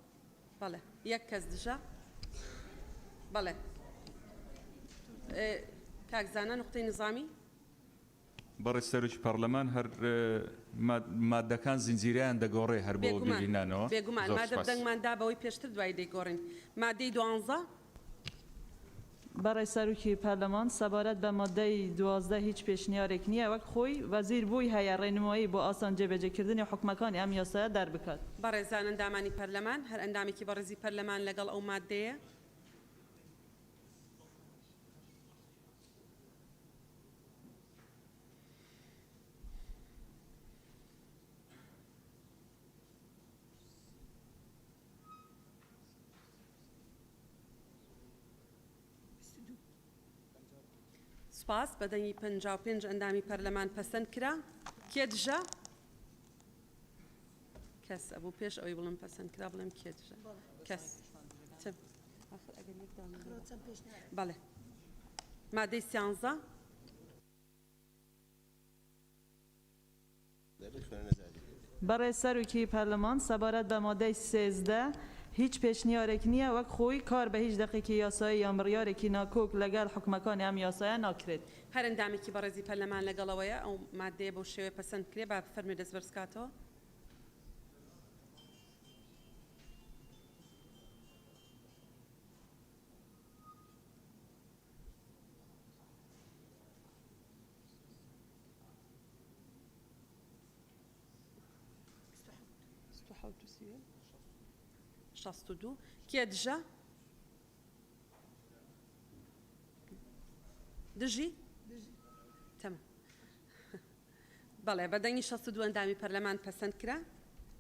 بەڵێ یەک کەس دژە بەڵێ کاکزانە نقطەی نظامی بەڕێز سەرۆکی پەرلەمان هەر مادەکان زنجیرەیان دەگۆڕێ هەر بۆ ببینانەوە بێگومان مادە دەنگماندا بەوەی پێشتر دوای دەیگۆڕین. مادەی 12 برای سروکی پارلمان سبارت به ماده 12 هیچ پیشنیارێک نییە وەک خۆی وەزیر بووی هەیە ڕێنمایی بۆ ئاسان جێبەجێکردنی حکومەکانی ئەم یاسایە دەربکات. بەڕێزان ئەندامانی پەرلەمان هەر ئەندامێکی بەڕێزی پەرلەمان لەگەڵ ئەو مادەیە. سپاس بەدەنگی 55 ئەندامی پەرلەمان پەسەند کرا. کێ دژە؟ کەس ئەبوو پێش ئەوەی بڵم پەسەند کرا بڵێم کێ دژە؟ کەس. بەڵێ. مادەی 13. برای سروکی پارلمان سبارت به ماده 13 هیچ پیشنیارێک نییە وەک خۆی کار بە هیچ دقیقی یاسایی یا مڕیارێکی ناکۆک لەگەڵ حکومەکانی ئەم یاسایە ناکرێت. هەر ئەندامێکی بەڕێزی پەرلەمان لەگەڵەوەیە ئەو مادەیە بەو شێوەیە پەسەند کرێ با فەرمی دەست بەرزکاتەوە. شصت و دو. کێ دژە؟ دژی؟ تەمام. بەڵێ بەدەنگی 62 ئەندامی پەرلەمان پەسەند کرا.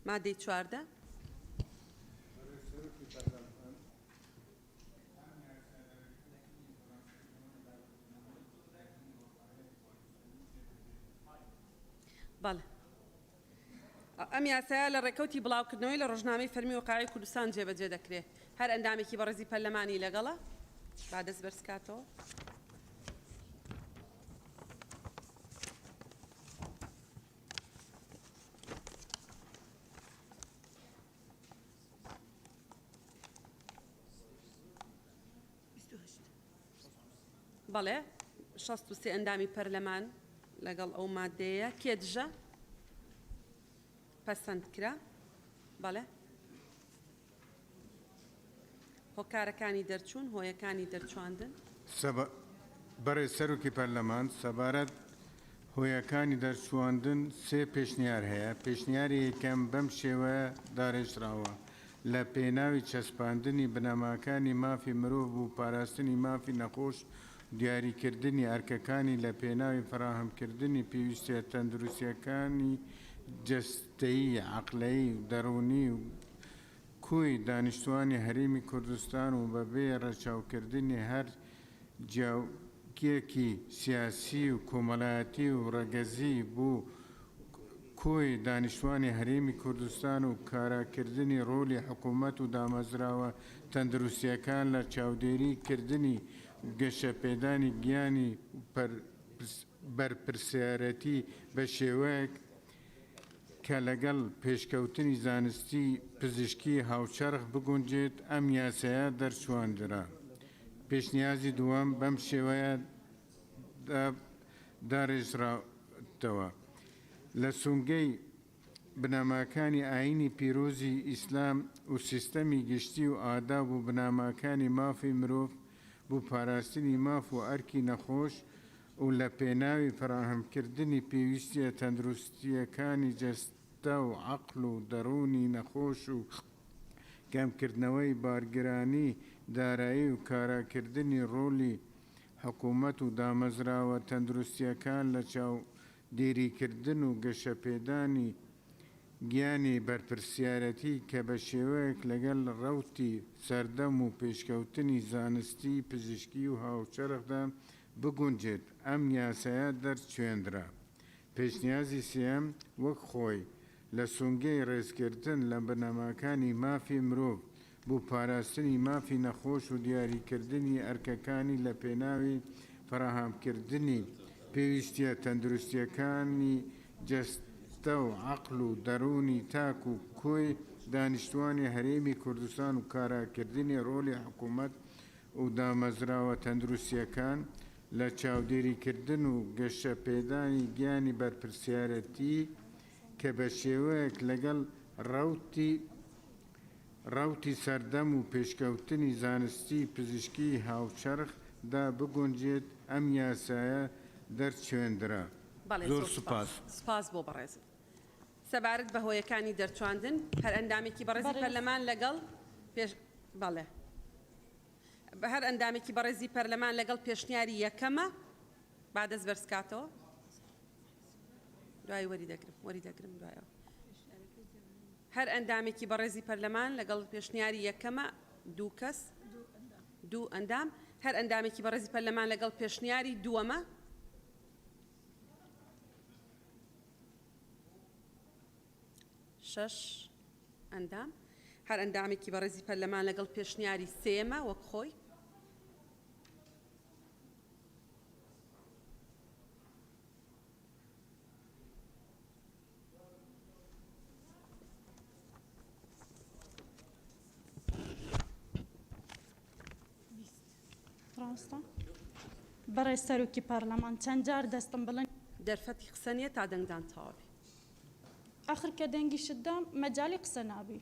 مادەی 14. بەڵێ. ئەم یاسایە لە ڕێکەوتی بڵاوکردنەوەی لە ڕۆژنامەی فەرمی وەقاعی کوردستان جێبەجێ دەکرێت. هەر ئەندامێکی بەڕێزی پەرلەمانی لەگەڵە با دەست بەرزکاتەوە. بەڵێ 63 ئەندامی پەرلەمان لەگەڵ ئەو مادەیە کێ دژە؟ پەسەند کرا. بەڵێ. هۆکارەکانی دەرچوون هۆیەکانی دەرچواندن. بەڕێز سەرۆکی پەرلەمان سەبارەت هۆیەکانی دەرچواندن سێ پێشنیار هەیە. پێشنیاری یەکەم بەم شێوەیە داڕێژراوە لە پێناوی چەسپاندنی بنەماکانی مافی مرۆڤ و پاراستنی مافی نەخۆش دیاریکردنی ئەرکەکانی لە پێناوی فراهەمکردنی پێویستیە تەندروستیەکانی جستەیی عەقلەیی و دەڕوونی و کوی دانیشتوانی هەرێمی کوردستان و بەبێ ڕەچاوکردنی هەر جیاوگیەکی سیاسی و کۆمەڵایەتی و ڕەگەزی بوو کوی دانیشتوانی هەرێمی کوردستان و کاراکردنی ڕۆلی حکوومەت و دامەزراوە تەندروستیەکان لە چاودێریکردنی گەشەپێدانی گیانی بەرپرسیارەتی بە شێوەیەک کە لەگەڵ پێشکەوتنی زانستی پزیشکی هاوچەرخ بگونجێت ئەم یاسایە دەرچواندرا. پێشنیازی دووەم بەم شێوەیە داڕێژراوەتەوە لە سونگەی بنەماکانی ئاینی پیرۆزی ئیسلام و سیستەمی گشتی و ئاداب و بنەماکانی مافی مرۆڤ بۆ پاراستنی ماف و ئەرکی نەخۆش و لە پێناوی فراهەمکردنی پێویستیە تەندروستیەکانی جەستە و عەقل و دەڕوونی نەخۆش و کەمکردنەوەی بارگرانی دارایی و کاراکردنی ڕۆلی حکوومەت و دامەزراوە تەندروستیەکان لە چاودێریکردن و گەشەپێدانی گیانی بەرپرسیارەتی کە بە شێوەیەک لەگەڵ ڕەوتی سەردەم و پێشکەوتنی زانستی پزیشکی و هاوچەرخدا بگونجێت ئەم یاسایە دەرچێندرا. پێشنیازی سێم وەک خۆی لە سونگەی ڕێزکردن لە بنەماکانی مافی مرۆڤ بۆ پاراستنی مافی نەخۆش و دیاریکردنی ئەرکەکانی لە پێناوی فراهەمکردنی پێویستیە تەندروستیەکانی جەستە و عەقل و دەڕوونی تاک و کۆی دانیشتوانی هەرێمی کوردستان و کاراکردنی ڕۆلی حکوومەت و دامەزراوە تەندروستیەکان لە چاودێریکردن و گەشەپێدانی گیانی بەرپرسیارەتی کە بە شێوەیەک لەگەڵ ڕەوتی سەردەم و پێشکەوتنی زانستی پزیشکی هاوچەرخ دا بگونجێت ئەم یاسایە دەرچێندرا زۆر سوپاس سپاس بۆ بەڕێز سەبارەت بە هۆیەکانی دەرچواندن هەر ئەندامێکی بەڕێزی پەرلەمان لەگەڵ پێش بەڵێ هەر ئەندامێکی بەڕێزی پەرلەمان لەگەڵ پێشنیاری یەکەمە با دەست بەرزکاتەوە دوای وەری دەگرم دوایەوە هەر ئەندامێکی بەڕێزی پەرلەمان لەگەڵ پێشنیاری یەکەمە دوو کەس دوو ئەندام هەر ئەندامێکی بەڕێزی پەرلەمان لەگەڵ پێشنیاری دووەمە شش ئەندام هەر ئەندامێکی بەڕێزی پەرلەمان لەگەڵ پێشنیاری سێمە وەک خۆی بەڕێز سەرۆکی پەرلەمان چەند جار دەستم بڵێن دەرفەتی قسە نیە تا دەنگدان تەواوی آخر کە دەنگی شتدام مەجای قسە نابی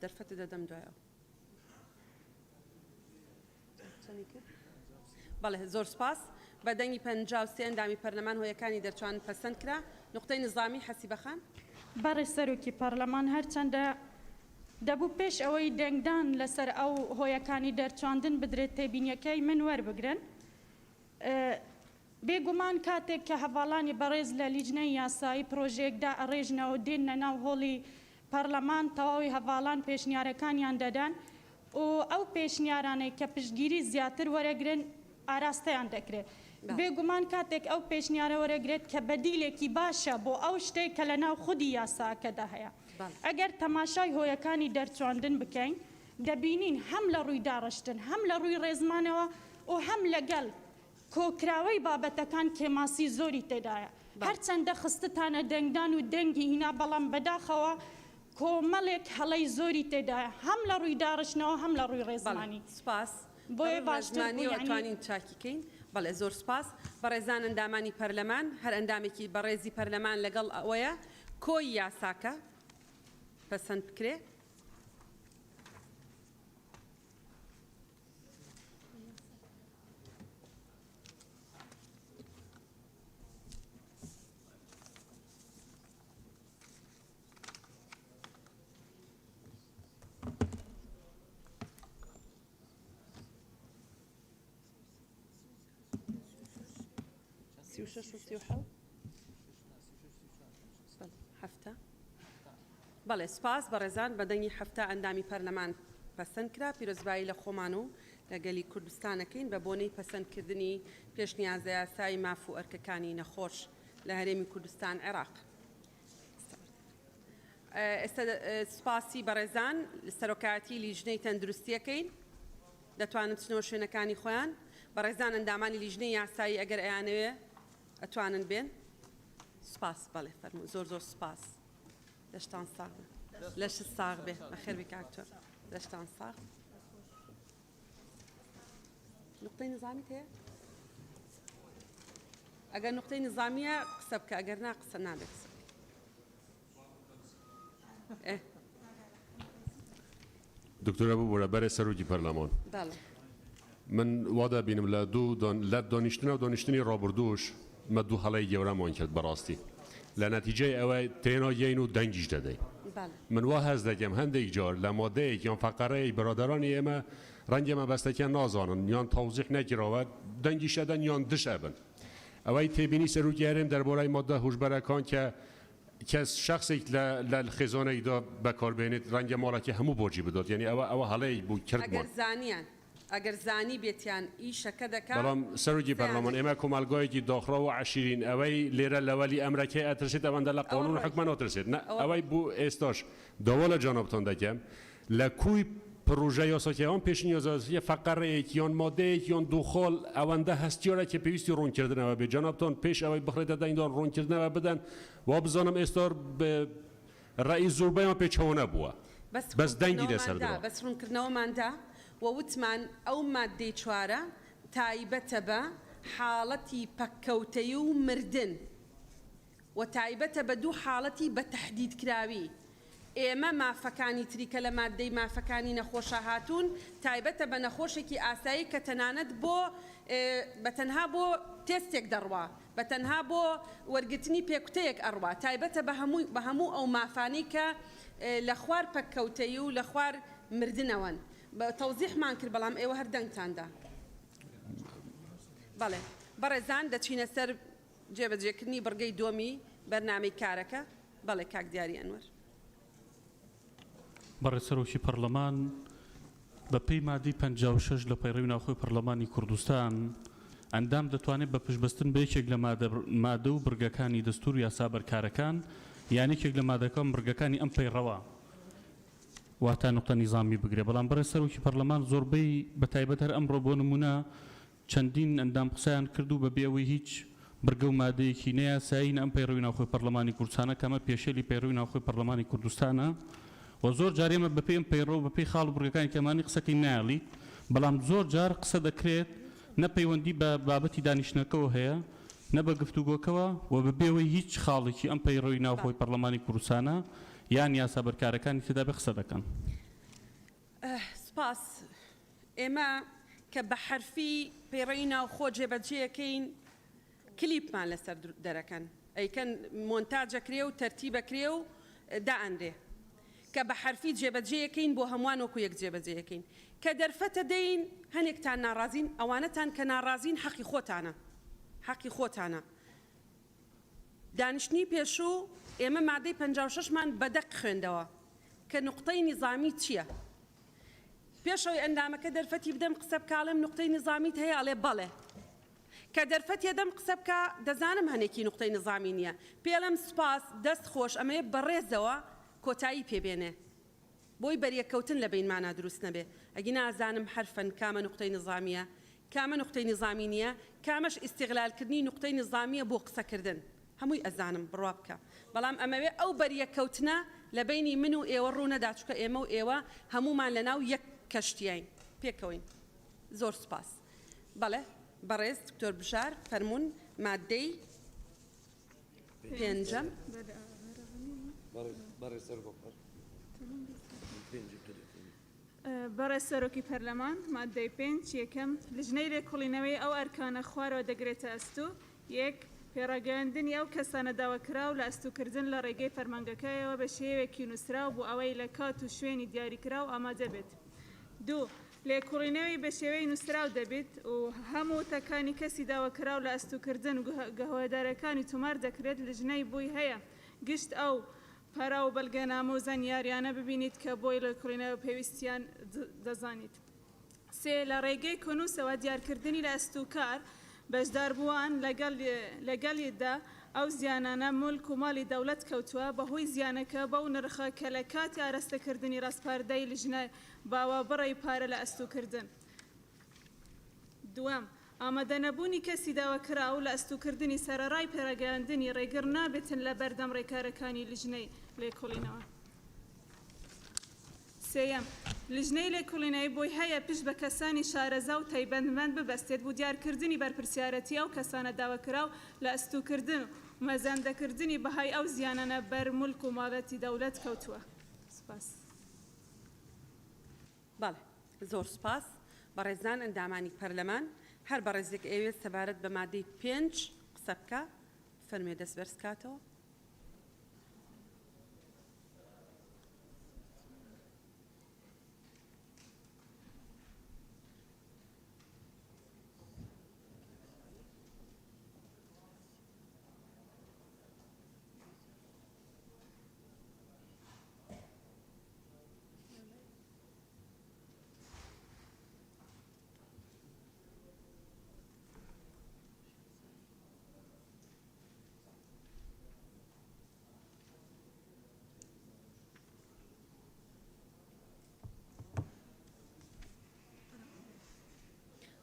دەرفەتە دەدەم دوایەوە بەڵێ زۆر سپاس بە دەنگی 53 ئەندامی پەرلەمان هۆیەکانی دەرچوان پەسەند کرا نقطەی نظامی حەسیبەخان بەڕێز سەرۆکی پەرلەمان هەرچەندە دەبوو پێش ئەوەی دەنگدان لەسەر ئەو هۆیەکانی دەرچواندن بدرێت تێبینیەکەی من وەربگرن بێگومان کاتێک کە هەواڵانی بەڕێز لە لیژنەی یاسایی پرۆژێکدا ئەڕێژنەوە دێنە ناو هۆڵی پەرلەمان تەواوی هەواڵان پێشنیارەکانیان دەدان و ئەو پێشنیارانەی کە پشتگیری زیاتر وەرەگرن ئاراستەیان دەکرێت بێگومان کاتێک ئەو پێشنیارە وەرەگرێت کە بەدیلێکی باشە بۆ ئەو شتێک کە لە ناو خودی یاساکەدا هەیە ئەگەر تەماشای هۆیەکانی دەرچواندن بکەین دەبینین هەم لە ڕووی داڕشتن هەم لە ڕووی ڕێزمانەوە و هەم لەگەڵ کۆکراوەی بابەتەکان کێماسی زۆری تێدایە هەرچەندە خستتانە دەنگدان و دەنگی هینا بەڵام بەداخەوە کۆمەڵێک هەڵەی زۆری تێدایە هەم لە ڕووی داڕشتنەوە هەم لە ڕووی ڕێزمانی سپاس بۆیە باشتوانین چاکیکەین بەڵێ زۆر سپاس بەڕێزان ئەندامانی پەرلەمان هەر ئەندامێکی بەڕێزی پەرلەمان لەگەڵ ئەوەیە کۆی یاساکە پەسەند بکرێ بەڵێ سپاس بەڕێزان بەدەنگی هەفتە ئەندامی پەرلەمان پەسەند کرا پیرۆزبایی لە خۆمان و لەگەلی کوردستانەکەین بە بۆنەی پەسەندکردنی پێشنیازە یاسایی ماف و ئەرکەکانی نەخۆش لە هەرێمی کوردستان عێراق ئێستا سپاسی بەڕێزان سەرۆکایەتی لیژنەی تەندروستیەکەین دەتوانن چنەوە شوێنەکانی خۆیان بەڕێزان ئەندامانی لیژنەی یاسایی ئەگەر ئەیانەوێ ئەتوانن بێن سپاس بەڵێ فەرموو زۆر زۆر سپاس دەشتان ساغ لەش ساغ بێ بەخێر بێ کاکتۆر دەشتان ساغ نقطەی نظامی هەیە ئەگەر نقطەی نظامیە قسە بکە ئەگەر نا قسە نابێت دکتۆرە بوو بەرەبەرە سەرۆکی پەرلەمان من وا دەبینم لە دانیشتنە و دانیشتنی ڕابردوش مە دوو هەڵەی گەورەمان کرد بەڕاستی لە نەتیجەی ئەوە تێنۆ یین و دەنگیش دەدەین من وا هەز دەکەم هەندێک جار لە مادەیەک یان فەقەرەیەک بەرادەرانی ئێمە ڕەنگە مەبەستەکیان نازانن یان تەوزیح نەکراوە دەنگیش ئەدەن یان دش ئەبن ئەوەی تێبینی سەرۆکی هەرێم دەربارەی مادە هوشبەرەکان کە شخصێک لە خێزانێکدا بەکاربێنێت ڕەنگە ماڵەکە هەموو بۆرجی بدات یعنی ئەوە هەڵەیەک بوو کردمان ئەگەر زانی بێتیان ئیشەکە دەکات بەڵام سەرۆکی پەرلەمان ئێمە کۆمەلگایەکی داخرا و عشیرین ئەوەی لێرە لەوەلی ئەمریکای ئەترسێت ئەوەندە لە قانون و حکومە ناترسێت ئەوەی بوو ئێستاش داوا لە جانابتان دەکەم لە کوی پروژه یاساکیان پێشنیازە فەقەرەیەک یان مادەیەک یان دووخۆڵ ئەوەندە هەستیارە کە پێویستی ڕوونکردنەوە بێ جانابتان پێش ئەوەی بخرێتە دەنگدان ڕوونکردنەوە بدەن وا بزانم ئێستا ڕئیس زۆربەیان پێچەوە نەبووە بەس دەنگی لەسەردەوە بەس ڕوونکردنەوەماندا وەوتمان ئەو مادەی چوارە تایبەتە بە حاڵەتی پەککەوتەی و مردن و تایبەتە بە دوو حاڵەتی بە تەحدید کراوی ئێمە مافەکانی تریکە لە مادەی مافەکانی نەخۆشە هاتوون تایبەتە بە نەخۆشێکی ئاسایی کە تەنانەت بەتەنها بۆ تێستێک دەڕوا بەتەنها بۆ وەرگرتنی پێکوتەیەک ئەڕوا تایبەتە بە هەموو ئەو مافانەی کە لە خوار پەککەوتەی و لە خوار مردنەوەن تەوزیحمان کرد بەڵام ئێوە هەر دەنگتاندا بەڵێ بەڕێزان دەچینە سەر جێبەجێکردنی بڕگەی دۆمی بەرنامەی کارەکە بەڵێ کاک دیاری ئەنوەر بەڕێسەرۆکی پەرلەمان بە پێی مادەی 56 لە پەیڕەوی ناوخۆی پەرلەمانی کوردستان ئەندام دەتوانێت بە پشتبەستن بە یەکێک لە مادە و برگەکانی دەستور و یاسا بەرکارەکان یان یەکێک لە مادەکان برگەکانی ئەم پەیڕەوە واتە نقطە نیزامی بگرێ بەڵام بەڕێسەرۆکی پەرلەمان زۆربەی بە تایبەت هەر ئەمڕۆ بۆ نمونە چەندین ئەندام قسەیان کرد و بە بێەوەی هیچ برگە و مادەیەکی نەیاسایی ئەم پەیڕەوی ناوخۆی پەرلەمانی کوردستانە کەمە پێشێلی پەیڕەوی ناوخۆی پەرلەمانی کوردستانە و زۆر جارێمە بە پێم پەیڕۆ بە پێی خاڵ و بڕگەکانی کەمانی قسەکەی ناڵی بەڵام زۆر جار قسە دەکرێت نە پەیوەندی بە بابەتی دانیشتنەکەەوە هەیە نە بە گفتوگۆکەوە و بە بێەوەی هیچ خاڵێکی ئەم پەیڕۆی ناوخۆی پەرلەمانی کوردستانە یان یاسا بەرکارەکانی تێدا بە قسە دەکەن سپاس ئێمە کە بە حرفی پەیڕەوی ناوخۆ جێبەجێەکەین کلیپمان لەسەر دەرەکەن ئەیکەن مۆنتاجەکرێ و تەرتیبەکرێ و دائەندێ کە بە حرفی جێبەجێیەکەین بۆ هەمووان وەکو یەک جێبەجێیەکەین کە دەرفەتە دەین هەنێکتان ناڕازین ئەوانەتان کە ناڕازین حەقی خۆتانە حەقی خۆتانە دانیشتنی پێشوو ئێمە مادەی 56مان بەدەق خوێندەوە کە نقطەی نیزامی چییە پێشەوەی ئەندامەکە دەرفەتی بدەم قسە بکاڵم نقطەی نظامیت هەیە ئەڵێ بەڵێ کە دەرفەتێ دەم قسە بکە دەزانم هەنێکی نقطەی نظامی نییە پێڵم سپاس دەست خۆش ئەمەیە بەڕێزەوە کۆتایی پێبێنێ بۆی بەریەکەوتن لە بینمانە دروست نەبێ ئەگی نازانم حرفەن کامە نقطەی نظامیە کامە نقطەی نظامی نییە کامەش ئیستیغلالکردنی نقطەی نظامیە بۆ قسەکردن هەمووی ئەزانم بڕوا بکە بەڵام ئەمەوێ ئەو بەریەکەوتنە لە بینی من و ئێوە ڕوو نەدا چکە ئێمە و ئێوە هەمومان لەناو یەک کەشتیین پێکەوەین زۆر سپاس بەڵێ بەڕێز دکتۆر بژار فەرمونون مادەی پێنجەم بەڕێز سەرۆکی پەرلەمان مادەی 5 یەکەم لژنەی لێکۆڵینەوەی ئەو ئەرکانە خوارەوە دەگرێتە ئەستوو یەک پێڕاگەاندنی ئەو کەسانە داواکراو لە ئەستوکردن لە ڕێگەی فەرمانگەکەیەوە بە شێوێکی نووسراو بۆ ئەوەی لە کات و شوێنی دیاریکراو ئامادە بێت دوو لێکۆڵینەوەی بە شێوەی نووسراو دەبێت و هەموو تەکانی کەسی داواکراو لە ئەستوکردن و گەهۆدارەکانی تومار دەکرێت لژنەی بووی هەیە گشت ئەو پەرا و بەلگەنامە و زانیاریانە ببینیت کە بۆی لێکۆڵینەوە پێویستیان دەزانیت سێ لە ڕێگەی کۆنووسەوە دیارکردنی لە ئەستوکار بەشداربووان لەگەڵیدا ئەو زیانانە ملک و ماڵی دەوڵەت کەوتووە بەهۆی زیانەکە بەو نرخە کە لە کاتی ئاراستەکردنی ڕاستپاردەی لژنە باوە بڕی پارە لە ئەستوکردن دووەم ئامادەنەبوونی کەسی داواکراو لە ئەستوکردنی سەرەڕای پێڕاگەاندنی ڕێگر نابێتن لە بەردەم ڕێکارەکانی لژنەی لێکۆڵینەوە سێەم لژنەی لێکۆڵینەوەی بۆی هەیە پشت بە کەسانی شارەزا و تایبەتمەند ببەستێت بۆ دیارکردنی بەرپرسیارەتی ئەو کەسانە داواکراو لە ئەستوکردن و مەزاندەکردنی بەهای ئەو زیانانە بەر ملک و ماڵەتی دەوڵەت کەوتووە سپاس بەڵێ زۆر سپاس بەڕێزان ئەندامانی پەرلەمان هەر بەڕێزێک ئەوێت سەبارەت بە مادەی 5 قسە بکە فەرمێ دەست بەرز کاتەوە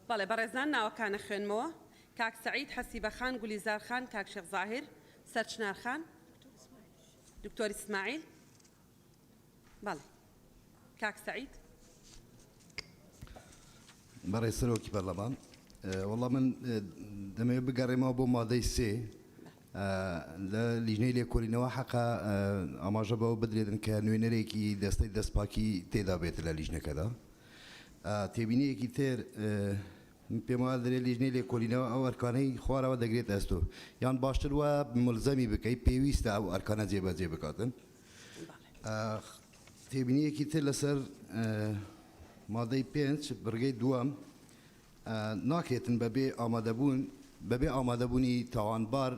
بەڵێ بەڕێزان ناوەکانە خوێنمەوە کاک سەعید حەسیبە خان گولیزار خان کاک شێخ زاهیر سەرچنار خان دکتۆر ئیسماعیل بەڵێ کاک سەعید بەڕێز سەرۆکی پەرلەمان وەڵام من دەمەوێت بگەڕێمەوە بۆ مادەی 3 لە لیژنەی لێکۆڵینەوە حەقا ئاماژە بەوە بدرێتن کە نوێنەرێکی دەستەی دەستپاکی تێدا بێت لە لیژنەکەدا تێبینیەکی تر پێم وایە دەرێت لیژنەی لێکۆڵینەوە ئەو ئەرکانەی خوارەوە دەگرێت ئەستۆ یان باشتر وە ملزەمی بکەیت پێویستە ئەو ئەرکانە جێبەجێ بکاتن تێبینیەکی تر لەسەر مادەی 5 بڕگەی دووەم ناکرێتن بەبێ ئامادەبوونی تاوانبار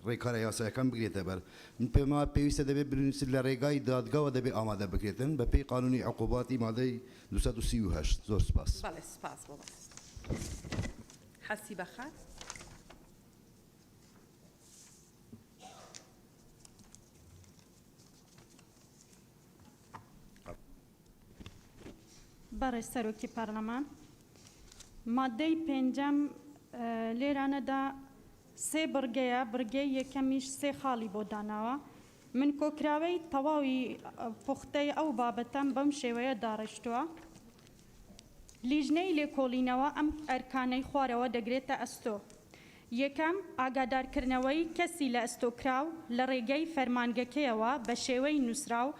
ڕێکارە یاسایەکان بگرێتە بەر من پێم وایە پێویستە دەبێت بنووسیت لە ڕێگای دادگاوە دەبێت ئامادە بکرێتن بە پێی قانونی عقوباتی مادەی 238 زۆر سپاس بەڵێ سپاس بۆ حەسی بەخات بەڕێز سەرۆکی پەرلەمان مادەی پێنجەم لێرانەدا سێ بڕگەیە بڕگەی یەکەمیش سێ خاڵی بۆ داناوە من کۆکراوەی تەواوی پوختەی ئەو بابەتەم بەم شێوەیە داڕێشتووە لیژنەی لێکۆڵینەوە ئەم ئەرکانەی خوارەوە دەگرێتە ئەستۆ یەکەم ئاگادارکردنەوەی کەسی لە ئەستۆکراو لە ڕێگەی فەرمانگەکەیەوە بە شێوەی نووسراو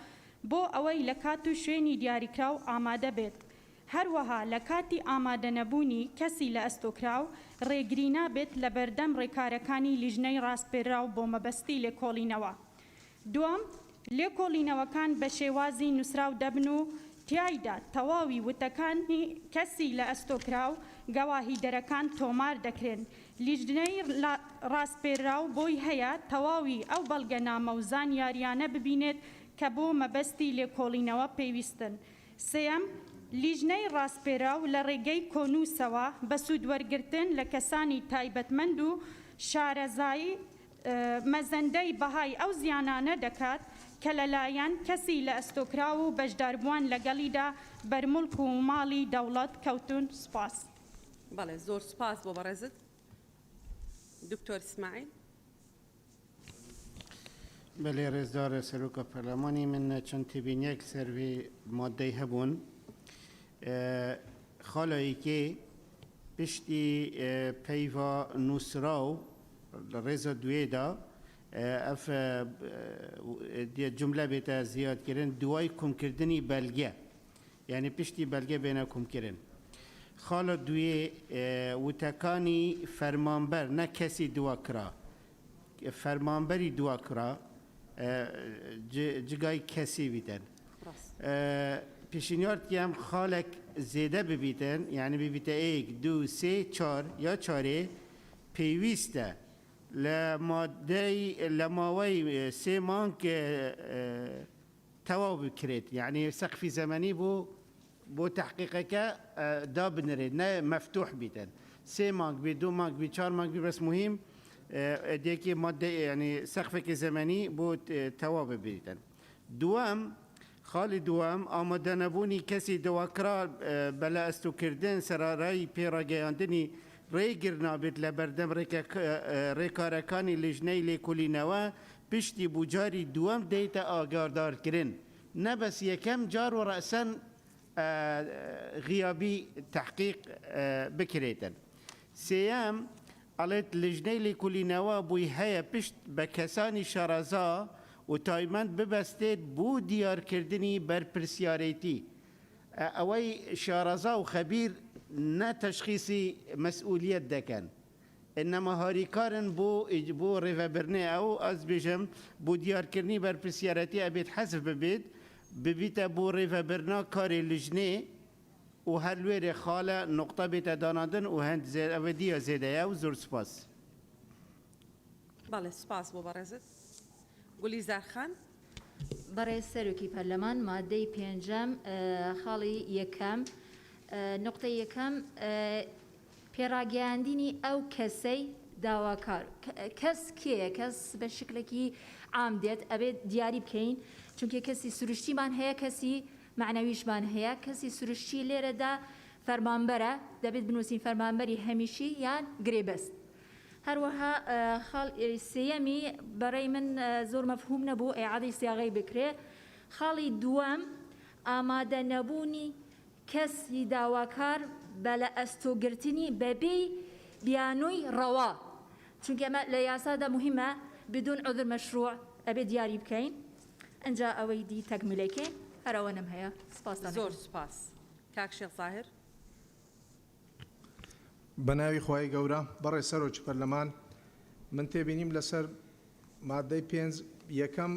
بۆ ئەوەی لە کات و شوێنی دیاریکراو ئامادە بێت هەروەها لە کاتی ئامادە نەبوونی کەسی لە ئەستۆکراو ڕێگرینا بێت لە بەردەم ڕێکارەکانی لیژنەی ڕاستپێراو بۆ مەبەستی لێکۆڵینەوە دووەم لێکۆڵینەوەکان بە شێوازی نووسراو دەبن و تیایدا تەواوی وتەکانی کەسی لە ئەستۆکراو گەواهی دەرەکان تۆمار دەکرێن لیژنەی ڕاستپێراو بۆی هەیە تەواوی ئەو بەڵگەنامە و زانیاریانە ببینێت کە بۆ مەبەستی لێکۆڵینەوە پێویستن سێەم لیژنەی ڕاستپێراو لە ڕێگەی کۆنووسەوە بە سوودوەرگرتن لە کەسانی تایبەتمەند و شارەزایی مەزەندەی بەهای ئەو زیانانە دەکات کە لەلایەن کەسی لە ئەستۆکراو و بەشداربووان لەگەڵیدا بەرموڵک و ماڵی دەوڵەت کەوتون سپاس بەڵێ زۆر سپاس بۆ بەڕێزت دکتۆر اسماعیل بەڵێ ڕێزدارە سەرۆکە پەرلەمانی من چەند تێبینیەک سەروی مادەی هەبوون خاڵایەکێ پشتی پەیڤا نووسراو لە ڕێزە دوێدا ئەف جملە بێتە زیادکردن دوای کومکردنی بەلگە یعنی پشتی بەلگە بێنە کومکردن خاڵە دوێ وتەکانی فەرمانبەر نە کەسی دواکرا فەرمانبەری دواکرا جگای کەسی بیتن پیشنیارتیم خالک زیده ببیتن یعنی ببیته 1 2 3 4 یا 4 پیوسته لماوی سه مانک تواو بکرید یعنی سقفی زمانی بو تحقیق که دا بنرید نه مفتوح بیتن سه مانک بی 2 مانک بی 4 مانک بی بس مهم دیگه ماده یعنی سقف زمانی بو تواو بیتن دوام خالی دوام آماده نبونی کسی دواکرا بلا استو کردن سرارای پیراگیاندنی ریگر نابید لبردم ریکارکانی لجنه لیکولینوا پشتی بوجاری دوام دیتا آگاردار کرن نه بس یکم جار و رأسا غیابی تحقیق بکریتن سیام علت لجنه لیکولینوا بوی هیا پشت بکسانی شرازا و تایمند ببستید بو دیار کردنی بر پرسیاریتی اوی شارزا و خبیر نه تشخیصی مسئولیت دکن انما هاریکارن بو ریوبرنه او از بیجم بو دیار کردنی بر پرسیاریتی ابید حذف ببیت بو ریوبرنا کاری لجنه و هر لویر خاله نقطه بیت دانادن و هند زید اودیا زیده او زور سپاس بله سپاس بو بارزت گولی زرخان بەڕێز سەرۆکی پەرلەمان مادەی پێنجەم خاڵی یەکەم نقطەی یەکەم پێڕاگەیاندنی ئەو کەسەی داواکار کەس کێیە کەس بە شکلێکی عام دێت ئەبێت دیاری بکەین چونکە کەسی سروشتیمان هەیە کەسی معنەویشمان هەیە کەسی سروشتی لێرەدا فەرمانبەرە دەبێت بنووسین فەرمانبەری هەمیشی یان گرێبەست هەروەها خاڵ سێیەمی بەڕێی من زۆر مەفهوم نەبوو ئێعادەی سیاغەی بکرێ خاڵی دووەم ئامادە نەبوونی کەسی داواکار بە لە ئەستۆگرتنی بەبێ بیانووی ڕەوا چونکە ئەمە لە یاسادا مهمە بدون عذر مەشروع ئەبێ دیاری بکەین ئەنجا ئەوەی دی تەکمیلەکەین هەرەوەنم هەیە سپاس زۆر سپاس کاک شێخ زاهر بە ناوی خۆی گەورە بەڕێ سەرۆکی پەرلەمان من تێبینیم لەسەر مادەی 5 یەکەم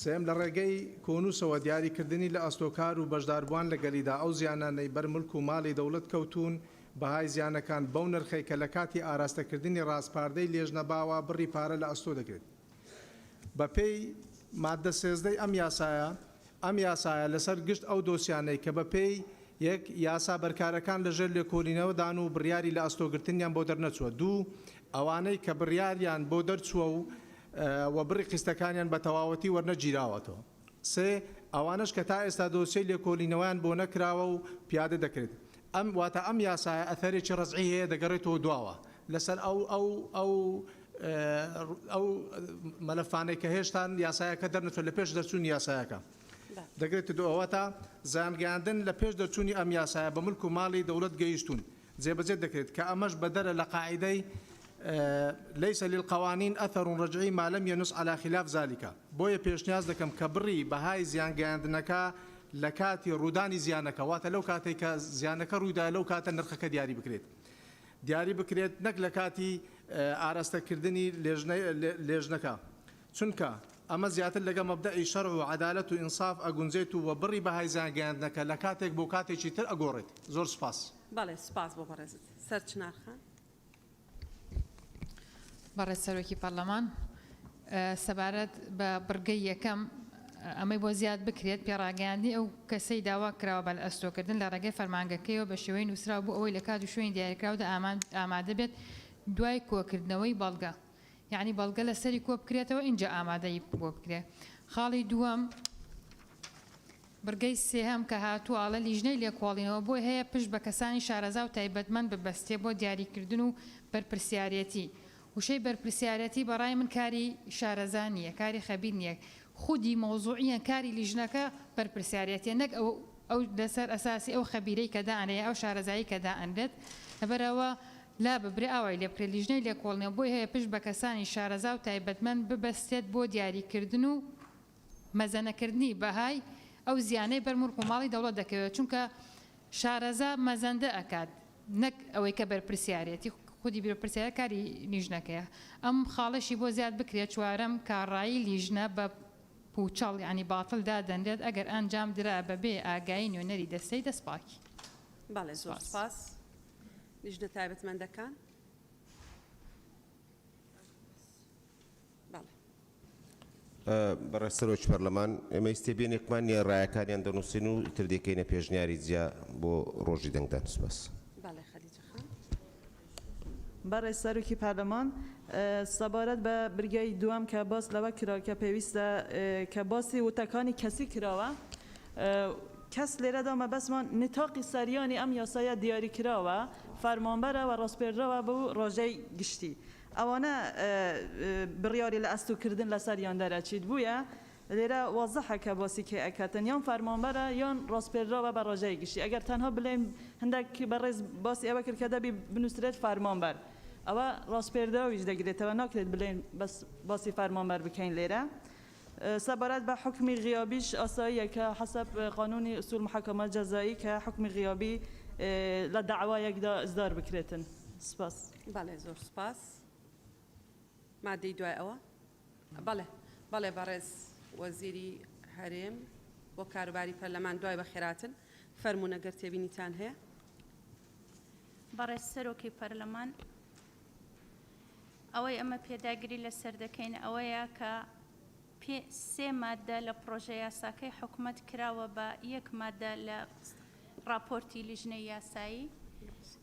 سێم لە ڕێگەی کۆنووسەوە دیاریکردنی لە ئەستۆکار و بەشداربووان لە گەلیدا ئەو زیانانەی بەر ملک و ماڵی دەوڵەت کەوتون بەهای زیانەکان بەو نرخەی کە لە کاتی ئاراستەکردنی ڕاستپاردەی لێژنەباوە بڕی پارە لە ئەستۆ دەکرێت بە پێی مادە 13 ئەم یاسایە لەسەر گشت ئەو دۆسیانەی کە بە پێی یەک یاسا بەرکارەکان لەژێر لێکۆڵینەوەدان و بڕیاری لە ئەستۆگرتنیان بۆ دەرنەچووە دوو ئەوانەی کە بڕیاریان بۆ دەرچووە و بڕی قستەکانیان بە تەواوەتی وەرنەگیراوەتەوە سێ ئەوانش کە تا ئێستا دۆسیەی لێکۆڵینەوەیان بۆ نەکراوە و پیادە دەکرێت واتە ئەم یاسایە ئەثەرێکی ڕزعی هەیە دەگەڕێتەوە دواوە لەسەر ئەو مەلەفانەی کە هێشتان یاسایەکە دەرنەچوە لە پێش دەرچوونی یاسایەکە دەگرێت دووەتە زانگەاندن لە پێش دەرچوونی ئەم یاسایە بە ملک و ماڵی دەوڵەت گەیشتون جێبەجێ دەکرێت کە ئەمەش بەدەرە لە قاعدەی ليس للقوانين أثر رجعي ما لم ينص على خلاف ذلك بويا بيشنياز دكم كبري بهاي زيان جاندنكا لكاتي روداني زيانكا واتا لو كاتي كزيانكا رودا لو كاتا نرخك دياري بكريت نقل كاتي آراستا كردني ليجنكا چونكا أما زيادة لقى مبدأ شرع وعدالة وإنصاف أجنزيت وبري بهاي زيان جاندنكا لكاتك بوكاتي شتر أجورت زور سباس بالي سباس بو برزت سرچ نارخان بەڕێز سەرۆکی پەرلەمان سەبارەت بە بڕگەی یەکەم ئەمەی بۆ زیاد بکرێت پێڕاگەیاندنی ئەو کەسەی داوا کراوە بە ئەستۆکردن لە ڕێگەی فەرمانگەکەیەوە بە شێوەی نووسرا بۆ ئەوەی لە کات و شوێنی دیاریکراودا ئامادە بێت دوای کۆکردنەوەی بەڵگە یعنی بەڵگە لە سەری کۆ بکرێتەوە اینجا ئامادەی بۆ بکرێت خاڵی دووەم بڕگەی سێهەم کە هاتووەڵە لیژنەی لێکۆڵینەوە بۆ هەیە پشت بە کەسانی شارەزا و تایبەتمەند ببەستێ بۆ دیاریکردن و بەرپرسیارەتی وشەی بەرپرسیارەتی بەڕای من کاری شارەزا نییە کاری خەبیر نییە خودی مۆزوعیان کاری لیژنەکە بەرپرسیارەتیە نەک ئەو لەسەر ئەساسی ئەو خەبیرەی کە دائەنێ ئەو شارەزایی کە دائەنرێت لەبەرەوە لا ببرێ ئاوای لێ بکرێت لیژنەی لێکۆڵینەوە بۆی هەیە پشت بە کەسانی شارەزا و تایبەتمەند ببەستێت بۆ دیاریکردن و مەزەنەکردنی بەهای ئەو زیانەی بەرمورق و ماڵی دەوڵەت دەکەوێت چونکە شارەزا مەزەندە ئەکات نەک ئەوەی کە بەرپرسیارەتی خودی بیرۆپرسیارە کاری لیژنەکەیە ئەم خاڵشی بۆ زیاد بکرێت چوارەم کارڕایی لیژنە بە پوچەڵ ینی باتڵدا دەندێت ئەگەر ئەنجام درا بەبێ ئاگایی نوێنەری دەستەی دەستپاکی باڵێ زۆر سپاس لیژنە تایبەتمەندەکان بەڕێز سەرۆکی پەرلەمان ئێمە ئیسێبێنێکمان نیە ڕایەکانیان دەنووسین و ئیتر دەکەینە پێشنیاری جیا بۆ ڕۆژی دەنگدان سپاس بەڕێز سەرۆکی پەرلەمان سەبارەت بە برگەی دووەم کە باس لەوە کرا کە پێویستە کە باسی وتەکانی کەسی کراوە کەس لێرەدا مەبەسمان نتاقی سەریانی ئەم یاسایە دیاری کراوە فەرمانبەرە و ڕاستپێردراوە بۆ ڕۆژەی گشتی ئەوانە بڕیاری لە ئەستوکردن لەسەریان دەرەچیت بووە لێرە وازەحە کە باسی کێ ئەکاتن یان فەرمانبەرە یان ڕاستپێردراوە بە ڕۆژەی گشتی ئەگەر تەنها بڵێن هەندێک بەڕێز باسی ئەوە کرد کە دەبی بنووسرێت فەرمانبەر ئەوە ڕاستپێردراویش دەگرێتەوە ناکرێت بڵێن بەس باسی فەرمانبەر بکەین لێرە سەبارەت بە حکمی غیابیش ئاساییە کە حەسەب قانونی ئوسول محاکەمە جەزایی کە حکمی غیابی لە داوایەکدا ئزدار بکرێتن سپاس باڵێ زۆر سپاس مادەی دوای ئەوە بەڵێ بەڕێز وەزیری هەرێم بۆ کاروباری پەرلەمان دوای بە خێراتن فەرموونە گەر تێبینیتان هەیە بەڕێز سەرۆکی پەرلەمان ئەوەی ئەمە پێداگیری لەسەر دەکەین ئەوەیە کە سێ مادە لە پرۆژە یاساکەی حکومەت کراوە بە یەک مادە لە راپۆرتی لیژنەی یاسایی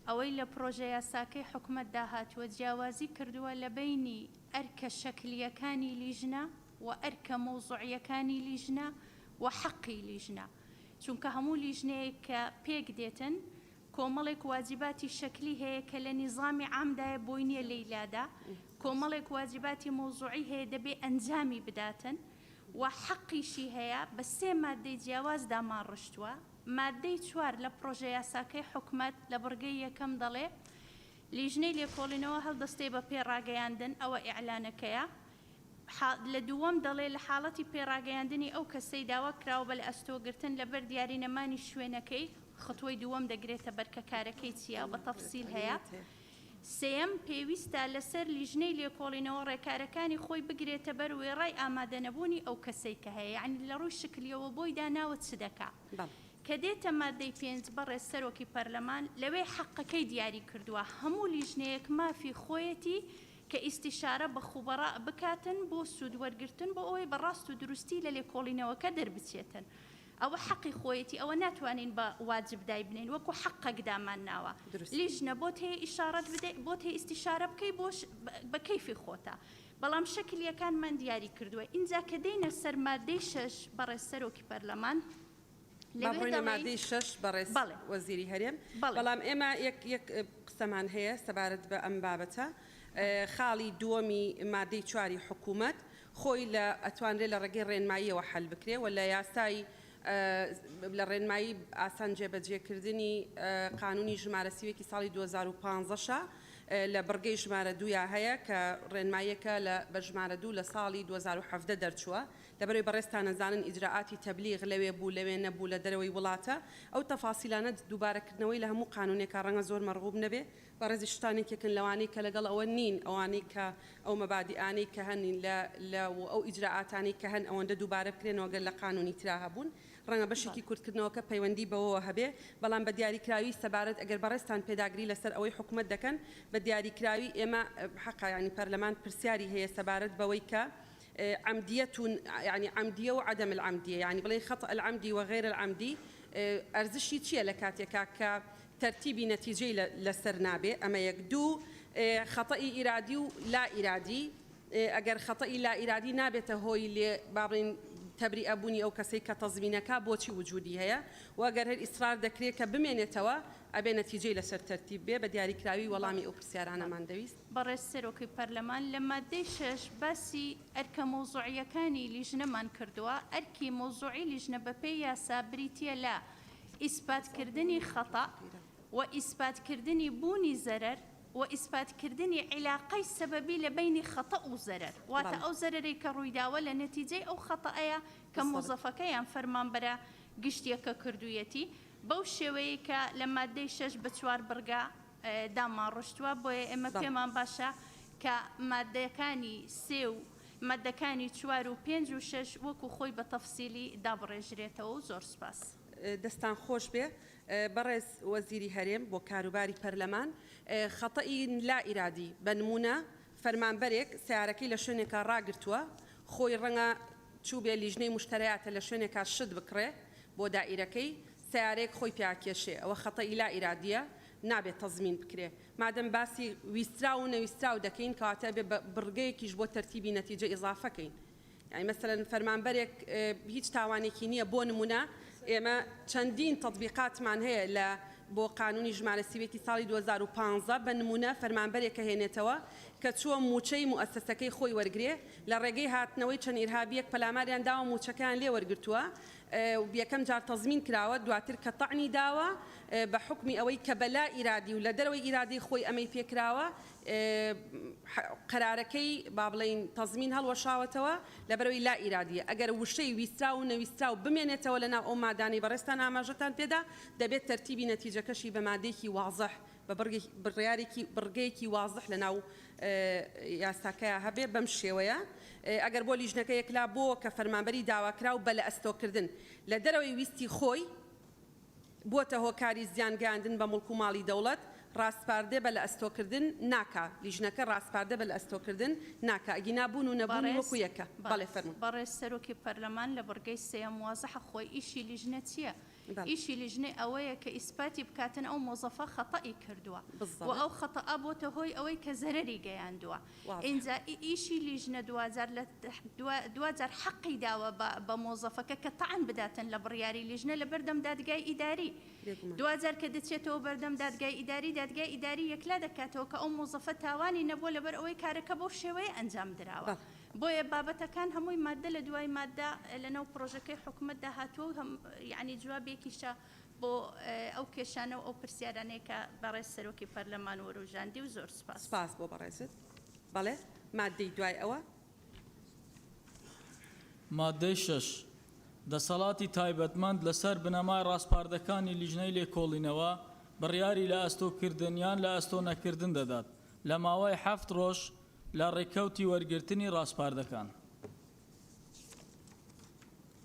ئەوەی لە پرۆژە یاساکەی حکومەت داهاتووە جیاوازی کردووە لە بینی ئەرکە شەکلیەکانی لیژنە و ئەرکە مۆزوعیەکانی لیژنە و حەقی لیژنە چونکە هەموو لیژنەیە کە پێک دێتن کۆمەڵێک واجباتی شەکلی هەیە کە لە نیزامی عامدایە بۆی نییە لەیلادا کۆمەڵێک واجباتی مۆزوعی هەیە دەبێ ئەنجامی بداتن و حەقیشی هەیە بە سێ مادەی جیاواز داماڕشتووە مادەی چوار لە پرۆژە یاساکەی حکومەت لە بڕگەی یەکەم دەڵێ لیژنەی لێکۆڵینەوە هەڵدەستێ بە پێڕاگەیاندن ئەوە ئیعلانەکەیە لە دووەم دەڵێ لە حاڵەتی پێڕاگەیاندنی ئەو کەسەی داوا کراوە بە لە ئەستۆگرتن لەبەر دیارینەمانی شوێنەکەی خطوەی دووەم دەگرێتە بەرکەکارەکەی چیە بە تەفسیل هەیە سێەم پێویستە لەسەر لیژنەی لێکۆڵینەوە ڕێکارەکانی خۆی بگرێتە بەر وێڕای ئامادەنەبوونی ئەو کەسەی کە هەیە یعنی لە ڕووی شکلیەوە بۆی داناوە چ دەکا کە دێتە مادەی 5 بەڕێز سەرۆکی پەرلەمان لەوێ حەقەکەی دیاری کردووە هەموو لیژنەیەک مافی خۆیەتی کە ئیستیشارە بە خوبەڕا بکاتن بۆ سوودوەرگرتن بۆ ئەوەی بەڕاست و دروستی لە لێکۆڵینەوەکە دەربچێتن ئەوە حەقی خۆیەتی ئەوە ناتوانین بە واجب دای بنین وەکو حەقەک دامان ناوە لیژنە بۆت هەیە ئیشارەت بدەیت بۆت هەیە ئیستیشارە بکەی بە کەیفی خۆتە بەڵام شەکلیەکانمان دیاری کردووە اینجا کە دەینە سەر مادەی 6 بەڕێز سەرۆکی پەرلەمان بابڕینە مادەی 6 بەڕێز وەزیری هەرێم بەڵام ئێمە یەک قسەمان هەیە سەبارەت بە ئەم بابەتە خاڵی دووەمی مادەی 4 حکوومەت خۆی لە ئەتوانرێت لە ڕێگەی ڕێنماییەوە حەل بکرێ و لە یاسای لە ڕێنمایی ئاسان جێبەجێکردنی قانونی ژمارە سیوێکی ساڵی 2015 لە بڕگەی ژمارە 2 هەیە کە ڕێنماییەکە بە ژمارە 2 لە ساڵی 2017 دەرچووە لەبەرەوەی بەڕێستان نەزانن ئیجراعاتی تەبلیغ لەوێ بوو لەوێ نەبوو لە دەرەوەی وڵاتە ئەو تەفاسیلانە دووبارەکردنەوەی لە هەموو قانونێکە ڕەنگە زۆر مەرغوب نەبێ بەڕێزی شتانێکێکن لەوانەی کە لەگەڵ ئەوە نین ئەوانەی کە ئەو مەبادیئانەی کە هەنین لە ئەو ئیجراعاتانی کە هەن ئەوەندە دووبارە بکرێنەوە گەل لە قانونی ترا هەبوون ڕەنگە بەشێکی کورتکردنەوەکە پەیوەندی بەوەوە هەبێ بەڵام بە دیاریکراوی سەبارەت ئەگەر بەڕێستان پێداگری لەسەر ئەوەی حکوومەت دەکەن بە دیاریکراوی ئێمە حەقا ینی پەرلەمان پرسیاری هەیە سەبارەت بەوەی کە عمدية يعني عمدية وعدم العمدية يعني بلي خطأ العمدي وغير العمدي أرزشي تشي لكاتيكا كترتيب نتيجة للسرنابة أما يقدو خطأي إرادي ولا إرادي أجر خطأي لا إرادي نابته هو اللي بابين تبرئة بني أو كسيك تضمينك بوتي وجودي هي وأجر الإصرار ذكريك بمينتوا أبي نتيجة لسر ترتيب به بدياري كراوي والله أو برسيارنا ما ندويس بەڕێز سەرۆکی پەرلەمان لە مادەی 6 باسی ئەرکە مۆزوعیەکانی لیژنەمان کردووە ئەرکی مۆزوعی لیژنە بەپێی یاسا بریتیە لە ئیسپاتکردنی خەتە و ئیسپاتکردنی بوونی زەرەر و ئیسپاتکردنی عیلاقەی سەبەبی لە بینی خەتە و زەرەر واتە ئەو زەرەرەی کە ڕوویداوە لە نەتیجەی ئەو خەتەیە کە مۆزەفەکەیان فەرمانبەرە گشتیەکە کردوویەتی بەو شێوەیە کە لە مادەی 6 بە 4 بڕگا دامان ڕشتووە بۆیە ئێمە پێمان باشە کە مادەکانی 3 و مادەکانی 4 و 5 و 6 وەکو خۆی بە تەفسیلی دابڕێژرێتەوە و زۆر سپاس. دەستان خۆش بێ بەڕێز وەزیری هەرێم بۆ کاروباری پەرلەمان خەتەئی لا ئیرادی بە نمونە فەرمانبەرێک سیارەکەی لە شوێنێکە ڕاگرتووە خۆی ڕەنگە چوو بێ لیژنەی مشتەرەیاتە لە شوێنێکا شت بکڕێ بۆ دائیرەکەی سیارەیەک خۆی پیاکێشێ ئەوە خەتەئی لا ئیرادیە نابێت تەزمین بکرێ مادەم باسی ویسترا و نەویسترا و دەکەین کەواتە بێ بڕگەیەکیش بۆ تەرتیبی نەتیجە ئیضافەکەین یعنی مەسەلەن فەرمانبەرێک هیچ تاوانێکی نییە بۆ نمونە ئێمە چەندین تەطبیقاتمان هەیە لە بۆ قانونی ژمارە سیوێکی ساڵی 2015 بە نمونە فەرمانبەرێکە هێنێتەوە کە چووە موچەی موئەسسەکەی خۆی وەرگێ لە ڕێگەی هاتنەوەی چەند ئیرهابیەک پەلاماریان داوە موچەکەیان لێ وەرگرتووە یەکەم جار تەزمین کراوە دواتر کە تەعنی داوە بە حکمی ئەوەی کە بەلا ئیرادی و لە دەرەوەی ئیرادی خۆی ئەمەی پێکراوە قەرارەکەی با بڵێین تەزمین هەڵوەشاوەتەوە لەبەرەوەی لا ئیرادیە ئەگەر وشەی ویسترا و نەویسترا و بمێنێتەوە لەناو ئەو مادانەی بەڕێستان ئاماژەتان پێدا دەبێت تەرتیبی نەتیجەکەشی بە مادەیەکی وازەح بە بڕگەیەکی وازەح لەناو یاساکەیە هەبێ بەم شێوەیە ئەگەر بۆ لیژنەکەیەک لا بۆ کە فەرمانبەری داواکرا و بە لە ئەستۆکردن لە دەرەوەی ویستی خۆی بۆتە هۆکاری زیانگەاندن بە مڵک و ماڵی دەوڵەت ڕاستپاردێ بە لە ئەستۆکردن ناکا لیژنەکە ڕاستپاردە بە لە ئەستۆکردن ناکا ئەگی نابوون و نەبوون وەکو یەکە بەڵێ فەرموو بەڕێز سەرۆکی پەرلەمان لە بڕگەی سێەم وازەحە خۆی ئیشی لیژنە چییە؟ ئیشی لیژنەی ئەوەیە کە ئیسپاتی بکاتن ئەو مۆزەفە خەتەئی کردووە و ئەو خەتەئە بۆتە هۆی ئەوەی کە زەرەری گەیاندووە ئینجا ئیشی لیژنە دوجار حەقی داوە بە مۆزەفەکە کە تەعن بداتن لە بڕیاری لیژنە لە بەردەم دادگای ئیداری دوجار کە دەچێتەوە بەردەم دادگای ئیداری یەکلا دەکاتەوە کە ئەو مۆزەفە تاوانی نەبووە لەبەر ئەوەی کارەکە بۆ شێوەیە ئەنجام دراوە بۆیە بابەتەکان هەمووی مادە لە دوای مادە لەنەو پرۆژەکەی حکوومەتدا هاتووە یعنی جوابێکیشە بۆ ئەو کێشانە و ئەو پرسیارانەیە کە بەڕێز سەرۆکی پەرلەمان وەرەوژاندی و زۆر سپاس. سپاس بۆ بەڕێزت. بەڵێ مادەی دوای ئەوە مادەی 6 دەسەڵاتی تایبەتمەند لەسەر بنەمای ڕاستپاردەکانی لیژنەی لێکۆڵینەوە بڕیاری لە ئەستۆکردنیان لە ئەستۆ نەکردن دەدات لە ماوەی 7 ڕۆژ لە ڕێککەوتی وەرگرتنی ڕاستپاردەکان.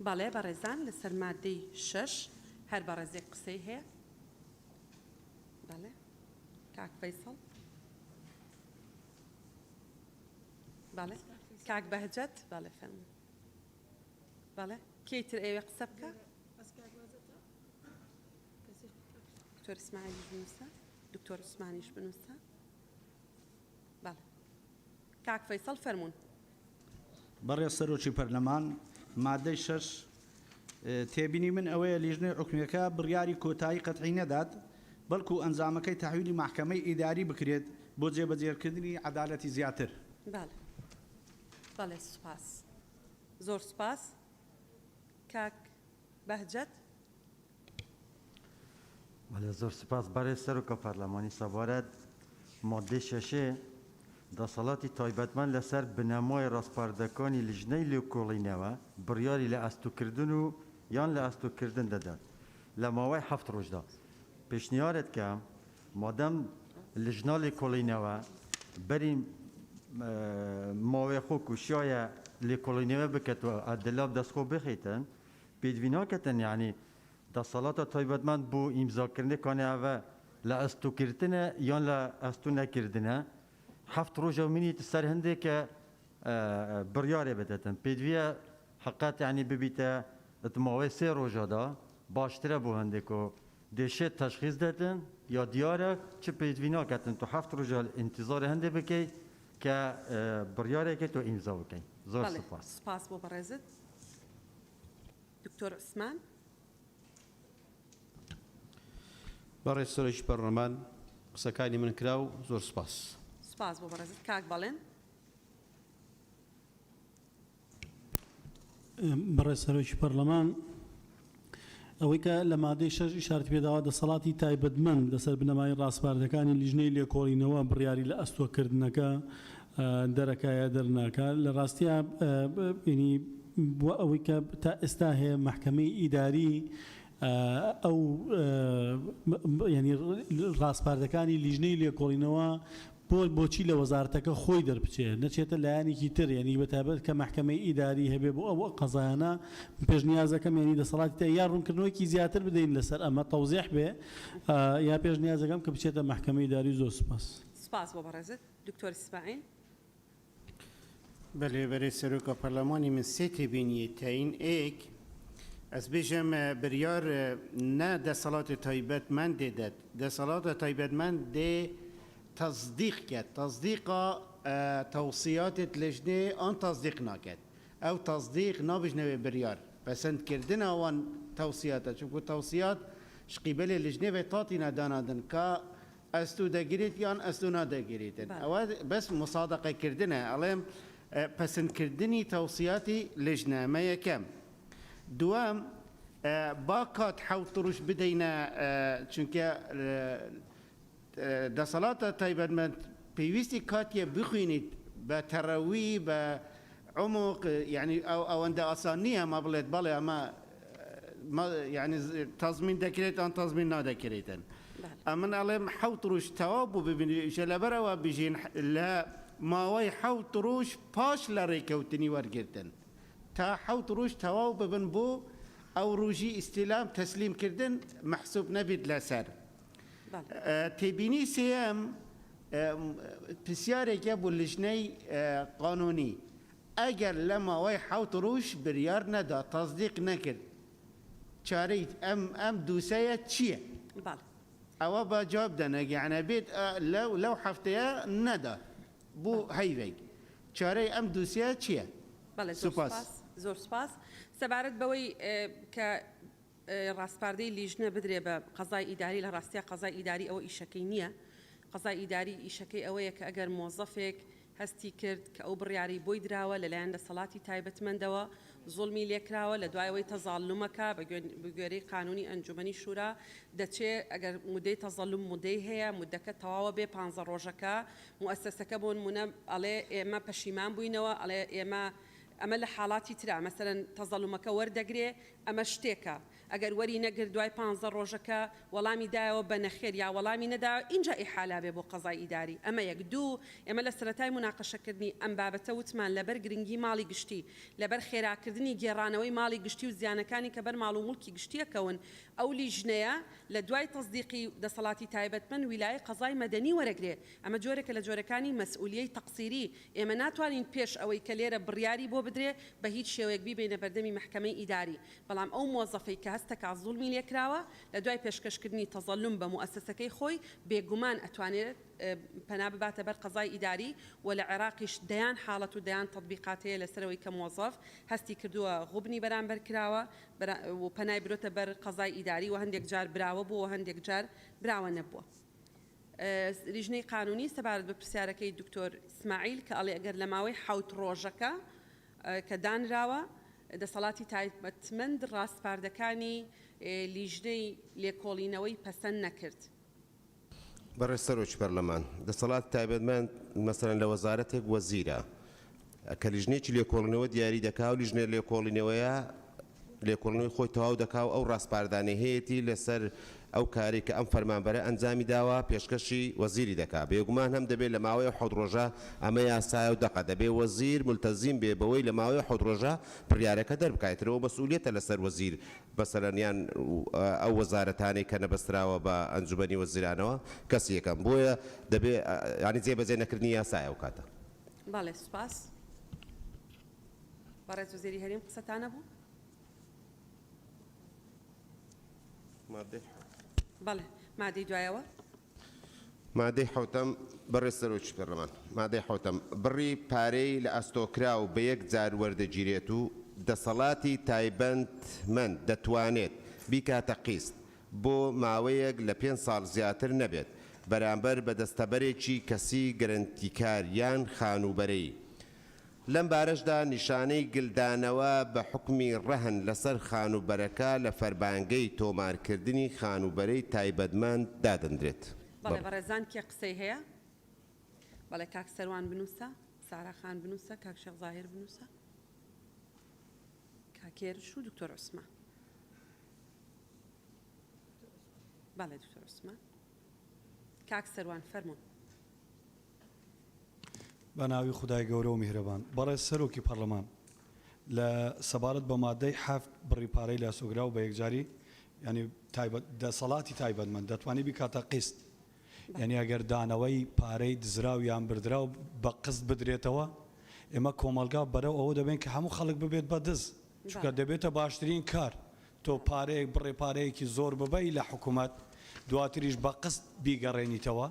بەڵێ بەڕێزان لەسەر مادەی 6 هەر بەڕێزێک قسەی هەیە؟ بەڵێ کاک فەیسەڵ. بەڵێ کاک بەهجەت. بەڵێ فەرموو. بەڵێ کێتر ئێوێ قسە بکە؟ دکتۆر ئیسماعیلیش بنووسە؟ دکتۆر عوسمانیش بنووسە؟ بەڵێ کاک فەیسەڵ فەرموون. بەڕێز سەرۆکی پەرلەمان مادەی 6 تێبینی من ئەوەیە لیژنەی حکومەکە بڕیاری کۆتایی قەتعی نەدات بەڵکو ئەنجامەکەی تەحویلی محکەمەی ئیداری بکرێت بۆ جێبەجێکردنی عەدالەتی زیاتر. بەڵێ بەڵێ سوپاس زۆر سوپاس. کاک بەهجەت. بەڵێ زۆر سپاس بەڕێز سەرۆکە پەرلەمانی سەبارەت مادەی 6 دەسەڵاتی تایبەتمەند لەسەر بنەمای ڕاستپاردەکانی لیژنەی لێکۆڵینەوە بڕیاری لە ئەستۆکردن و یان لە ئەستۆکردن دەدات لە ماوەی 7 ڕۆژدا. پێشنیارت کە مادەم لیژنا لێکۆڵینەوە بەری ماوەی خۆ کوشایە لێکۆڵینەوە بکەتەوە ئەدلاب دەستخۆ بخیتن پێدویناکەتن یعنی دەسەڵاتە تایبەتمەند بۆ ئیمزاکردنەکانی ئەوە لە ئەستۆکردنە یان لە ئەستۆ نەکردنە 7 ڕۆژە منیت سەر هەندێکە بڕیارێ بدەتن پێدویە حقات یعنی ببیتە ماوەی 3 ڕۆژەدا باشترە بۆ هەندێک و دێشێت تەشخیص دەدن یا دیارە چ پێدویناکەتن تو 7 ڕۆژە ئینتیزارە هەندێک بکەیت کە بڕیارێکێت و ئیمزا بکەین. زۆر سپاس. سپاس بۆ بەڕێزت. دکتۆر عوسمان. بەڕێز سەرۆکی پەرلەمان قسەکانی من کرا و زۆر سپاس. سپاس بۆ بەڕێزت. کاک بەڵێن. بەڕێز سەرۆکی پەرلەمان ئەوەی کە لە مادەی 6 ئیشارەتی پێداوە دەسەڵاتی تایبەتمەند لەسەر بنەمای ڕاستپاردەکانی لیژنەی لێکۆڵینەوە بڕیاری لە ئەستۆکردنەکە دەرەکایە دەرناکە لە ڕاستیە ینی بۆ ئەوەی کە تا ئێستا هەیە محکەمەی ئیداری ئەو ینی ڕاستپاردەکانی لیژنەی لێکۆڵینەوە بۆچی لە وەزارەتەکە خۆی دەربچێت نەچێتە لایەنێکی تر یعنی بەتابەت کە محکەمەی ئیداری هەبێ بۆ ئەوە قەزایانە پێشنیازەکەم ینی دەسەڵاتی تا یا ڕوونکردنەوەیکی زیاتر بدەین لەسەر ئەمە تەوزیح بێ یا پێشنیازەکەم کە بچێتە محکەمەی ئیداری. زۆر سپاس. سپاس بۆ بەڕێزت. دکتۆر ئیسماعیل. بەڵێ بەڕێز سەرۆکە پەرلەمانی من سێ تێبینیە تاین ئێک ئەس بێژەم بریار نە دەسەڵاتی تایبەتمەند دێدەت دەسەڵاتە تایبەتمەند دێ تصديق كات تصديق توصيات لجنة أن تصديق ناكت أو تصديق نابج نوي بريار بس أنت كردنا وان توصيات شوفوا توصيات شقيبل اللجنة بتعطينا دانادن كا أستو دقريت يان أستو نادقريت أو بس مصادقة كردنا عليهم بس أنت كردني توصياتي لجنة ما يكم دوام باقات حاول تروش بدينا چونكه دەسەڵاتە تایبەتمەند پێویستی کاتیە بخوێنیت بە تەڕەوی بە عمق یعنی ئەوەندە ئاسان نییە ئەمە بڵێت بەڵێ ئەمە یعنی تەزمین دەکرێت ئەن تەزمین نادەکرێتن. ئەمن ئەڵێم 7 ڕۆژ تەواو بوو ببینیشە لەبەرەوە بژین لە ماوەی 7 ڕۆژ پاش لە ڕێکەوتنی وەرگرتن تا 7 ڕۆژ تەواو ببن بۆ ئەو ڕۆژی ئیستیلام تەسلیمکردن مەحسوب نەبێت لەسەر. تێبینی سێم پرسیارێکە بۆ لیژنەی قانونی ئەگەر لە ماوەی 7 ڕۆژ بریار نەدا تەصدیق نەکرد چارەی ئەم دووسەیە چییە؟ ئەوە بە جواب دەنە یعنی بێت لەو هەفتەیە نەدا بۆ هەیڤێک چارەی ئەم دووسەیە چییە؟ زۆر سپاس. سەبارەت بەوەی کە ڕاستپاردەی لیژنە بدرێ بە قەزای ئیداری لە ڕاستیە قەزای ئیداری ئەوە ئیشەکەی نییە. قەزای ئیداری ئیشەکەی ئەوەیە کە ئەگەر مۆزەفێک هەستی کرد کە ئەو بڕیاری بۆی دراوە لەلایەن دەسەڵاتی تایبەتمەندەوە زوڵمی لێکراوە لە دوایەوەی تەزاڵومەکە بە گوێرەی قانونی ئەنجومەنی شورا دەچێت ئەگەر مودەی تەزەڵوم مودەی هەیە مودەکە تەواوە بێ 15 ڕۆژەکە موەسسەسەکە بۆ نمونە ئەڵێ ئێمە پەشیمان بووینەوە ئەڵێ ئەمە لە حاڵاتی ترا مەسەرەن تەزەڵومەکە وەردەگرێ ئەمە شتێکە ئەگەر وەری نەگرت دوای 15 ڕۆژەکە وەڵامی دایەوە بە نەخێر یا وەڵامی نەداوە اینجا ئیحالا بێ بۆ قەزای ئیداری ئەمە یەک دوو ئێمە لە سەرەتای مناقەشەکردنی ئەم بابەتە وتمان لەبەر گرنگی ماڵی گشتی لەبەر خێراکردنی گێڕانەوەی ماڵی گشتی و زیانەکانی کە بەر ماڵ و مڵکی گشتیەکەون ئەو لیژنەیە لە دوای تەصدیقی دەسەڵاتی تایبەتمەند ویلایە قەزای مەدەنی وەرەگرێ ئەمە جۆرێکە لە جۆرەکانی مەسئولیەی تەقسیری ئێمە ناتوانین پێش ئەوەی کە لێرە بڕیاری بۆ بدرێ بە هیچ شێوەیەک بیبینە بەردەمی محکەمەی ئیداری بەڵام ئەو مۆزەفەی کە هەستەکە زوڵمی لێکراوە لە دوای پێشکەشکردنی تەزەڵوم بە موەسسەسەکەی خۆی بێگومان ئەتوانێت پەنا بباتە بەر قەزای ئیداری و لە عێراقیش دەیان حاڵەت و دەیان تەطبیقاتەیە لەسەرەوەی کە مۆزەف هەستی کردووە غوبنی بەرامبەر کراوە و پەنای برۆتە بەر قەزای ئیداری و هەندێک جار براوە بوو و هەندێک جار براوە نەبووە. لیژنەی قانونی سەبارەت بە پرسیارەکەی دکتۆر ئیسماعیل کە ئەڵێ ئەگەر لە ماوەی 7 ڕۆژەکە کە دانراوە دەسەڵاتی تایبەتمەند ڕاستپاردەکانی لیژنەی لێکۆڵینەوەی پەسەند نەکرد. بەڕێز سەرۆکی پەرلەمان دەسەڵات تایبەتمەند مەسەرەن لە وەزارەتێک وەزیرە کە لیژنێکی لێکۆڵینەوە دیاری دەکا و لیژنێ لێکۆڵینەوەیە لێکۆڵینەوەی خۆی تەواو دەکا و ئەو ڕاستپاردانەی هەیەی لەسەر ئەو کاری کە ئەم فەرمانبەرە ئەنجامی داوە پێشکەشی وەزیری دەکا بێگومان هەم دەبێت لە ماوەی 7 ڕۆژە ئەمە یاسایە و دەقە دەبێت وەزیر ملتەزیم بێ بەوەی لە ماوەی 7 ڕۆژە بڕیارەکە دەربکایەوە مەسئولیەتە لەسەر وەزیر بەسەرەنیان ئەو وەزارەتانەی کە نەبەستراوە بە ئەنجومەنی وەزیرانەوە کەس یەکەم بۆیە دەبێت ینی جێبەجێ نەکردنی یاسایە و کاتە. بەڵێ سوپاس. بەڕێز وەزیری هەرێم قسەتانە بوو؟ بەڵێ مادەی دوایەوە مادەی حوتەم بەڕێز سەرۆکی پەرلەمان مادەی حوتەم بڕی پارەی لە ئەستۆکرا و بە یەک جار وەردەگیرێت و دەسەڵاتی تایبەتمەند دەتوانێت بیکاتە قیست بۆ ماوەیەک لە 5 ساڵ زیاتر نەبێت بەرامبەر بە دەستەبەرێکی کەسی گەرنتیکار یان خانوبەرەی. لەم بارەشدا نیشانەی گلدانەوە بە حکمی ڕەهن لەسەر خانوبەرەکە لە فەربانگەی تۆمارکردنی خانوبەرەی تایبەتمەند دادەندرێت. بەڵێ بەڕێزان کێ قسەی هەیە؟ بەڵێ کاک سەروان بنووسە، سارا خان بنووسە، کاک شێخ زاهیر بنووسە، کاکێرش و دکتۆر عوسمان. بەڵێ دکتۆر عوسمان. کاک سەروان فەرموون. بە ناوی خودای گەورە و میهرەبان بەڕێز سەرۆکی پەرلەمان لە سەبارەت بە مادەی 7 بڕی پارەی لە ئەستۆکرا و بە یەکجاری ینی دەسەڵاتی تایبەتمەند دەتوانێت بیکاتە قیست یعنی ئەگەر دانەوەی پارەی دزرا و یان بردرا و بە قست بدرێتەوە ئێمە کۆمەلگا بەرەو ئەوە دەبێن کە هەموو خەڵک ببێت بە دز چونکە دەبێتە باشترین کار تۆ پارەیەک بڕێ پارەیەکی زۆر ببەی لە حکوومەت دواتریش بە قست بیگەڕێنیتەوە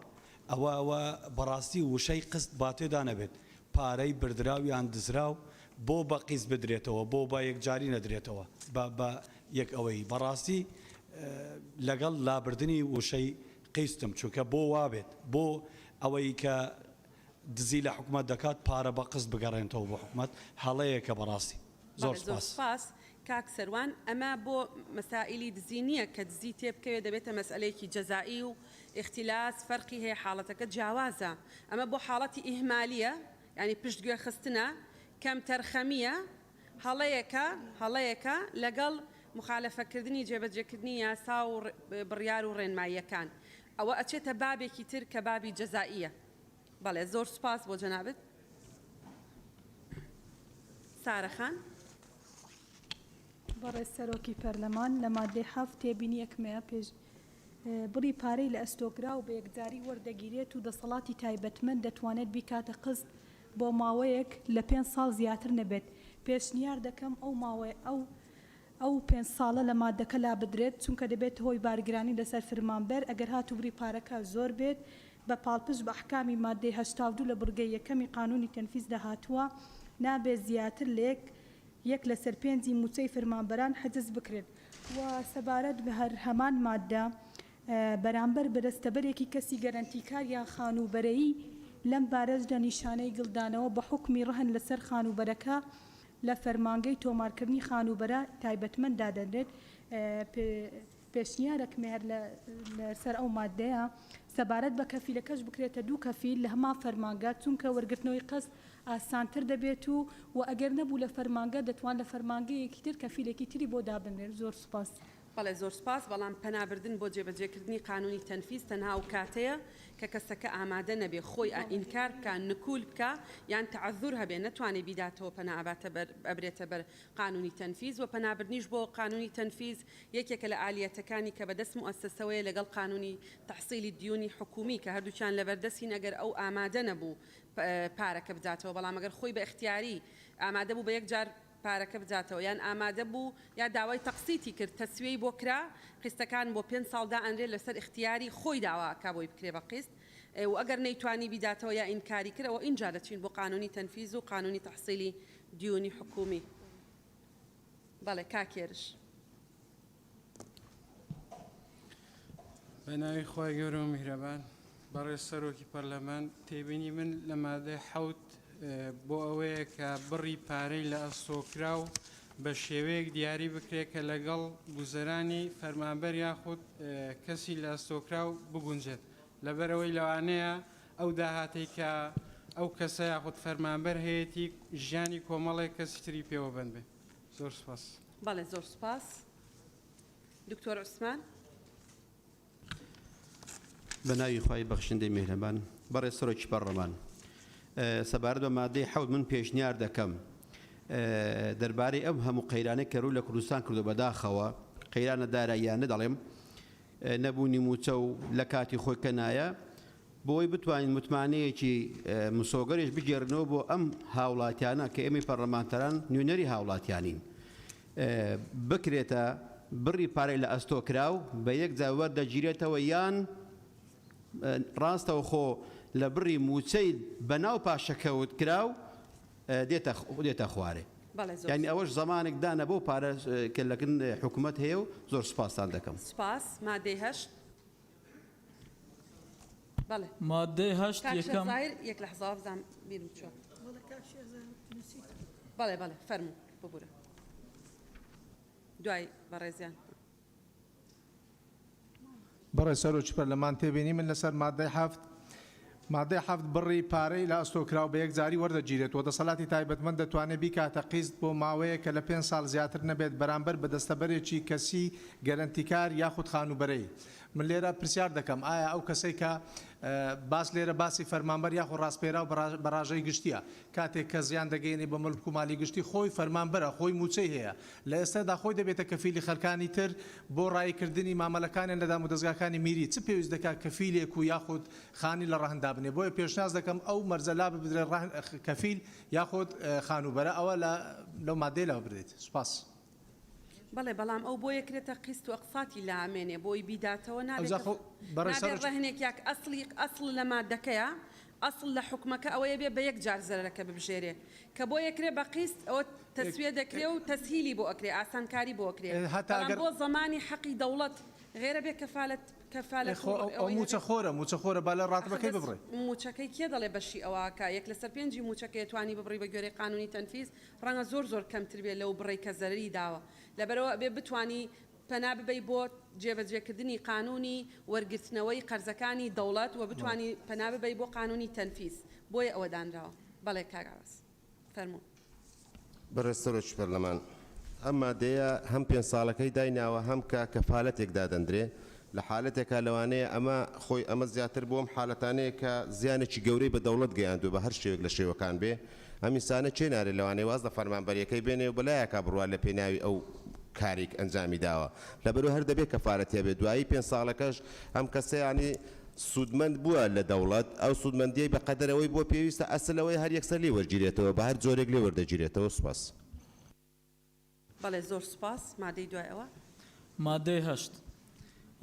ئەوە بەڕاستی وشەی قست باتێدا نەبێت پارەی بردراویان دزراو بۆ بە قیست بدرێتەوە بۆ بە یەکجاری نەدرێتەوە بە یەک ئەوەی بەڕاستی لەگەڵ لابردنی وشەی قیستم چونکە بۆ وابێت بۆ ئەوەی کە دزی لە حکوومەت دەکات پارە بە قست بگەڕێنەوە بۆ حکوومەت هەڵەیەکە بەڕاستی زۆر سپاس. کاک سەروان ئەمە بۆ مەسائلی دزی نییە کە دزی تێبکەوێت دەبێتە مەسئلەیەکی جەزایی و اختیلاس فەرقی هەیە حاڵەتەکە جیاوازە ئەمە بۆ حاڵەتی ئیهمالیە ینی پشتگوێ خستنە کەم تەرخەمیە هەڵەیەکە لەگەڵ مخالەفەکردنی جێبەجێکردنی یاسا و بڕیار و ڕێنماییەکان ئەوە ئەچێتە بابێکی تر کە بابی جەزائیە. بەڵێ زۆر سوپاس بۆ جەنابەت. سارە خان. بەڕێز سەرۆکی پەرلەمان لە مادەی 7 تێبینیەکمەیە پێش بڕی پارەی لە ئەستۆکرا و بە یەکجاری وەردەگیرێت و دەسەڵاتی تایبەتمەند دەتوانێت بیکاتە قست بۆ ماوەیەک لە 5 ساڵ زیاتر نەبێت پێشنیار دەکەم ئەو ماوەیە ئەو 5 ساڵە لە مادەکە لا بدرێت چونکە دەبێت هۆی بارگرانی لەسەر فرمانبەر ئەگەر هاتوو بڕی پارەکە زۆر بێت بە پاڵپش بە ئەحکامی مادەی 82 لە بڕگەی یەکەمی قانونی تەنفیز داهاتووە نابێت زیاتر لە یەک لەسەر 5 موچەی فرمانبەران حەجز بکرێت و سەبارەت بە هەر هەمان مادە بەرامبەر بەدەستەبەرێکی کەسی گەرنتیکار یان خانوبەرەیی لەم بارەزدا نیشانەی گڵدانەوە بە حکمی ڕەهن لەسەر خانوبەرەکە لە فەرمانگەی تۆمارکردنی خانوبەرە تایبەتمەند دادەنرێت. پێشنیارێکم هەر لەسەر ئەو مادەیە سەبارەت بە کەفیلەکەش بکرێتە 2 کەفیل لە هەما فەرمانگە، چونکە وەرگرتنەوەی قەست ئاسانتر دەبێت و ئەگەر نەبوو لە فەرمانگە دەتوان لە فەرمانگەیەکی تر کەفیلێکی تری بۆ دابنێت. زۆر سوپاس. بەڵێ زۆر سپاس. بەڵام پەنابردن بۆ جێبەجێکردنی قانونی تەنفیز تەنها و کاتەیە کە کەسەکە ئامادە نەبێ خۆی ئینکار بکە، نکول بکە، یان تەعەذور هەبێ نەتوانێت بیداتەوە پەنا ئەبرێتە بەر قانونی تەنفیز. و پەنابردنیش بۆ قانونی تەنفیز یەکێکە لە ئالیەتەکانی کە بەدەست موەسسەوەیە لەگەڵ قانونی تەحسیلی دیونی حکومی کە هەردووچیان لەبەردەستی ئەگەر ئەو ئامادە نەبوو پارەکە بداتەوە. بەڵام ئەگەر خۆی بە اختیاری ئامادە بوو بە یەکجار پارەکە بجاتەوە یان ئامادە بوو یا داوای تەقسیتی کرد تەسویەی بۆ کرا، قستەکان بۆ 5 ساڵدا ئەنرێت لەسەر اختیاری خۆی داواکە بۆی بکرێ بە قست. و ئەگەر نەیتوانی بیداتەوە یا ئینکاری کردەوە اینجا دەچین بۆ قانونی تەنفیز و قانونی تەحسیلی دیونی حکومی. بەڵێ کاکێرش. بە ناوی خۆی گەورە و میهرەبان، بەڕێز سەرۆکی پەرلەمان، تێبینی من لە مادەی 7 بۆ ئەوەیە کە بڕی پارەی لە ئەستۆکرا و بە شێوەیەک دیاری بکرێت کە لەگەڵ گوزەرانی فەرمانبەر یاخود کەسی لە ئەستۆکرا و بگونجێت. لەبەرەوەی لەوانەیە ئەو داهاتەی کە ئەو کەسە یاخود فەرمانبەر هەیەی ژیانی کۆمەڵێک کەسی تری پێوە بند بێ. زۆر سپاس. بەڵێ زۆر سپاس. دکتۆر عوسمان. بە ناوی خوای بەخشندەی میهرەبان، بەڕێز سەرۆکی پەرلەمان، سەبارەت بە مادەی 7 من پێشنیار دەکەم دەربارەی ئەم هەموو قەیرانەی کە ڕوو لە کوردستان کردو بەداخەوە، قەیرانە داراییانە دەڵێم نەبوونی موچە و لە کاتی خۆی کە نایە، بۆی بتوانین متمانەیەکی مسۆگەریش بگێڕنەوە بۆ ئەم هاوڵاتیانە کە ئێمەی پەرلەمانتەران نوێنەری هاوڵاتیانین، بکرێتە بڕی پارەی لە ئەستۆکراو بە یەک جار وەردەگیرێتەوە یان ڕاستەوە خۆ لە بڕی موچەی بەناو پاشەکەوت کراو دێتە خوارێ. یعنی ئەوەش زمانێک دانە بۆ پارە کە لەکن حکوومەت هەیە و زۆر سپاسان دەکەم. سپاس. مادەی 8. بەڵێ مادەی 8 یەکەم یەک لە حزاب زام بیرم چۆ. بەڵێ بەڵێ فەرموو ببوورە دوای بەڕێزیان. بەڕێز سەرۆکی پەرلەمان، تێبینی من لەسەر مادەی 7 مادەی 7 بڕی پارەی لە ئەستۆکراو بە یەکجاری وەردەگیرێت و دەسەڵاتی تایبەتمەند دەتوانێت بیکاتە قیست بۆ ماوەیە کە لە 5 ساڵ زیاتر نەبێت بەرامبەر بە دەستەبەرێکی کەسی گەرنتیکار یاخود خانوبەرەی. من لێرە پرسیار دەکەم ئایا ئەو کەسەی کە باس لێرە باسی فەرمانبەر یاخود ڕاستپێرا و بەڕاژەی گشتیە کاتێک کە زیان دەگەێنێ بە ملک و مالی گشتی خۆی فەرمانبەرە خۆی موچەی هەیە، لە ئێستادا خۆی دەبێتە کەفیلی خەڵکانی تر بۆ ڕایکردنی مامەلەکانیان لە دام و دەستگاکانی میری. چ پێویست دەکات کەفیلێک و یاخود خانی لە ڕەهندا بنێ؟ بۆیە پێشناز دەکەم ئەو مەرجەلا ببدرێت کەفیل یاخود خانوبەرە، ئەوە لەو مادەی لەوە بدرێت. سوپاس. بەڵێ بەڵام ئەو بۆ یەکرێتە قیست و ئەقساتی لە ئامێنێ بۆی بیداتەوە نابێت ڕەهنێک یاک ئەسڵ لە مادەکەیە، ئەسڵ لە حکومەکە ئەوەیە بێ بە یەک جار زەرەکە ببژێرێ کە بۆ یەکرێ بە قیست ئەوە تەسویە دەکرێ و تەسهیلی بۆ ئەکرێ، ئاسانکاری بۆ ئەکرێ. بۆ زمانی حەقی دەوڵەت غێرە بێ کەفالەت موچەخۆرە با لە ڕاتبەکەی ببڕێ. موچەکەی کێ دەڵێ بەشی ئەوواکە یەک لەسەر 5 موچەکەی توانی ببڕی بە گوێرەی قانونی تەنفیز ڕەنگە زۆر کەمتر بێت لەو بڕی کە زەرری داوە. لەبەرەوە بێ بتانی پەنا ببەی بۆ جێبەجێکردنی قانونی وەرگرتنەوەی قەرزەکانی دەوڵەت و بتانی پەنا ببەی بۆ قانونی تەنفیز، بۆیە ئەوە دانراوە. بەڵێ کاگاوەس فەرموو. بەڕێز سەرۆکی پەرلەمان، ئەم مادەیە هەم 5 ساڵەکەی دایناوە هەم کە کەفالەتێک دادەندرێ لە حالەتێکا لەوانەیە ئەمە زیاتر بۆم حالەتانەیە کە زیانێکی گەورەی بە دەوڵەت گەیاندوە بە هەر شێوێک لە شێوەکان بێ. ئەم ئینسانە چێ نارێت لەوانەیە واز لە فەرمانبەریەکەی بێنێ و بەلایەکە بڕوات لە پێناوی ئەو کارێک ئەنجامی داوە، لەبەرەوە هەر دەبێت کەفارەتێ بێت. دوایی 5 ساڵەکەش ئەم کەسەیانی سوودمەند بووە لە دەوڵەت، ئەو سوودمەندیەی بە قەدەرەوەی بۆ پێویستە ئەسلەوەی هەر یەکسەر لێ وەرگیرێتەوە، بە هەر جۆرێک لێ وەردەگیرێتەوە. سوپاس. بەڵێ زۆر سوپاس. مادەی دوای ئەوە. مادەی 8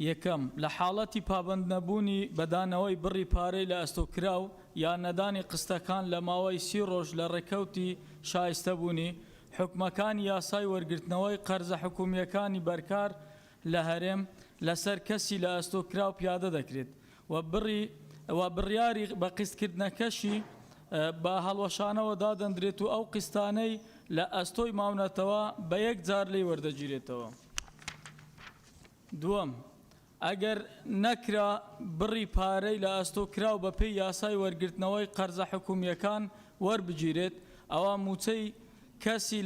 یەکەم لە حاڵەتی پابند نەبوونی بەدانەوەی بڕی پارەی لە ئەستۆکراو یا نەدانی قستەکان لە ماوەی 30 ڕۆژ لە ڕێکەوتی شایستە بوونی حکومەکانی یاسای وەرگرتنەوەی قەرزە حکومیەکانی بەرکار لە هەرێم لەسەر کەسی لە ئەستۆکراو پیادە دەکرێت و بڕی و بڕیاری بە قیستکردنەکەشی بە هەڵوەشانەوە دادەندرێت و ئەو قیستانەی لە ئەستۆی ماونەتەوە بە یەک جار لێ وەردەگیرێتەوە. دووەم، ئەگەر نەکرا بڕی پارەی لە ئەستۆ کراو بە پێی یاسای وەرگرتنەوەی قەرزە حکوومیەکان وەربگیرێت، ئەوە موچەی کەسی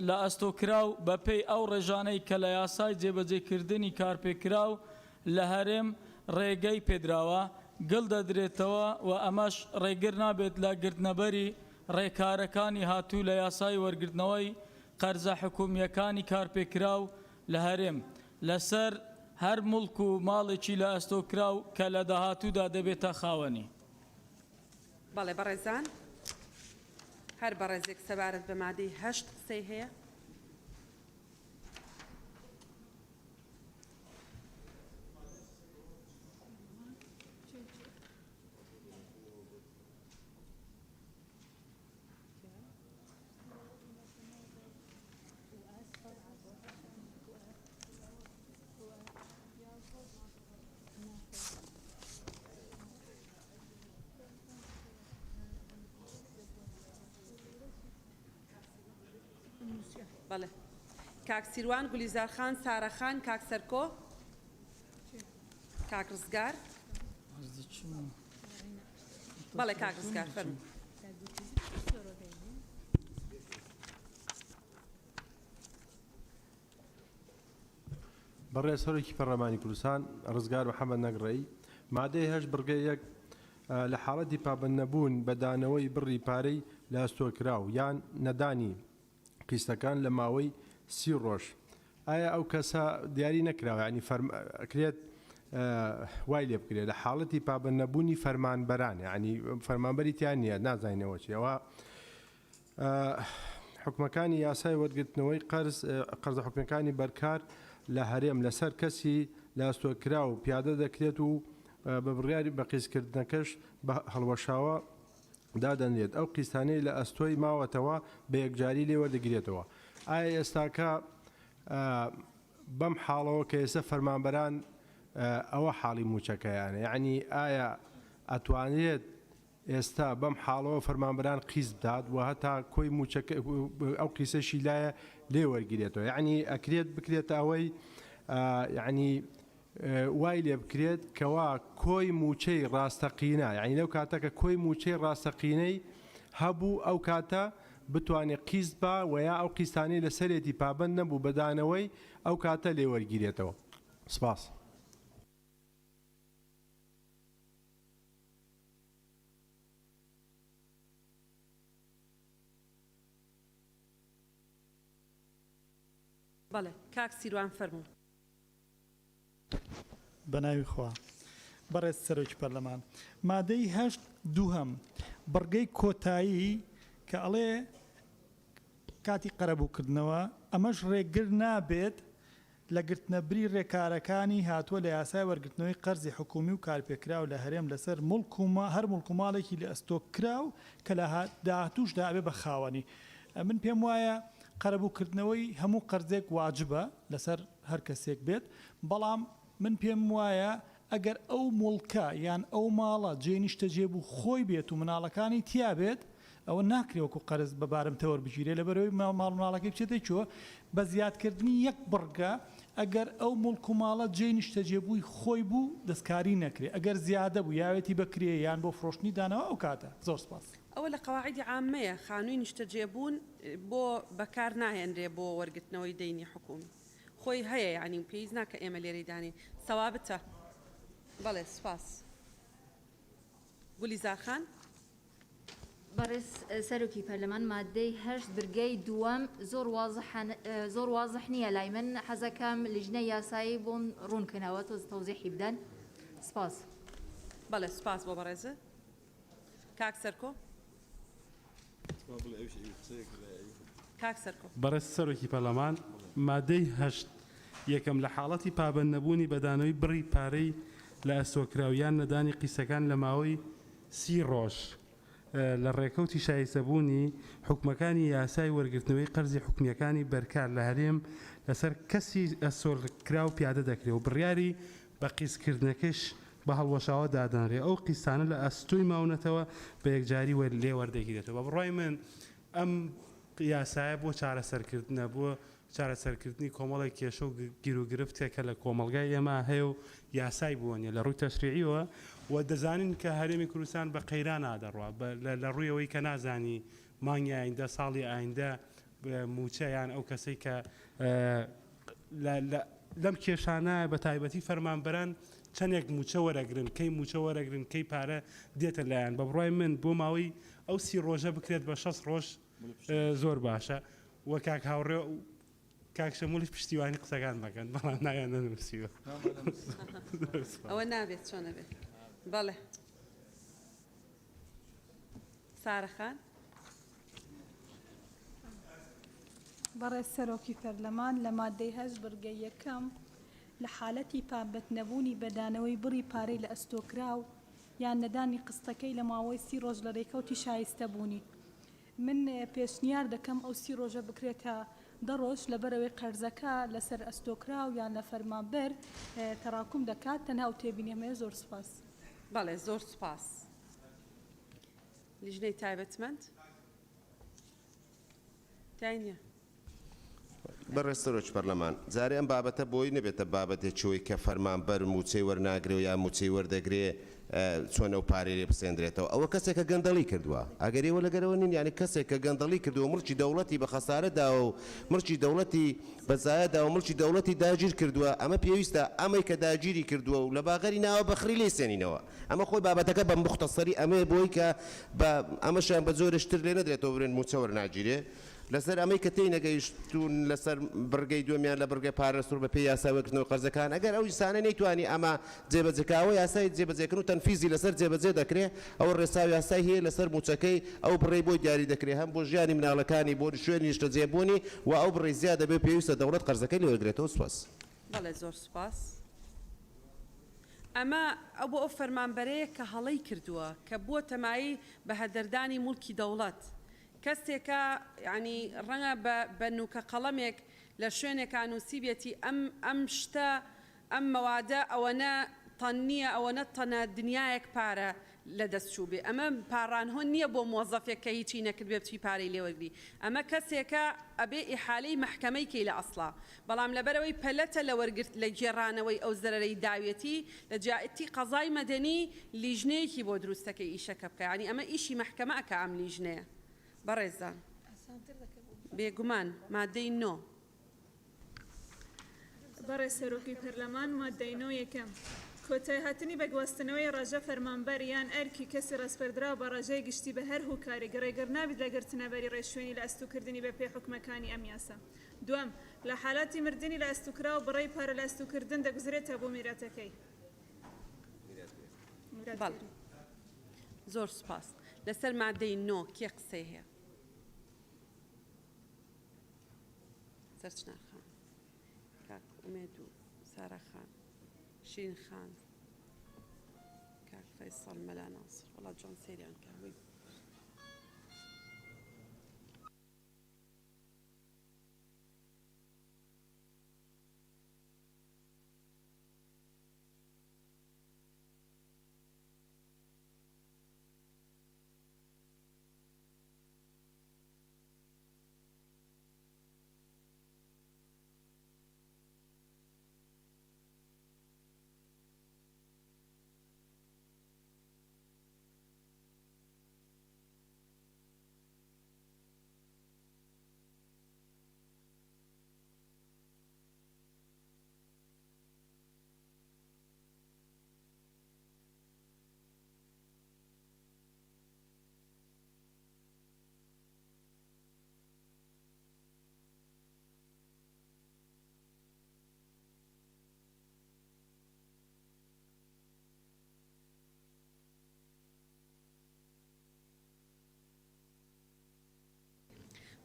لە ئەستۆکراو بە پێی ئەو ڕێژانەی کە لە یاسای جێبەجێکردنی کارپێکراو لە هەرێم ڕێگەی پێدراوە گڵ دەدرێتەوە و ئەمەش ڕێگر نابێت لە گرتنەبەری ڕێکارەکانی هاتوو لە یاسای وەرگرتنەوەی قەرزە حکوومیەکانی کارپێکراو لە هەرێم لەسەر هەر مڵک و ماڵێکی لە ئەستۆکراو کە لە داهاتوودا دەبێتە خاوەنی. بەڵێ بەڕێزان، هەر بەڕێزێک سەبارەت بە مادەی 8 قسەی هەیە؟ بەڵێ. کاک سیروان، گولیزارخان، سارەخان، کاک سەرکۆ، کاک ڕزگار. بەڵێ کاک ڕزگار فەرموو. بەڕێز هەرێکی پەرلەمانی کوردستان ڕزگار محەممەد نەگڕێی مادەی 8 بڕگەی 1 لە حاڵەتی پابەندنەبوون بە دانەوەی بڕی پارەی لە ئەستۆکراو یان نەدانی قیستەکان لە ماوەی 30 ڕۆژ. ئایا ئەو کەسە دیاری نەکراوە، ینی ئەکرێت وای لێ بکرێت لە حاڵەتی پابەندنەبوونی فەرمانبەران، ینی فەرمانبەری تیان نییە نازانینەوە چیەوە حکومەکانی یاسای وەرگرتنەوەی قەرزە حکومەکانی بەرکار لە هەرێم لەسەر کەسی لە ئەستۆکرا و پیادە دەکرێت و بە بڕیاری بە قیسکردنەکەش بە هەڵوەشاوە دادەنرێت ئەو قیستانەی لە ئەستۆی ماوەتەوە بە یەکجاری لێ وەردەگرێتەوە. ئایا ئێستاکە بەم حاڵەوە کە ئێستا فەرمانبەران ئەوە حاڵی موچەکەیانە، یعنی ئایا ئەتوانێت ئێستا بەم حاڵەوە فەرمانبەران قیس بدات و هەتا کۆی موچەکە ئەو قیسەشی لایە لێ وەرگێتەوە، یعنی ئەکرێت بکرێتە ئەوەی یعنی وای لێ بکرێت کەوا کۆی موچەی ڕاستەقینە، یعنی لەو کاتەکە کۆی موچەی ڕاستەقینەی هەبوو ئەو کاتە بتوانێت قیست بە و یا ئەو قیستانی لە سەرێتی پابند نەبوو بەدانەوەی ئەو کاتە لێ وەرگیرێتەوە. سپاس. بەڵێ کاک سیروان فەرموو. بەناوی خوا. بەڕێز سەرۆکی پەرلەمان، مادەی 8 دووهەم بڕگەی کۆتایی کە ئەڵێ کاتی قەرەبووکردنەوە ئەمەش ڕێگر نابێت لە گرتنەبری ڕێکارەکانی هاتووە لە یاسای وەرگرتنەوەی قەرزی حکومی و کارپێکراو لە هەرێم لەسەر هەر مڵک و ماڵێکی لە ئەستۆکراو کە لە داهاتووشدا ئەبێ بە خاوەنی. من پێم وایە قەرەبووکردنەوەی هەموو قەرزێک واجبە لەسەر هەر کەسێک بێت، بەڵام من پێم وایە ئەگەر ئەو مڵکە یان ئەو ماڵە جێنیشتە جێبوو خۆی بێت و مناڵەکانی تیا بێت، ئەوە ناکرێوەکو قەرز بە بارمتەوە بگیرێت لە بەرەوەی ماڵ مناڵەکەی بچێتە چۆ بە زیادکردنی یەک بڕگە ئەگەر ئەو مڵک و ماڵە جێنیشتە جێبووی خۆی بوو دەستکاری نەکرێت، ئەگەر زیادە بوو یاوێتی بکرێ یان بۆ فرۆشتنی دانەوە ئەو کاتە. زۆر سپاس. ئەوە لە قەواعیدی عامەیە، خانووی نیشتە جێبوون بۆ بەکار ناهێنرێ بۆ وەرگرتنەوەی دەینی حکومی خۆی هەیە، یعنی پێویست ناکە ئێمە لێرەی دانێ سەوابتە. بەڵێ سپاس. گولیزارخان. بەڕێز سەرۆکی پەرلەمان مادەی 8 برگەی دووەم زۆر وازح نییە لای من، حەزەکەم لیژنە یاسایی بۆن ڕوونکردنەوە تۆ تەوزیحی بدەن. سپاس. بەڵێ سپاس بۆ بەڕێزە. کاک سەرکۆ. کاک سەرکۆ. بەڕێز سەرۆکی پەرلەمان مادەی 8 یەکەم لە حاڵەتی پابەندنەبوونی بەدانەوەی بڕی پارەی لە ئەستۆکراویان نەدانی قیسەکان لە ماوەی 30 ڕۆژ لە ڕێکەوتی شایستەبوونی حکومەکانی یاسای وەرگرتنەوەی قەرزی حکومیەکانی بەرکار لە هەرێم لەسەر کەسی ئەستۆکراو پیادە دەکرێت و بڕیاری بە قیسکردنەکەش بە هەڵوەشاوە دادانرێ ئەو قیسانە لە ئەستوی ماونەتەوە بە یەکجاری لێ وەردەگیرێتەوە بە بڕای من ئەم یاسایە بۆ چارەسەرکردنە بۆ چارەسەرکردنی کۆمەڵی کێشە و گیر و گرفتێکە لە کۆمەلگای ئێمە هەیە و یاسای بوونیە لە ڕووی تەشریعیەوە و دەزانین کە هەرێمی کوردستان بە قەیران ئادەڕوا لە ڕوویەوەی کە نازانی مانگی ئایندە ساڵی ئایندە موچەیان ئەو کەسەی کە لەم کێشانە بە تایبەتی فەرمانبەران چەندێک موچە وەرەگرن کەی موچە وەرەگرن کەی پارە دێتە لایەن بە بڕای من بۆ ماوەی ئەو 30 ڕۆژە بکرێت بە 6 ڕۆژ زۆر باشە وە کاک هاوڕێ کاک شەمولیش پشتیوانی قسەکان بکەن بەڵام نایان نەنووسیوە ئەوە نابێت چۆنە بێت بەڵێ سارەخان بەڕێز سەرۆکی پەرلەمان لە مادەی 8 بڕگەی یەکەم لە حالەتی پابەت نەبوونی بەدانەوەی بڕی پارەی لە ئەستۆکراو یان نەدانی قستەکەی لە ماوەی 30 ڕۆژ لە ڕێکەوتی شایستە بوونی من پێشنیار دەکەم ئەو 30 ڕۆژە بکرێتە 10 ڕۆژ لەبەرەوەی قەرزەکە لەسەر ئەستۆکراو یان لە فەرمانبەر تەراکم دەکات تەنها و تێبینێمەیە زۆر سپاس بەڵێ زۆر سپاس لیژنەی تایبەتمەند داینە بەڕێز سەرۆکی پەرلەمان جارێ ئەم بابەتە بۆی نەبێتە بابەتێکەوەی کە فەرمانبەر موچەی وەرناگرێ و یا موچەی وەردەگرێ چۆن ئەو پارەی لێ بسێندرێتەوە ئەوە کەسێکە گەندەڵی کردووە ئەگەریەوە لەگەرەوە نین یعنی کەسێکە گەندەڵی کردووە مڵکی دەوڵەتی بە خەسارەدا و مڵکی دەوڵەتی بەزایەدا و مڵکی دەوڵەتی داگیر کردووە ئەمە پێویستە ئەمەی کە داگیری کردووە و لە باغەری ناوە بەخری لێ سێنینەوە ئەمە خۆی بابەتەکە بە مختصری ئەمە بۆی کە ئەمەشیان بە زۆرشتر لێ نەدرێتەوە برێن موچە وەرناگیرێ لەسەر ئەمەی کە تێی نەگەیشتون لەسەر بڕگەی دومیان لە بڕگەی پارەسوور بە پێی یاساوەکردنەوە قەرزەکان ئەگەر ئەو یسانە نەیتوانی ئەمە جێبەجێکاوە یاسای جێبەجێکردن و تەنفیزی لەسەر جێبەجێ دەکرێت ئەو ڕێساوی یاسای هەیە لەسەر موچەکەی ئەو بڕێ بۆی دیاری دەکرێت هەم بۆ ژیانی مناڵەکانی بۆ شوێنی نیشتە جێبوونی و ئەو بڕێ زیادە بێ پێویستە دەوڵەت قەرزەکەی لێوەرگرێتەوە سوپاس بەڵێ زۆر سپاس ئەمە ئەو بۆ ئەو فەرمانبەرەیە کە هەڵەی کردووە کە بووە تەمایی بە هەدەردانی موڵکی دەوڵەت کەسێکە ینی ڕەنگە بە نوکە قەڵەمێک لە شوێنێکا نووسیبێتی ئەم شتە ئەم مەوادە ئەوەنە تەن نییە ئەوەنە تەنە دنیایەک پارە لە دەستچوو بێ ئەمە پاڕانهۆ نییە بۆ مۆزەفێک کە هیچی نەکرد بێ بچی پارەی لێوەگری ئەمە کەسێکە ئەبێ ئیحالەی مەحکەمەی کەی لە ئەسڵا بەڵام لەبەرەوەی پەلەتە لە وەرگرت لە گێڕانەوەی ئەو زەرەرەی داوێتی لە جایەتی قەزای مەدەنی لیژنەیەکی بۆ دروستەکەی ئیشەکە بکە ینی ئەمە ئیشی مەحکەمە ئەکە ئەم لیژنەیە بەڕێزان بێگومان مادەی نۆ بەڕێز سەرۆکی پەرلەمان مادەی نۆ یەکەم کۆتای هاتنی بە گواستنەوەی ڕەژە فەرمانبەر یان ئەرکی کەسی ڕاستپەردراوە بە ڕێژەی گشتی بە هەر هوکارێک ڕێگەر نابێت لە گرتنەبەری ڕێشوێنی لە ئەستوکردنی بە پێ حکومەکانی ئەم یاسا دووەم لە حالاتی مردنی لە ئەستوکراوە بڕێی پارە لە ئەستوکردن دەگوزرێتە بۆ میراتەکەی زۆر سپاس لەسەر مادەی نۆ کێ قسەی هەیە سەرچنار خان کاک ئومێد و سارا خان شین خان کاک فەیسەڵ مەلا ناسر وڵات جۆن سێریان کاوی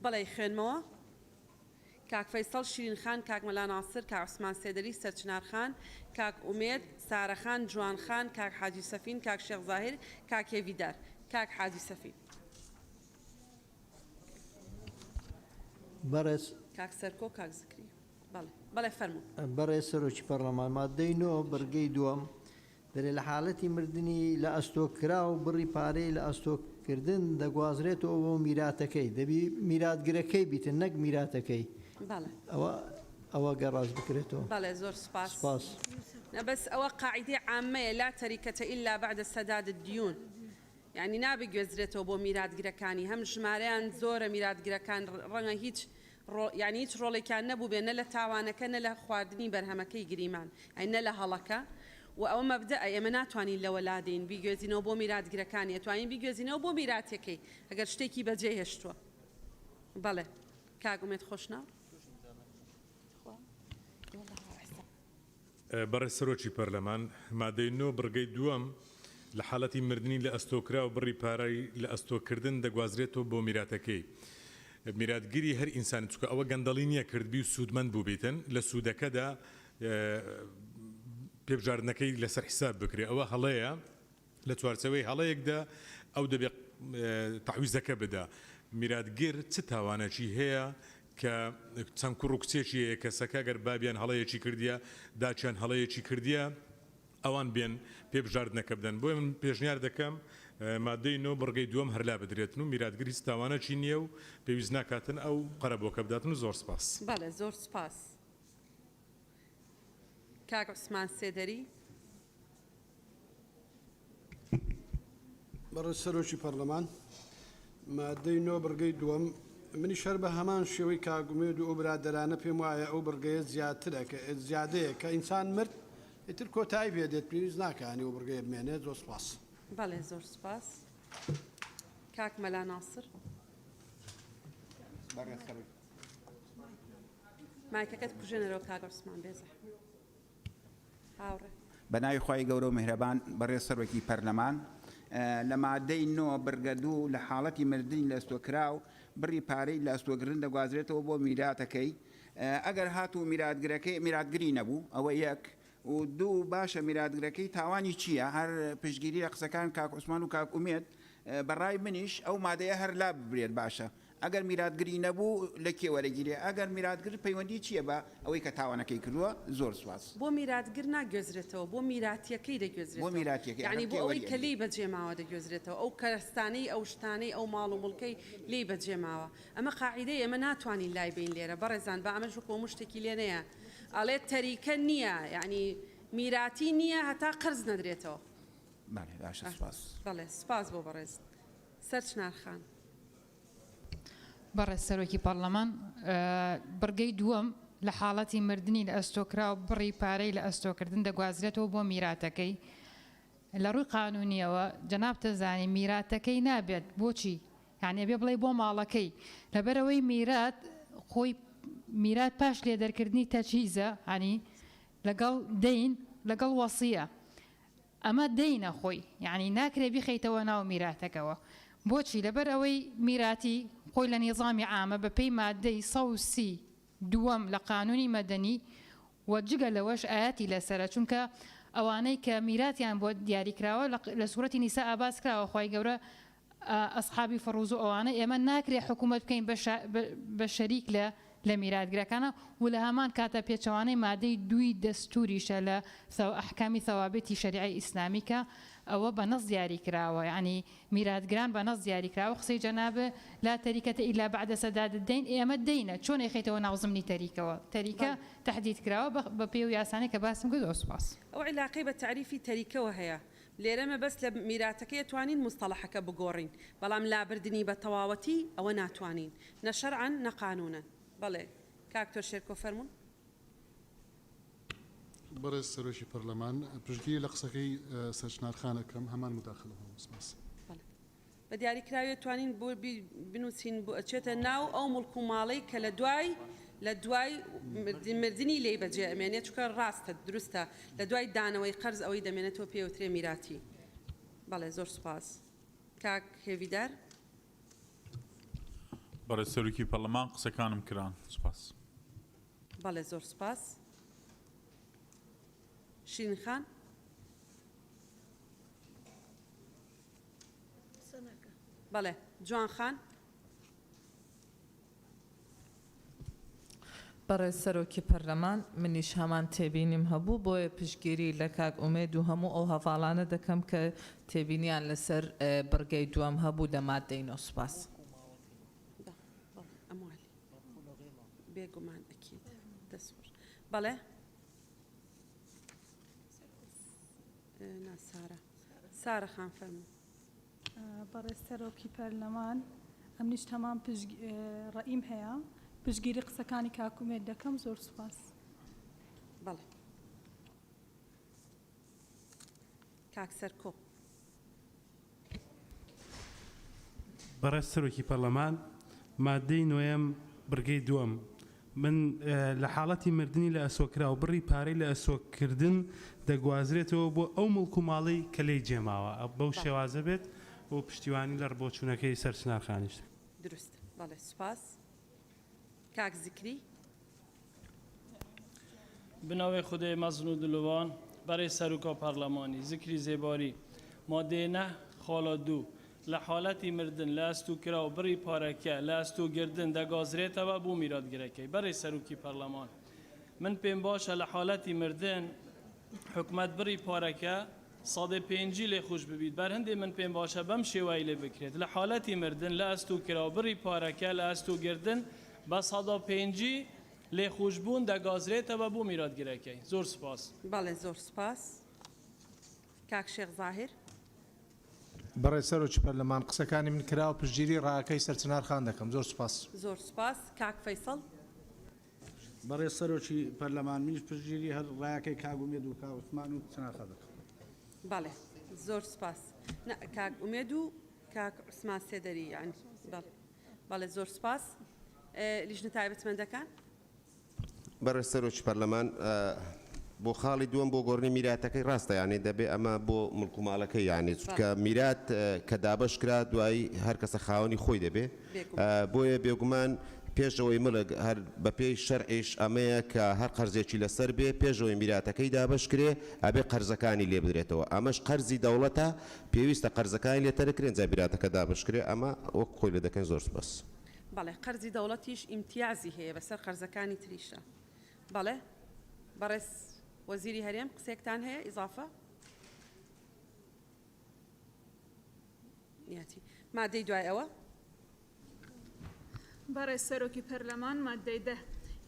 بەڵێ خوێنمەوە کاک فەیسەڵ شیرین خان کاک مەلا ناسر کاک عوسمان سێدەری سەرچنار خان کاک ئومێد سارە خان جوان خان کاک حاجی سەفین کاک شێخ زاهیر کاک هێویدار کاک حاجی سەفین بەڕێز کاک سەرکۆ کاک زکری بەڵێ فەرموو بەڕێز سەرۆکی پەرلەمان مادەی نۆ بەرگەی دووەم دەرێ لە حاڵەتی مردنی لە ئەستۆکرا و بڕی پارەی لە ئەستۆکردن دەگوازرێتەوە بۆ میراتەکەی دەبی میراتگرەکەی بیتن نەک میراتەکەی ئەوە گەڕاز بکرێتەوە. بەڵێ زۆر سپاس. بس أو قاعدة عامة لا تركة إلا بعد سداد الديون. يعني نابي جزرته بو ميراد جركاني هم جماريان زور ميراد جركان رنا هيج يعني هيج رولي كان نبو بين لا تعوانه كان لا خواردني برهمكي جريمان يعني لا هلكة و مبدأ يمنات واني لولادين بيجوزينو بو ميراد جركاني توانين بيجوزينو بو ميراتكي أجر شتيكي بجيهشتوا بله كاغومت خوشنا برای سەرۆکی پەرلەمان مادەی 9 بڕگەی دووەم لە حاڵەتی مردنی لە ئەستۆکرا و بڕی پارەی لە ئەستۆکردن دەگوازرێتەوە بۆ میراتەکەی. میراتگیری هەر ئینسانی چکە ئەوە گەندەڵی نییە کردبی و سوودمەند بوو بیتن لە سوودەکەدا پێبژاردنەکەی لەسەر حساب بکرێ ئەوە هەڵەیە لە چوارچەوەی هەڵەیەکدا ئەو دەبێت تەحویزەکە بدا. میراتگیر چ تاوانەکی هەیە کە چەند کوڕ و کچێکی هەیە کەسەکە گەر بابیان هەڵەیەکی کردیە داچیان هەڵەیەکی کردیە ئەوان بێن پێبژاردنەکە بدەن. بۆیە من پێشنیار دەکەم مادەی 9 بڕگەی دووەم هەرلا بدرێتن و میراتگیری تاوانەکی نییە و پێویست ناکاتن ئەو قەرەبۆکە بداتن و زۆر سپاس. بەڵێ زۆر سپاس. کاک عوسمان سێدەری. بەڕێز سەرۆکی پەرلەمان مادەی 9 بڕگەی دووەم منی شەر بە هەمان شێوەی کاگومێد و ئەو برادەرانە پێم وایە ئەو بڕگەیە زیاترە کە زیادەیە کە ئینسان مرد ئیتر کۆتایی پێدێت پێویست ناکانی و بڕگەیە بمێنێت. زۆر سپاس. بەڵێ زۆر سپاس. کاک مەلا ناسر. مایکەکەت کوژێنەرەوە کاک عوسمان بێزە. هاوڕێ. بەناوی خوای گەورە و میهرەبان بەڕێز سەرۆکی پەرلەمان لە مادەی 9 بڕگە دوو لە حاڵەتی مردنی لە ئەستۆکرا و بڕی پارەی لە ئەستۆکردن دەگوازرێتەوە بۆ میراتەکەی ئەگەر هاتوو میراتگرەکەی میراتگری نەبوو ئەوە یەک و دوو باشە میراتگرەکەی تاوانی چییە هەر پشتگیری لە قسەکان کاک عوسمان و کاک ئومێد بەڕای منیش ئەو مادەیە هەر لا ببرێت باشە ئەگەر میراتگری نەبوو لە کێ وەرەگیرێ ئەگەر میراتگر پەیوەندی چییە بە ئەوەی کە تاوانەکەی کردووە. زۆر سواس. بۆ میراتگر ناگوێزرێتەوە بۆ میراتیەکەی دەگوێزرێتەوە بۆ میراتیەکەی یعنی بۆ ئەوەی کە لێی بەجێماوە دەگوێزرێتەوە ئەو کەرستانەی ئەو شتانەی ئەو ماڵ و مڵکەی لێی بەجێماوە ئەمە قاعیدەی ئێمە ناتوانین لای بین لێرە بەڕێزان بە ئەمەش وەکو مشتێکی لێ نەیە ئەڵێت تەریکە نییە یعنی میراتی نییە هەتا قرز نەدرێتەوە. بەڵێ سپاس بۆ بەڕێز سەرچنارخان. بەڕێز سەرۆکی پەرلەمان بڕگەی دووەم لە حاڵەتی مردنی لە ئەستۆکرا و بڕی پارەی لە ئەستۆکردن دەگوازرێتەوە بۆ میراتەکەی لە ڕووی قانونیەوە جەناب دەزانی میراتەکەی نابێت بۆچی یعنی بێ بڵێ بۆ ماڵەکەی لەبەرەوەی میرات خۆی میرات پاش لێ دەرکردنی تەچیزە هەنی لەگەڵ دەین لەگەڵ وەسیە ئەمە دەینە خۆی یعنی ناکرێ بیخەیتەوە ناو میراتەکەەوە بۆچی لەبەر ئەوەی میراتی خۆی لە نێزامی عامە بەپێی مادەی 130 دووەم لە قانونی مەدەنی وەجگە لەوەش ئاەتی لەسرە چونکە ئەوانەی کە میراتیان بۆ دیاریکراوە لە سوورەتی نیسا ئاباس کراوە خی گەورە ئەسحابی فەڕوز و ئەوانە ئێمە ناکرێ حکوومەت بکەین بە شەریک لە میراتگرەکانە و لە هەمان کاتە پێچەوانەی مادەی دوی دەستوریشە لە ئەحکامی ثەوابێتی شەریعەی ئیسلامیکە ئەوە بە نەس دیاری کراوە یعنی میراتگران بە نەس دیاری کراوە قسەی جەنابە لا تەریکەتە ئیلا بەعدە سەداد الدەین ئێمە دەینە چۆن یخیتەوە ناو زمنی تەریکەوە تەریکە تهدید کراوە بە پێ و یاسانی کە باسم کرد. سوپاس. ئەو علاقەی بە تعریفی تەریکەوە هەیە لێرەمە بەس لە میراتەکەی توانین مستەڵەحەکە بگۆڕین بەڵام لابردنی بە تەواوەتی ئەوە ناتوانین نە شەرعەن نە قانونەن. بەڵێ کاکتۆر شێرکۆ فەرموون. بەڕێز سەرۆکی پەرلەمان پشتگیری لە قسەکەی سەرچنارخانەکەم هەمان مداخلەوە. سپاس. بە دیاریکراوێت توانین بۆ بنووسین بۆ ئەچێتە ناو ئەو مڵک و ماڵەی کە لە دوای مردنی لێی بەجێ ئەمێنێت چکە ڕاستە دروستە لە دوای دانەوەی قەرز ئەوەی دەمێنێتەوە پێوترێ میراتی. بەڵێ زۆر سوپاس. کاک هێویدار. بەڕێز سەرۆکی پەرلەمان قسەکانم کران. سوپاس. بەڵێ زۆر سوپاس. شیرین خان. بەڵێ جوان خان. بەڕێز سەرۆکی پەرلەمان منیش هەمان تێبینیم هەبوو بۆیە پشتگیری لە کاک ئومێد و هەموو ئەو هەڤاڵانە دەکەم کە تێبینیان لەسەر بڕگەی دووەم هەبوو لە مادەی 9 سوپاس. بێگومان ئەکید دەسوور بەڵێ سارە خان فەرموو. بەڕێز سەرۆکی پەرلەمان ئەمنیش هەمان ڕئیم هەیە پشتگیری قسەکانی کاکومێت دەکەم زۆر سوپاس. بەڵێ کاک سەرکۆ. بەڕێز سەرۆکی پەرلەمان مادەی نوێم بڕگەی دووەم من لە حاڵەتی مردنی لە ئەسۆکرا و بڕی پارەی لە ئەسۆکردن دەگوازرێتەوە بۆ ئەو مڵک و ماڵی کە لێی جێماوە بەو شێوازە بێت و پشتیوانی لە ڕبۆچوونەکەی سەرچنارخانیشت. دروست بەڵێ سوپاس. کاک زیکری. بناوی خدای مزن و دلوان برای سروکا پارلمانی ذکری زیباری ماده نه خالا دو لحالتی مردن لاستو کرا و بری پارکه لاستو گردن دگازریت و بو میراد گرکی برای سروکی پارلمان من پیم باشه لحالتی مردن حکمت بری پارکه صاد پنجی لی خوش ببید بر هندی من پیم باشه بم شوایی لی بکرید لحالتی مردن لاستو کرا و بری پارکه لاستو گردن با صاد پنجی لی خوشبون دگازریت و بو میراد گرکی زور سپاس. بله زور سپاس. کاک شیخ ظاهر. بەڕێز سەرۆکی پەرلەمان قسەکانی من کرا و پشتگیری ڕاکەی سەرچنارخان دەکەم زۆر سوپاس. زۆر سوپاس. کاک فەیسەڵ. بەڕێز سەرۆکی پەرلەمان منیش پشتگیری هەر ڕاکەی کاک ئومێد و کاک عوسمان و چنارخان دەکەم. بەڵێ زۆر سوپاس. کاک ئومێد و کاک عوسمان سێدەری یعنی بەڵێ زۆر سوپاس. لیژنە تایبەتمەندەکان. بەڕێز سەرۆکی پەرلەمان بۆ خاڵی دووەم بۆ گۆڕنی میراتەکەی ڕاستە یعنی دەبێ ئەمە بۆ مڵک و ماڵەکەی یعنی چونکە میرات کە دابەش کرا دوایی هەر کەسە خاوەنی خۆی دەبێ بۆیە بێگومان پێشەوەی مڵک هەر بە پێی شەرعیش ئەمەیە کە هەر قەرزێکی لەسەر بێ پێشەوەی میراتەکەی دابەش کرێ ئەبێ قەرزەکانی لێ بدرێتەوە ئەمەش قەرزی دەوڵەتە پێویستە قەرزەکانی لێتەرکرێن جا میراتەکە دابەش کرێ ئەمە وەک خۆی لە دەکەن زۆر سپاس. بەڵێ قەرزی دەوڵەتیش ئیمتیازی هەیە بەسەر قەرزەکانی تریشە. بەڵێ بەڕێز وەزیری هەرێم قسێکتان هەیە ئیزافە؟ نیەتی مادەی دوای ئەوە. بەڕێز سەرۆکی پەرلەمان مادەی 10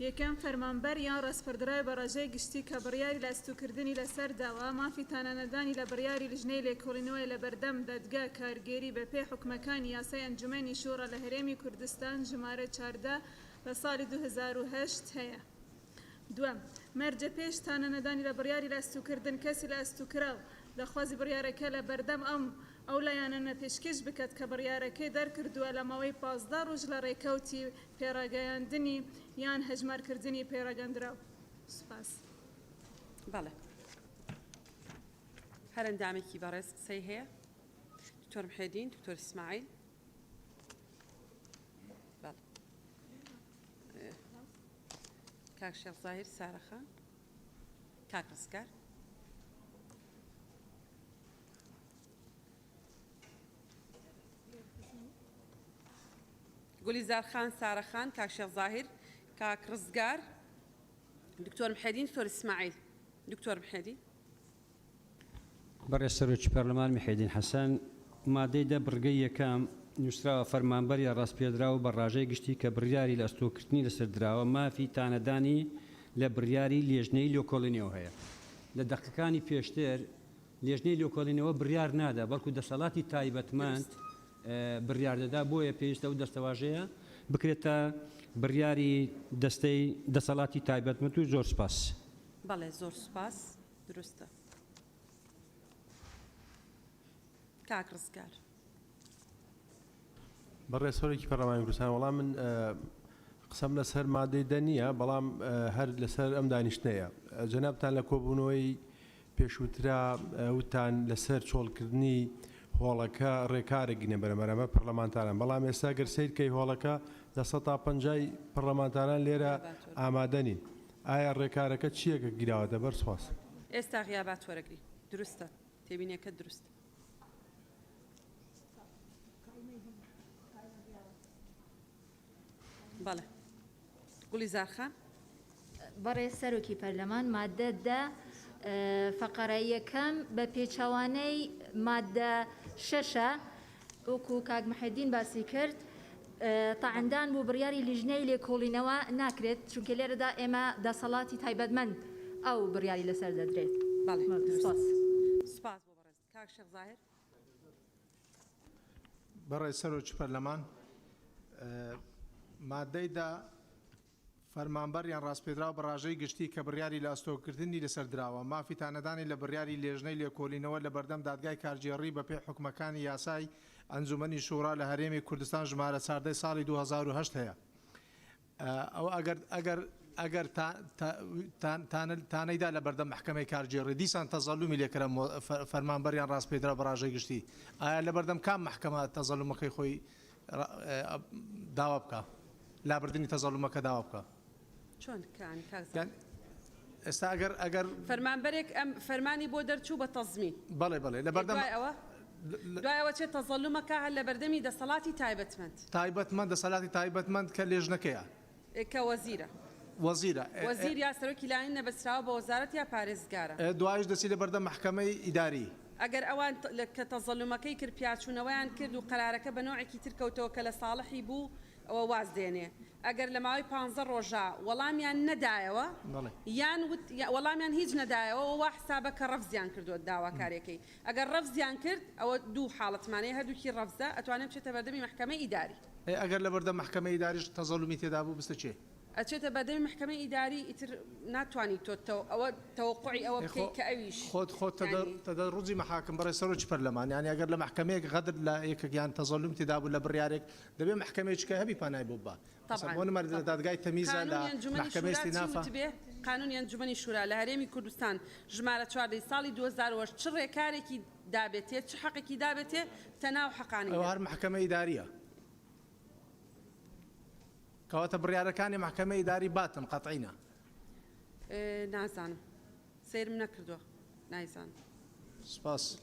یەکەم فەرمانبەر یان ڕاستپەردرای بە ڕێژەی گشتی کە بڕیاری لاستوکردنی لەسەر داوا مافی تانەنەدانی لە بڕیاری لیژنەی لێکۆڵینەوەی لە بەردەم دەدگا کارگێری بە پێی حکومەکانی یاسای ئەنجومەنی شوڕە لە هەرێمی کوردستان ژمارە 14 لە ساڵی 2008 هەیە. دوم مەرجە پێش تانەنەدانی لە بڕیاری لاستوکردن کەسی لاستوکراو لە خوازی بڕیارەکە لە بەردەم ئەو لایەنە پێشکەش بکات کە بڕیارەکەی دەرکردووە لە ماوەی 15 ڕۆژ لە ڕێکەوتی پێڕاگەیاندنی یان هەژمارکردنی پێڕاگەاندراو. سوپاس. بەڵێ هەر ئەندامێکی بەڕێز قسەی هەیە. دکتۆر محێدین دکتۆر ئیسماعیل. کاک شێخ زاهیر سارە خان. کاک ڕزگار. گولیزار خان سارە خان کاک شێخ زاهیر کاک ڕزگار دکتۆر محێدین دکتۆر ئیسماعیل. دکتۆر محێدین. بەڕێز سەرۆکی پەرلەمان محێدین حەسەن مادەی دە بڕگەی یەکەم نووسراوە فەرمانبەری ڕاستپێدراوە بە ڕاژەی گشتی کە بڕیاری لە ئەستۆکردنی لەسەر دراوە مافی تانەدانی لە بڕیاری لێژنەی لێکۆڵینەوە هەیە. لە دەقەکانی پێشتر لێژنەی لێکۆڵینەوە بڕیار نادا بەڵکو دەسەڵاتی تایبەتمەند بڕیار دەدا بۆیە پێویستە و دەستەواژەیە بکرێتە بڕیاری دەستەی دەسەڵاتی تایبەتمەند و زۆر سپاس. بەڵێ زۆر سپاس دروستە. کاک ڕزگار. بەڕێز سەرۆکی پەرلەمانی کوردستان وەڵام من قسەم لەسەر مادەی دە نییە بەڵام هەر لەسەر ئەم دانیشتەیە جەنابتان لە کۆبوونەوەی پێشووترا وتان لەسەر چۆڵکردنی هۆڵەکە ڕێکارێکی نەبەرەمەرەمە پەرلەمانتاران بەڵام ئێستا گەر سیرکەی هۆڵەکە لە 150 پەرلەمانتاران لێرە ئامادەنین ئایا ڕێکارەکە چیەکە گیراوەتە بەر سوپاس. ئێستا غیابات وەرەگری دروستە تێبینیەکە دروستە. بەڵێ گولیزار خان. بەڕێ سەرۆکی پەرلەمان مادە دا فەقەرە یەکەم بە پێچەوانەی مادە شەشە وەکو کاک محەدین باسی کرد تاعندان بۆ بڕیاری لیژنەی لێکۆڵینەوە ناکرێت چونکە لێرەدا ئێمە دەسەڵاتی تایبەتمەند ئەو بڕیاری لەسەر دەدرێت. سپاس بۆ بەڕێز کاک شێخ زاهر. بەڕێ سەرۆکی پەرلەمان مادەیدا فەرمانبەریان ڕاستپێدراوە بە ڕاژەی گشتی کە بڕیاری لە ئەستۆکردنی لەسەر دراوە مافی تانەدانی لە بڕیاری لێژنەی لێکۆڵینەوە لە بەردەم دادگای کارگێڕی بە پێی حکومەکانی یاسای ئەنجومەنی شوڕا لە هەرێمی کوردستان ژمارە 14 ساڵی 2008 هەیە. ئەو ئەگەر تانەیدا لە بەردەم محکەمەی کارگێڕی دیسان تەزەلومی لێکرا فەرمانبەریان ڕاستپێدرا بە ڕاژەی گشتی ئایا لە بەردەم کام محکەمە تەزەلومەکەی خۆی داوا بکە لابردنی تەزەلومەکە داوا بکە؟ چۆن ئێستا ئەگەر فەرمانبەرێک ئەم فەرمانی بۆ دەرچوو بە تەزمی بەڵێ لە بەردەم ئەوە دوایەوە چێت تەزەلومەکە هەر لە بەردەمی دەسەڵاتی تایبەتمەند دەسەڵاتی تایبەتمەند کە لێژنەکەیە کە وەزیرە وەزیر یا سەرۆکی لایەن نەبەستراوە بە وەزارەت یا پارێزگارە دوایش دەچی لە بەردەم محکەمەی ئیداری ئەگەر ئەوان کە تەزەلومەکەی کرد پیاچوونەوەیان کرد و قەرارەکە بە نوعێکی ترکەوتەوە کە لە ساڵحی بوو ئەوە واز دێنێ ئەگەر لە ماوەی 15 ڕۆژە وەڵامیان نەدایەوە یان وەڵامیان هیچ نەدایەوە وا حسابە کە ڕەفزیان کردووە داواکارێکی ئەگەر ڕەفزیان کرد ئەوە دوو حاڵەتمانەیە هەردووکی ڕەفزە ئەتوانێت بچێتە بەردەمی محکەمەی ئیداری ئەگەر لە بەردەم محکەمەی ئیداریش تەزەلومی تێدا بوو بستە چێ ئەچێتە بەردەمی محکەمەی ئیداری ئیتر ناتوانیت تۆ ئەوە تەوەقوعی ئەوە بکەیت کە ئەویش خۆت تەدەڕوزی مەحاکم بەڕێ سەرۆکی پەرلەمان یانی ئەگەر لە محکەمەیەک غەدر لە یەکێکیان تەزەلوم تێدا بوو لە بڕیارێک دەبێ محکەمەیەکە هەبی پانای بوو بە بۆ دادگای تەمیزە لە محکەمەی استینافە قانونی ئەنجومەنی شورا لە هەرێمی کوردستان ژمارە 14 ساڵی 2008 چ ڕێکارێکی دابێتێت چ حەقێکی دابێتێ تەناو حەقانی ئەوە هەر محکەمەی ئیداریە کەواتە بڕیارەکانی محکەمەی ئیداری باتن قەتعینە نازانم سیرم نەکردووە نایزانم سپاس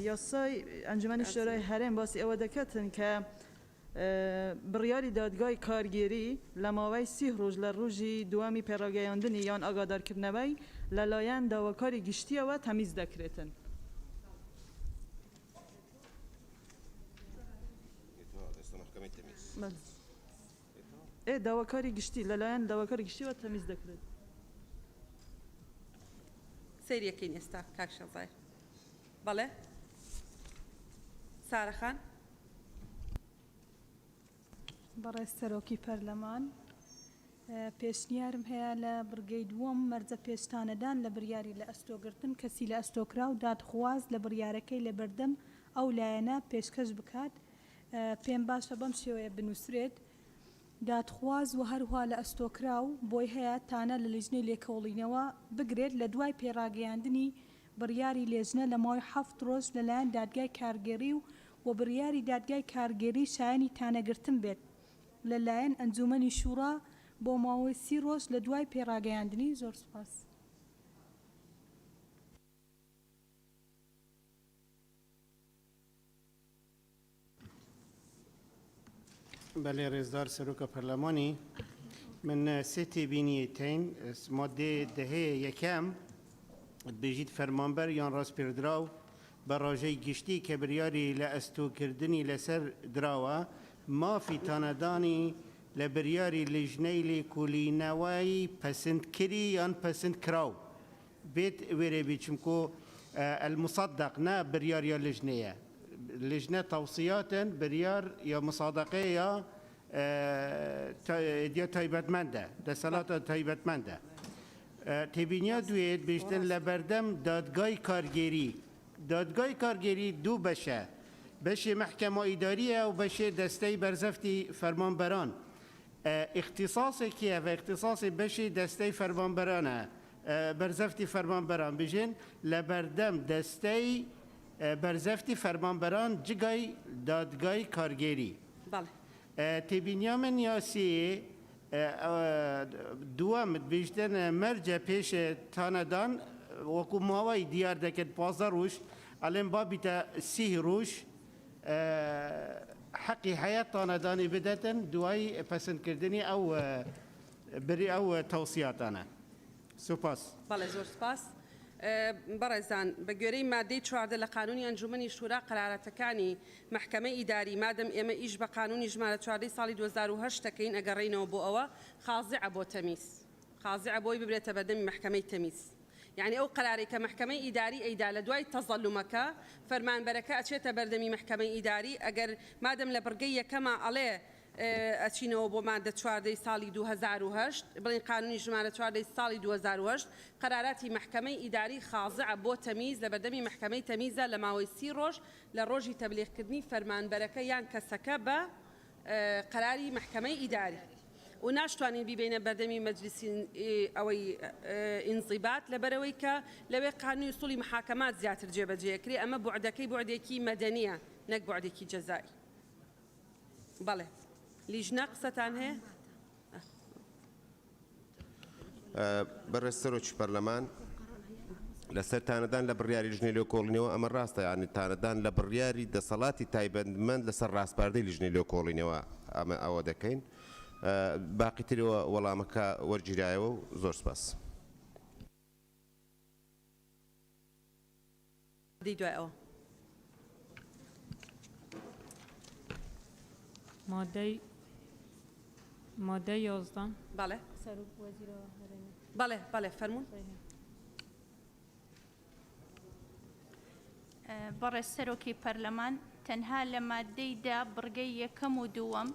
یاسای ئەنجومەنی شورای هەرێم باسی ئەوە دەکەتن کە بڕیاری دادگای کارگێری لە ماوەی 30 ڕۆژ لە ڕۆژی دووەمی پێڕاگەیاندنی یان ئاگادارکردنەوەی لەلایەن داواکاری گشتیەوە تەمیز دەکرێتن. داواکاری گشتی لەلایەن داواکاری گشتیەوە تەمیز دەکرێت. سەیریەکەین ئێستا کاک شێخ زاهر. بەڵێ سارەخان. بەڕێ سەرۆکی پەرلەمان پێشنیارم هەیە لە بڕگەی دووەم مەرجە پێشتانەدان لە بڕیاری لە ئەستۆگرتن کەسی لە ئەستۆکرا و دادخواز لە بڕیارەکەی لە بەردەم ئەو لایەنە پێشکەش بکات پێم باشە بەم شێوەیە بنووسرێت دادخواز و هەروها لە ئەستۆکرا و بۆی هەیە تانە لە لیژنەی لێکۆڵینەوە بگرێت لە دوای پێڕاگەیاندنی بڕیاری لێژنە لە ماوەی 7 ڕۆژ لەلایەن دادگای کارگێری و بڕیاری دادگای کارگێری شایانی تانەگرتن بێت لەلایەن ئەنجومەنی شوڕا بۆ ماوەی 30 ڕۆژ لە دوای پێڕاگەیاندنی. زۆر سوپاس. بەڵێ ڕێزدار سەرۆکە پەرلەمانی من سێ تێبینیتین مادێ دەهەیە یەکەم بژیت فەرمانبەر یان ڕاستپێردراو بە ڕۆژەی گشتی کە بریاری لە ئەستۆکردنی لەسەر دراوە مافی تانەدانی لە بریاری لیژنەی لێکۆڵینەوەی پەسەندکردی یان پەسەند کراو بێت وێرە بچمکۆ المصدق نا بريار يا لجنية لجنة توصيات بريار يا مصادقة يا ديا تايبت منده ده صلاة تايبت منده تبینیا دوید بیشتر لبردم دادگاه کارگری دو بشه محکمه اداریه و بشه دسته برزفتی فرمانبران اختصاصی که و اختصاص بشه دسته فرمانبرانه برزفتی فرمانبران بجن لبردم دسته برزفتی فرمانبران جگای دادگاه کارگری بله تبینیا من یاسی دوام بیشتر مرجع پیش تاندان وکو ماوی دیار دکت 15 روش الان با بیتا 30 روش حقی هەیە تانەدانی بدەتن دوای پەسەندکردنی ئەو بری ئەو تەوسیاتانە. سوپاس. بەڵێ زۆر سپاس. بەڕێزان بە گوێرەی مادەی 14 لە قانونی ئەنجومەنی شورا قەرارەتەکانی محکەمەی ئیداری مادەم ئێمە ئیش بە قانونی ژمارە 14 ساڵی 2008 دەکەین ئەگەڕێینەوە بۆ ئەوە خاضعە بۆ تەمیز، خاضعە بۆی ببرێتە بەردەمی محکەمەی تەمیز. يعني ئەو قەرارەی کە محکەمەی ئیداری ئەیدا لە دوای تەزەڵومەکە فەرمانبەرەکە ئەچێتە بەردەمی محکەمەی ئیداری ئەگەر مادەم لە بڕگەی یەکەمە ئەڵێ ئەچینەوە بۆ مادە 14 ساڵی 2008 بڵین قانونی ژمارە 14 ساڵی 2008 قەراراتی محکەمەی ئیداری خاضعە بۆ تەمیز لە بەردەمی محکەمەی تەمیزە لە ماوەی 30 ڕۆژ لە ڕۆژی تەبلیغکردنی فەرمانبەرەکە یان کەسەکە بە قەراری محکەمەی ئیداری. و ناشتوانین بیبینە بەردەمی مەجلیسی ئەوەی ئینزیبات لەبەرەوەی کە لەوێ قانونی ئوسوڵی محاکەمات زیاتر جێبەجێکرێ ئەمە بوعدەکەی بوعدێکی مەدەنیە نەک بوعدێکی جەزایی. بەڵێ لیژنە قسەتان هەیە؟ بەڕێز سەرۆکی پەرلەمان لەسەر تانەدان لە بڕیاری لیژنەی لێکۆڵینەوە ئەمە ڕاستە، یعنی تانەدان لە بڕیاری دەسەڵاتی تایبەتمەند لەسەر ڕاستپاردەی لیژنەی لێکۆڵینەوە ئەمە ئەوە دەکەین. باقی ترەوە وەڵامەکە وەرگیرایەوە و زۆر سپاس. دوایەوە مادەی 11 بەڵێ بەڵێ بەڵێ فەرموون. بەڕێز سەرۆکی پەرلەمان تەنها لە مادەیدا بڕگەی یەکەم و دووەم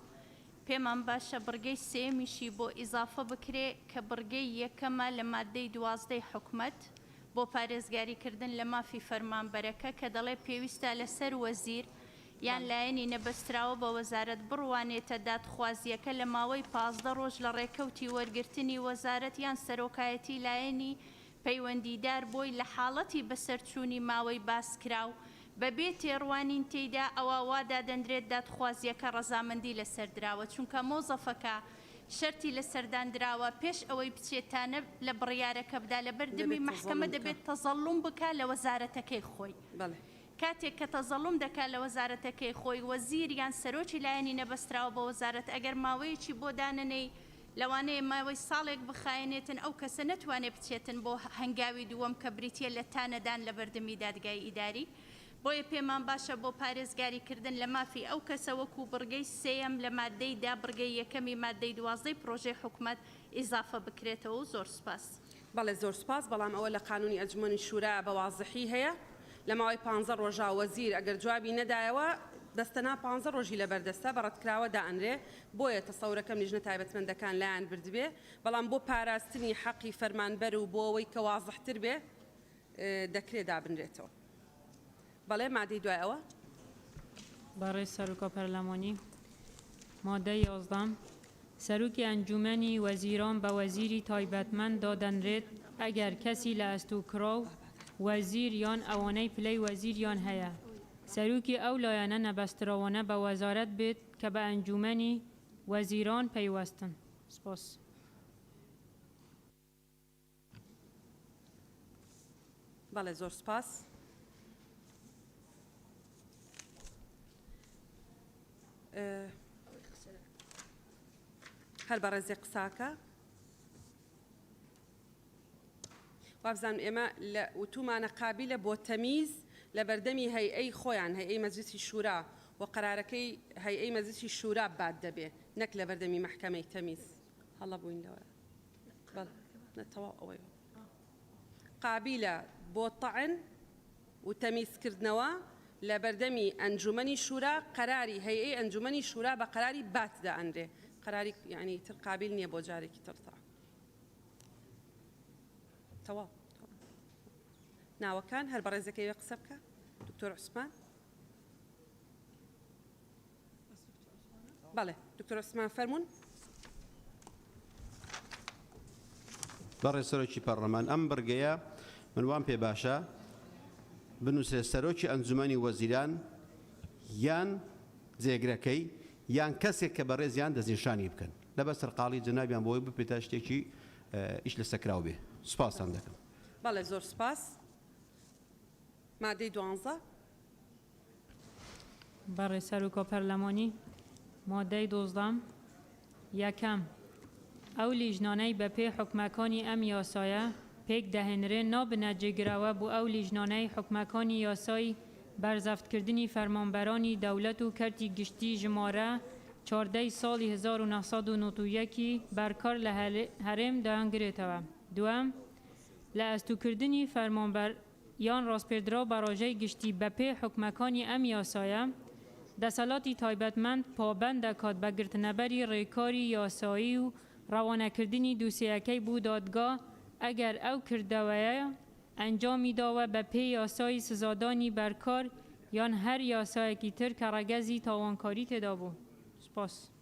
پێمان باشە بڕگەی سێمیشی بۆ ئیزافە بکرێ کە بڕگەی یەکەمە لە مادەی 12 حکومەت بۆ پارێزگاریکردن لە مافی فەرمانبەرەکە کە دەڵێ پێویستە لەسەر وەزیر یان لایەنی نەبەستراوە بە وەزارەت بڕوانێتە دادخوازیەکە لە ماوەی 15 ڕۆژ لە ڕێکەوتی وەرگرتنی وەزارەت یان سەرۆکایەتی لایەنی پەیوەندیدار بۆی لە حاڵەتی بەسەرچوونی ماوەی باسکراو بەبێ تێڕوانین تێیدا ئەوە وادا دەندرێت دادخوازیەکە ڕەزامەندی لەسەردراوە چونکە مۆزەفەکە شەرتی لەسەردانراوە پێش ئەوەی بچێتانە لە بڕیارەکە بدا لە بەردەمی محکەمە دەبێت تەزەڵوم بکە لە وەزارەتەکەی خۆی. کاتێک کە تەزەڵوم دەکات لە وەزارەتەکەی خۆی وەزیر یان سەرۆکی لایەنی نەبەستراوە بە وەزارەت ئەگەر ماوەیەکی بۆ دانەنەی لەوانەیە ماوەی ساڵێک بخایەنێتن ئەو کەسە نەتوانێت بچێتن بۆ هەنگاوی دووەم کە بریتە لە تانەدان لە بەردەمی دادگای ئیداری. بۆیە پێمان باشە بۆ پارێزگاریکردن لە مافی ئەو کەسە وەکو بڕگەی سێەم لە مادەیدا بڕگەی یەکەمی مادەی 12 پرۆژەی حکومەت ئیزافە بکرێتەوە و زۆر سپاس. بەڵێ زۆر سپاس. بەڵام ئەوە لە قانونی ئەنجومەنی شورا بە واضحی هەیە لە ماوەی 15 ڕۆژا وەزیر ئەگەر جوابی نەدایەوە دەستەنا 15 ڕۆژی لە بەردەستە بەڕەتکراوە دائەنرێ بۆیە تەسەورەکەم لیژنە تایبەتمەندەکان لایەن بردبێ بەڵام بۆ پاراستنی حەقی فەرمانبەر و بۆ ئەوەی کە واضحتر بێ دەکرێت دابنرێتەوە. بەڵێ مادەی دوایەوە بەڕێز سەرۆکە پەرلەمانی مادەی 11 سەرۆکی ئەنجومەنی وەزیران بە وەزیری تایبەتمەند دادەنرێت ئەگەر کەسی لە ئەستوکراو وەزیر یان ئەوانەی پلەی وەزیریان هەیە سەرۆکی ئەو لایەنە نەبەستراوانە بە وەزارەت بێت کە بە ئەنجومەنی وەزیران پەیوەستن. سپاس. بەڵێ زۆر سپاس. هەر بەڕێزی قساکە وابزانم ئێمە لە وتومانە قابلە بۆ تەمیز لە بەردەمی هەیئەی خۆیان هەیئەی مەجلیسی شورا و قەرارەکەی هەیئەی مەجلیسی شورا باد دەبێ نەک لە بەردەمی محکەمەی تەمیز. هەڵە بووین لەوە بەڵ نەتەواو ئەوەی قابلە بۆ طعن و تەمیزکردنەوە لە بەردەمی ئەنجومەنی شورا قەراری هەیئەی ئەنجومەنی شورا بە قەراری بات دائەنرێ قەراری یعنی تر قابل نییە بۆ جارێکی ترتا. تەواو ناوەکان هەر بەڕێزەکەی قسە بکە. دکتۆر عوسمان. بەڵێ دکتۆر عوسمان فەرموون. بەڕێز سەرۆکی پەرلەمان ئەم بڕگەیە من وام پێ باشە بنووسێ سەرۆکی ئەنجومەنی وەزیران یان جێگرەکەی یان کەسێک کە بەڕێزیان دەستنیشانی بکەن لەبەر سەرقاڵی جەنابیان بۆی بپێتە شتێکی ئیش لە سەکراو بێ. سوپاسان دەکەم. بەڵێ زۆر سپاس. مادەی 12 برای سروکا پرلمانی ماده 12 یکم او لیجنانه به پی حکمکانی ام یاسایه پیک دهنره نابنه جگراوه بو او لیجنانه حکمکانی یاسایی برزفت کردنی فرمانبرانی دولت و کرتی گشتی جماره 14 سالی 1991 برکار لحرم دایان گریتوه. دوام لأستو کردنی فرمانبر یان راسپیردرا براجه گشتی بپی حکمکانی ام یاسایه دسالاتی تایبتمند پابند کاد بگرتنبری ریکاری یاسایی و روانه کردنی دوسیهکی بود دادگاه اگر او کردوه انجامی داوه بپی یاسای سزادانی برکار یان هر یاسایی که تر کرگزی تاوانکاری تدابو. سپاس.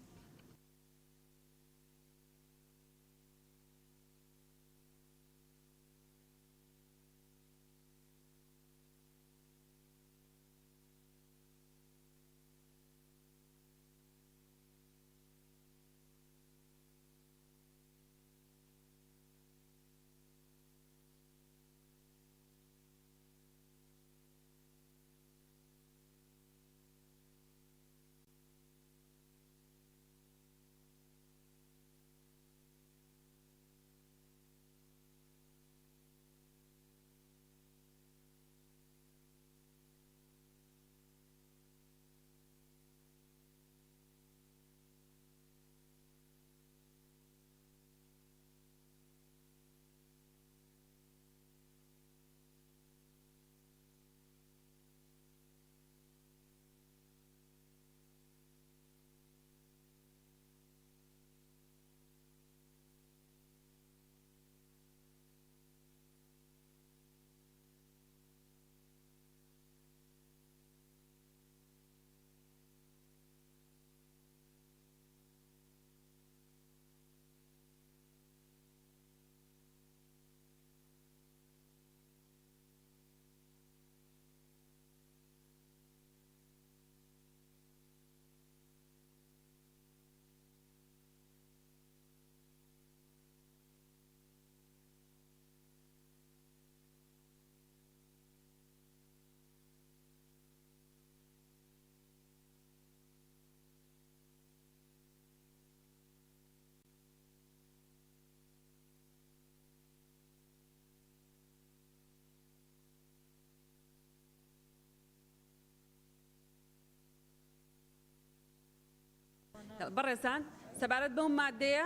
برزان سبارت بهم مادية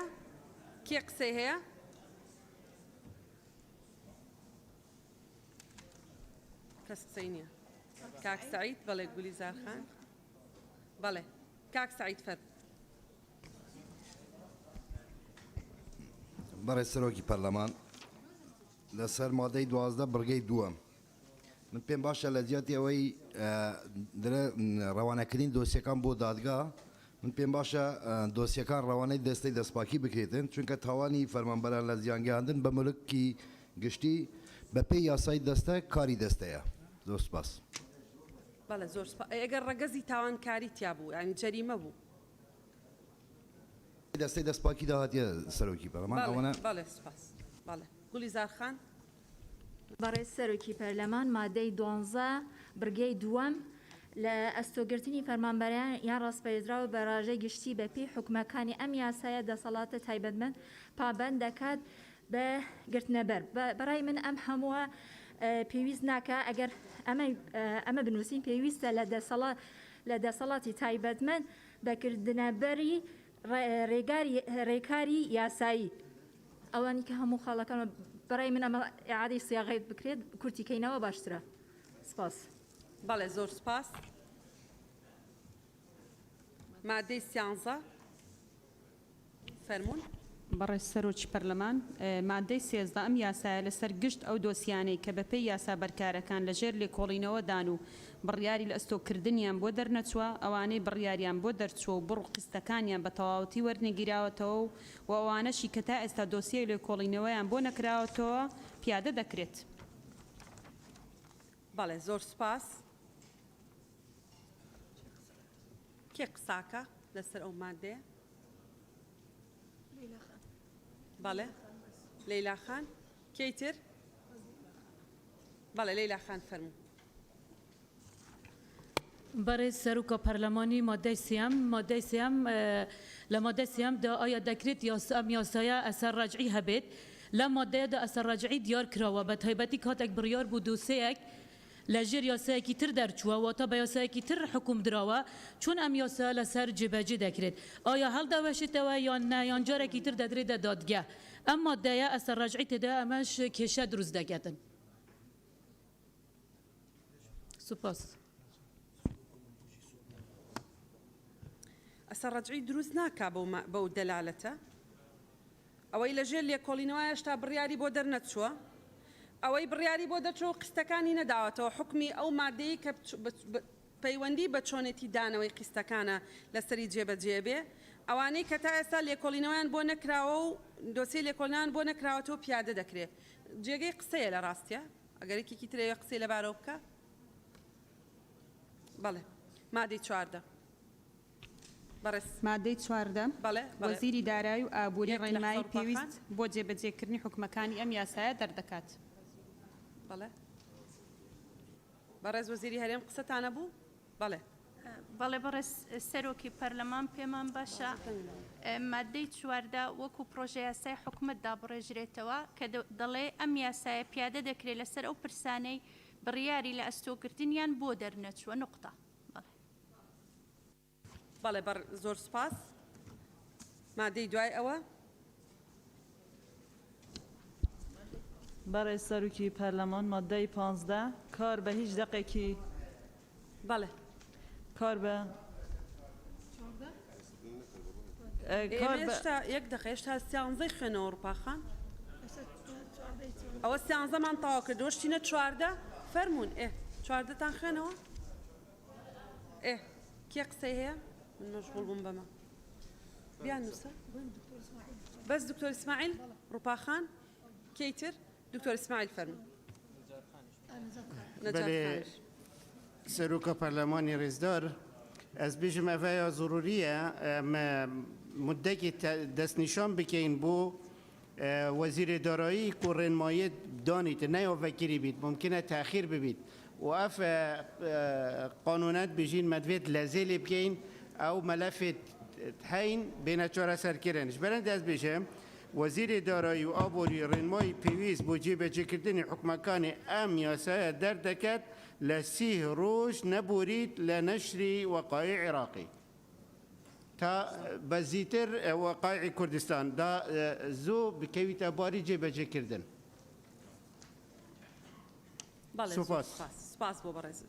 كي قصيها كاس قصينيا كاك سعيد بله قولي زار خان بله كاك سعيد فرد برای سروکی پارلمان لسر ماده 12 برگه دوم من پیم باشه لزیاتی اوی در روانه کردن دوسیکان بود دادگاه من پیم باشه دوسیکان روانه دسته دستپاکی بکریتن چون که توانی فرمانبران لزیانگی هندن به ملک کی گشتی به پی یاسای دسته کاری دسته دوست باس بله زور سپاس اگر رگزی تاوان کاری تیابو یعنی جریمه بو دسته دستپاکی دهاتی سروکی پارلمان بله سپاس بله قولي زار خان برای سروکی پارلمان ماده 12 برگه دوم لأستوگرتنی فرمانبریان یان راسپیدرا و براژه گشتی به پی حکمکانی ام یاسای دسالات تایبەتمەند پابند دەکات بە گرتنەبەر برای من ئەم هەمووە پێویست ناکە ئەگەر ئەمە بنووسین پێویستە لە دەسەڵاتی تایبەتمەند بەکردنەبەری ڕێکاری یاسایی ئەوانی کە هەموو خاڵەکان برای من ئەمە ئیعادەی سیاغەی بکرێت کورتیکەینەوە باشترە سپاس بله زور سپاس ماده 13 فرمون برای سەرۆکی پەرلەمان مادەی 13 ئەم یاسایە لەسەر گشت ئەو دۆسیانەی کە بەپێی یاسا بەرکارەکان لەژێر لێکۆڵینەوەدان و بڕیاری لە ئەستۆکردنیان بۆ دەرنەچووە ئەوانەی بڕیاریان بۆ دەرچووە و بڕ و قستەکانیان بە تەواوەتی وەرنەگیراوەتەوە و ئەوانەشی کە تا ئێستا دۆسیەی لێکۆڵینەوەیان بۆ نەکراوەتەوە پیادە دەکرێت. بله زور سپاس کی قساکە لەسەر ئەو مادەیە بله ليلى خان كيتر بله ليلى خان فرمو برای سروک پارلمانی ماده سیام لماده سیام دا آیا دکرت یاسایا اثر رجعی هبید لماده دا اثر رجعی دیار کراوه بتایبتی کاتک بریار بود دوسیک لجر یاسای کی تر درچوا و تا یاسای کی تر حکم دراوه چون ام یاسا لسر جبهه دکرت آیا حال دوشت و یا نه یا جاره کی تر دادره دادگاه اما دایا اثر رجعی تدا امش کشه دروز دکتن سپاس ئەسە ڕەجعی دروست ناکا بەو دەلالەتە ئەوەی لە ژێر لێکۆڵینەوەی هێشتا بڕیاری بۆ دەرنەچووە ئەوەی بڕیاری بۆ دەچەوە قستەکانی نەداوەتەوە حکمی ئەو مادەی کە پەیوەندی بە چۆنێتی دانەوەی قستەکانە لەسەری جێبەجێ بێ ئەوانەی کە تا ئێستا لێکۆڵینەوەیان بۆ نەکراوە و دۆسی لێکۆڵینەوەیان بۆ نەکراوەتەوە پیادە دەکرێت جێگەی قسەیە لە ڕاستیە ئەگەرێکێکی ترەوە قسەی لەبارەوە بکە بەڵێ مادەی چواردە مادەی چواردە وەزیری دارایی و ئابووری ڕێنمایی پێویست بۆ جێبەجێکردنی حکومەکانی ئەم یاسایە دەردەکات. بەڵێ بەڕێز وەزیری هەرێم قسەتانە بوو؟ بەڵێ بەڵێ بەڕێز سەرۆکی پەرلەمان پێمان باشە مادەی چواردە وەکو پرۆژە یاسای حکومەت دابڕێژرێتەوە کە دەڵێ ئەم یاسایە پیادە دەکرێت لەسەر ئەو پرسانەی بڕیاری لە ئەستۆکردنیان بۆ دەرنەچووە نقطە. بەڵێ زۆر سپاس مادەی دوای ئەوە بەڕێز سەرۆکی پەرلەمان مادەی 15 کار بە هیچ دەقێکی بەڵێ کار بە یەک دقە هێشتا سیانزەی خوێنەوە ڕووپاخان ئەوە سیانزەمان تەواو کردەوە شتینە چواردە فەرمونون چواردەتان خوێنەوە کێ قسەی هەیە من مشغول بووم بەمە بیان نووسە بەس دکتۆر ئیسماعیل ڕووپاخان کەیتر دکتۆر ئیسماعیل فەرموون سەرۆکە پەرلەمانی ڕێزدار ئەس بێژم ئەڤەیە ضروریە مدەکی دەستنیشان بکەین بۆ وەزیرێ دارایی و ڕێنماییت دانیتە نەیۆڤەکیری بیت ممکنە تاخیر ببیت و ئەف قانونەت بژین مەدوێت لە زێلێ بکەین ئەو مەلەفێت هەین بێنە چۆرە سەرکردنش بەرەن دەست بێژە وەزیری دارایی و ئابووری ڕێنمایی پێویست بۆ جێبەجێکردنی حکومەکانی ئەم یاسایە دەردەکات لە 30 ڕۆژ نەبوریت لە نەشری وەقایع عێراقی تا بەزیتر وەقایعی کوردستان دا زوو بکەویتە باری جێبەجێکردن. سپاس بۆ بەڕێز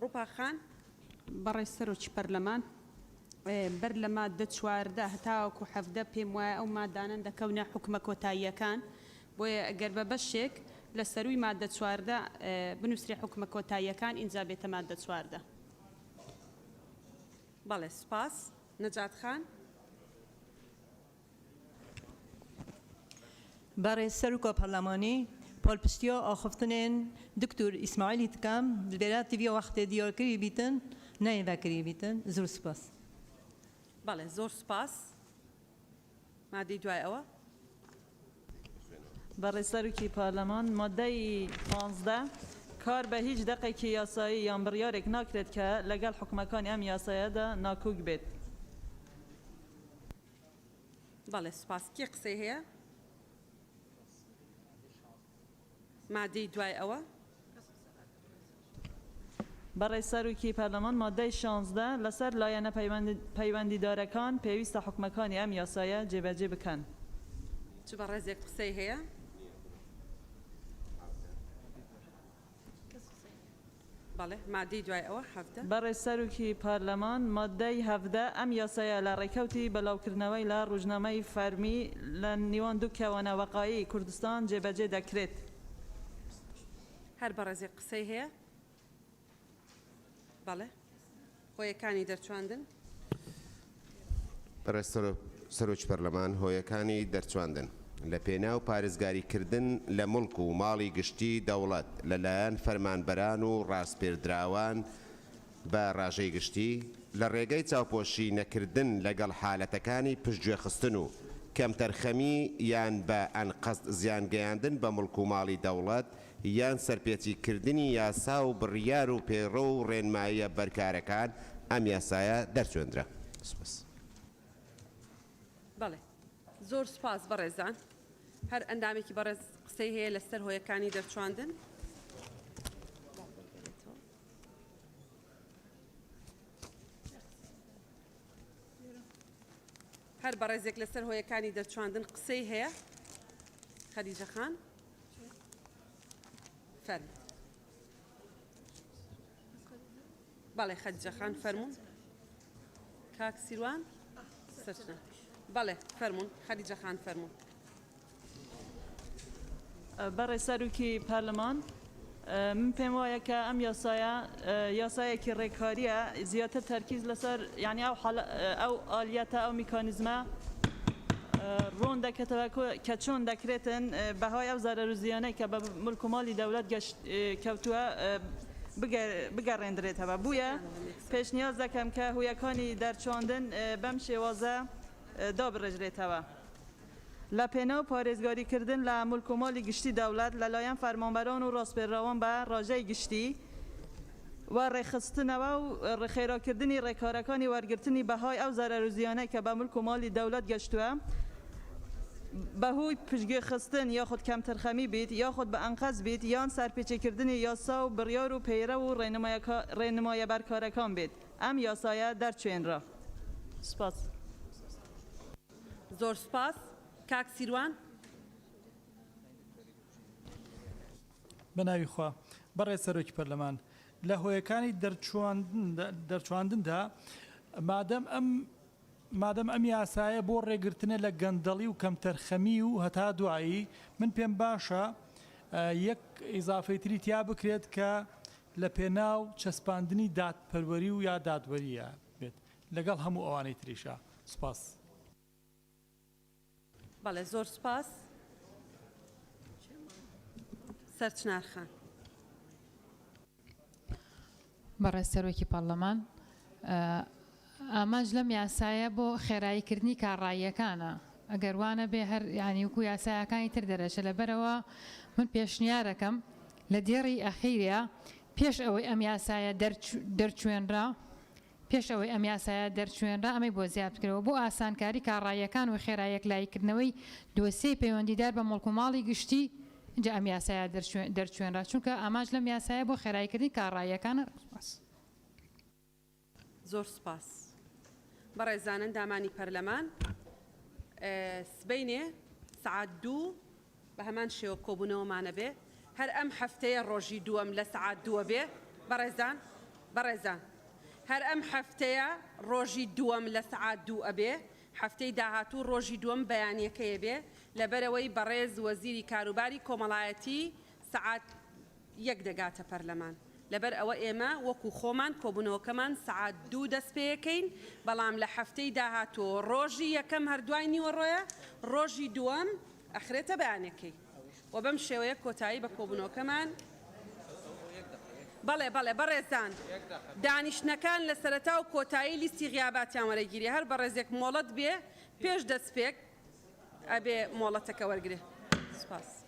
ڕووپاخان بەڕێز سەرۆکی پەرلەمان بەر لە مادە چواردە هەتاوەکو حەفدە پێم وایە ئەو مادانە دەکەونە حکومە کۆتاییەکان بۆیە ئەگەر بە بەشێک لە سەروی مادە چواردە بنووسری حکومە کۆتاییەکان ئینجا بێتە مادە چواردە. بەڵێ سپاس نەجات خان بەڕێز سەرۆکە پەرلەمانی پۆلپشتیۆ ئاخفتنێن دکتور ئیسماعیلی تکەم لێرە تیڤە وەختێ دیارکردی بیتن نەیڤەکردی بیتن زۆر سپاس. بەڵێ زۆر سپاس مادەی دوای ئەوە بەڕێز سەرۆکی پارلەمان مادەی 15 کار بە هیچ دەقێکی یاسایی یان بڕیارێک ناکرێت کە لەگەڵ حکومەکانی ئەم یاسایەدا ناکۆک بێت. بەڵێ سپاس کێ قسەی هەیە مادەی دوای ئەوە بەڕێز سەرۆکی پەرلەمان مادەی 16 لەسەر لایەنە پەیوەندیدارەکان پێویستە حکومەکانی ئەم یاسایە جێبەجێ بکەن. چ بەڕێزێک قسەی هەیە بەڵێ مادەی دوای ئەوە هەفتە بەڕێز سەرۆکی پەرلەمان مادەی 17 ئەم یاسایە لە ڕێکەوتی بەلاوکردنەوەی لە ڕۆژنامەی فەرمی لە نیوان دوو کێوانە وەقایعی کوردستان جێبەجێ دەکرێت. هەر بەڕێزێک قسەی هەیە بەڵێ هۆیەکانی دەرچواندن بەڕێز سەرۆکی پەرلەمان هۆیەکانی دەرچواندن لە پێناو پارێزگاریکردن لە مڵک و ماڵی گشتی دەوڵەت لەلایەن فەرمانبەران و ڕاستپێردراوان بە ڕاژەی گشتی لە ڕێگەی چاوپۆشی نەکردن لەگەڵ حالەتەکانی پشتگوێخستن و کەم تەرخەمی یان بە ئەنقەست زیان گەیاندن بە مڵک و ماڵی دەوڵەت یان سەرپێچیکردنی یاسا و بڕیار و پێڕۆ و ڕێنماییە بەرکارەکان ئەم یاسایە دەرچێندرا. بەڵێ زۆر سپاس بەڕێزان هەر ئەندامێکی بەڕێز قسەی هەیە لەسەر هۆیەکانی دەرچواندن. هەر بەڕێزێک لەسەر هۆیەکانی دەرچواندن قسەی هەیە خەدیجە خان فەرمو. بەڵێ خەدیجە خان فەرموون. کاک سیروان سەرچنە. بەڵێ فەرموون خەدیجە خان فەرموون. بەڕێ سەرۆکی پەرلەمان من پێم وایە کە ئەم یاسایەکی ڕێکاریە زیاتر تەرکیز لەسەر یعنی ئەو ئالیەتە ئەو میکانیزمە ڕوون دەکەتەوە کە چۆن دەکرێتن بەهای ئەو زارەر و زیانەی کە بە ملک و ماڵی دەوڵەت کەوتووە بگەڕێنرێتەوە. بوویە پێشنیاز دەکەم کە هویەکانی دەرچواندن بەم شێوازە دابڕێژرێتەوە. لە پێناو پارێزگاریکردن لە ملک و ماڵی گشتی دەوڵەت لەلایەن فەرمانبەران و ڕاستپێراوان بە ڕاژەی گشتی و ڕێخستنەوە و ڕێخێراکردنی ڕێکارەکانی وەرگرتنی بەهای ئەو زەرەر و زیانەی کە بە ملک و ماڵی دەوڵەت گەشتووە بەهۆی پشتگوێ خستن یاخود کەمتەرخەمی بیت یاخود بە ئەنقەز بیت یان سەرپێچێکردنی یاسا و بڕیار و پەیرە و ڕێنمایە بەرکارەکان بیت. ئەم یاسایە دەرچێنرا. سپاس. زۆر سپاس. کاک سیروان بەناوی خوا بەڕێ سەرۆکی پەرلەمان لە هۆیەکانی دەرچواندندا مادەم ئەم یاسایە بۆ ڕێگرتنە لە گەندەڵی و کەمتەرخەمی و هەتا دوایی من پێم باشە یەک ئیزافەی تیا بکرێت کە لە پێناو چەسپاندنی دادپەروەری و یا دادوەریە بێت لەگەڵ هەموو ئەوانەی تریشە. سپاس. بەڵێ زۆر سپاس. سەرچنار خان. بەڕێز سەرۆکی پەرلەمان ئاماژ لەم یاسایە بۆ خێراییکردنی کارڕاییەکانە ئەگەر وانە بێ هەر یانی وکو یاسایەکانی تر دەرەچە لەبەرەوە من پێشنیارەکەم لە دێڕی ئەخیرە پێش ئەوەی ئەم یاسایە دەرچوێنرا ئەمەی بۆ زیاد بکرەوە بۆ ئاسانکاری کارڕاییەکان و خێراییەک لایکردنەوەی دۆسیەی پەیوەندیدار بە مڵک و ماڵی گشتی اینجا ئەم یاسایە دەرچوێنرا چونکە ئاماژ لەم یاسایە بۆ خێراییکردنی کارڕاییەکانە. زۆر سپاس. بەڕێزانن دامانی پەرلەمان سبەینێ سعات 2 بە هەمان شێوە کۆبوونەوەمانە بێ هەر ئەم هەفتەیە ڕۆژی دووەم لە سعات 2 بێ. بەڕێزان هەر ئەم هەفتەیە ڕۆژی دووەم لە سعات 2 ئەبێ هەفتەی داهاتوو ڕۆژی دووەم بەیانیەکەیە بێ لەبەرەوەی بەڕێز وەزیری کاروباری کۆمەڵایەتی سعات 1 دەگاتە پەرلەمان. لەبەر ئەوە ئێمە وەکو خۆمان کۆبوونەوەکەمان سعات 2 دەست پێیەکەین بەڵام لە هەفتەی داهاتوو ڕۆژی یەکەم هەردوای نیوەڕۆیە ڕۆژی دووەم ئەخرێتە بەیانەکەی و بەم شێوەیە کۆتایی بە کۆبوونەوەکەمان. بەڵێ بەڕێزان دانیشتنەکان لە سەرەتا و کۆتایی لیستی غیاباتیان وەرەگیری هەر بەڕێزێک مۆڵەت بێ پێش دەستپێک ئەبێ مۆڵەتەکە وەرگێ. سپاس.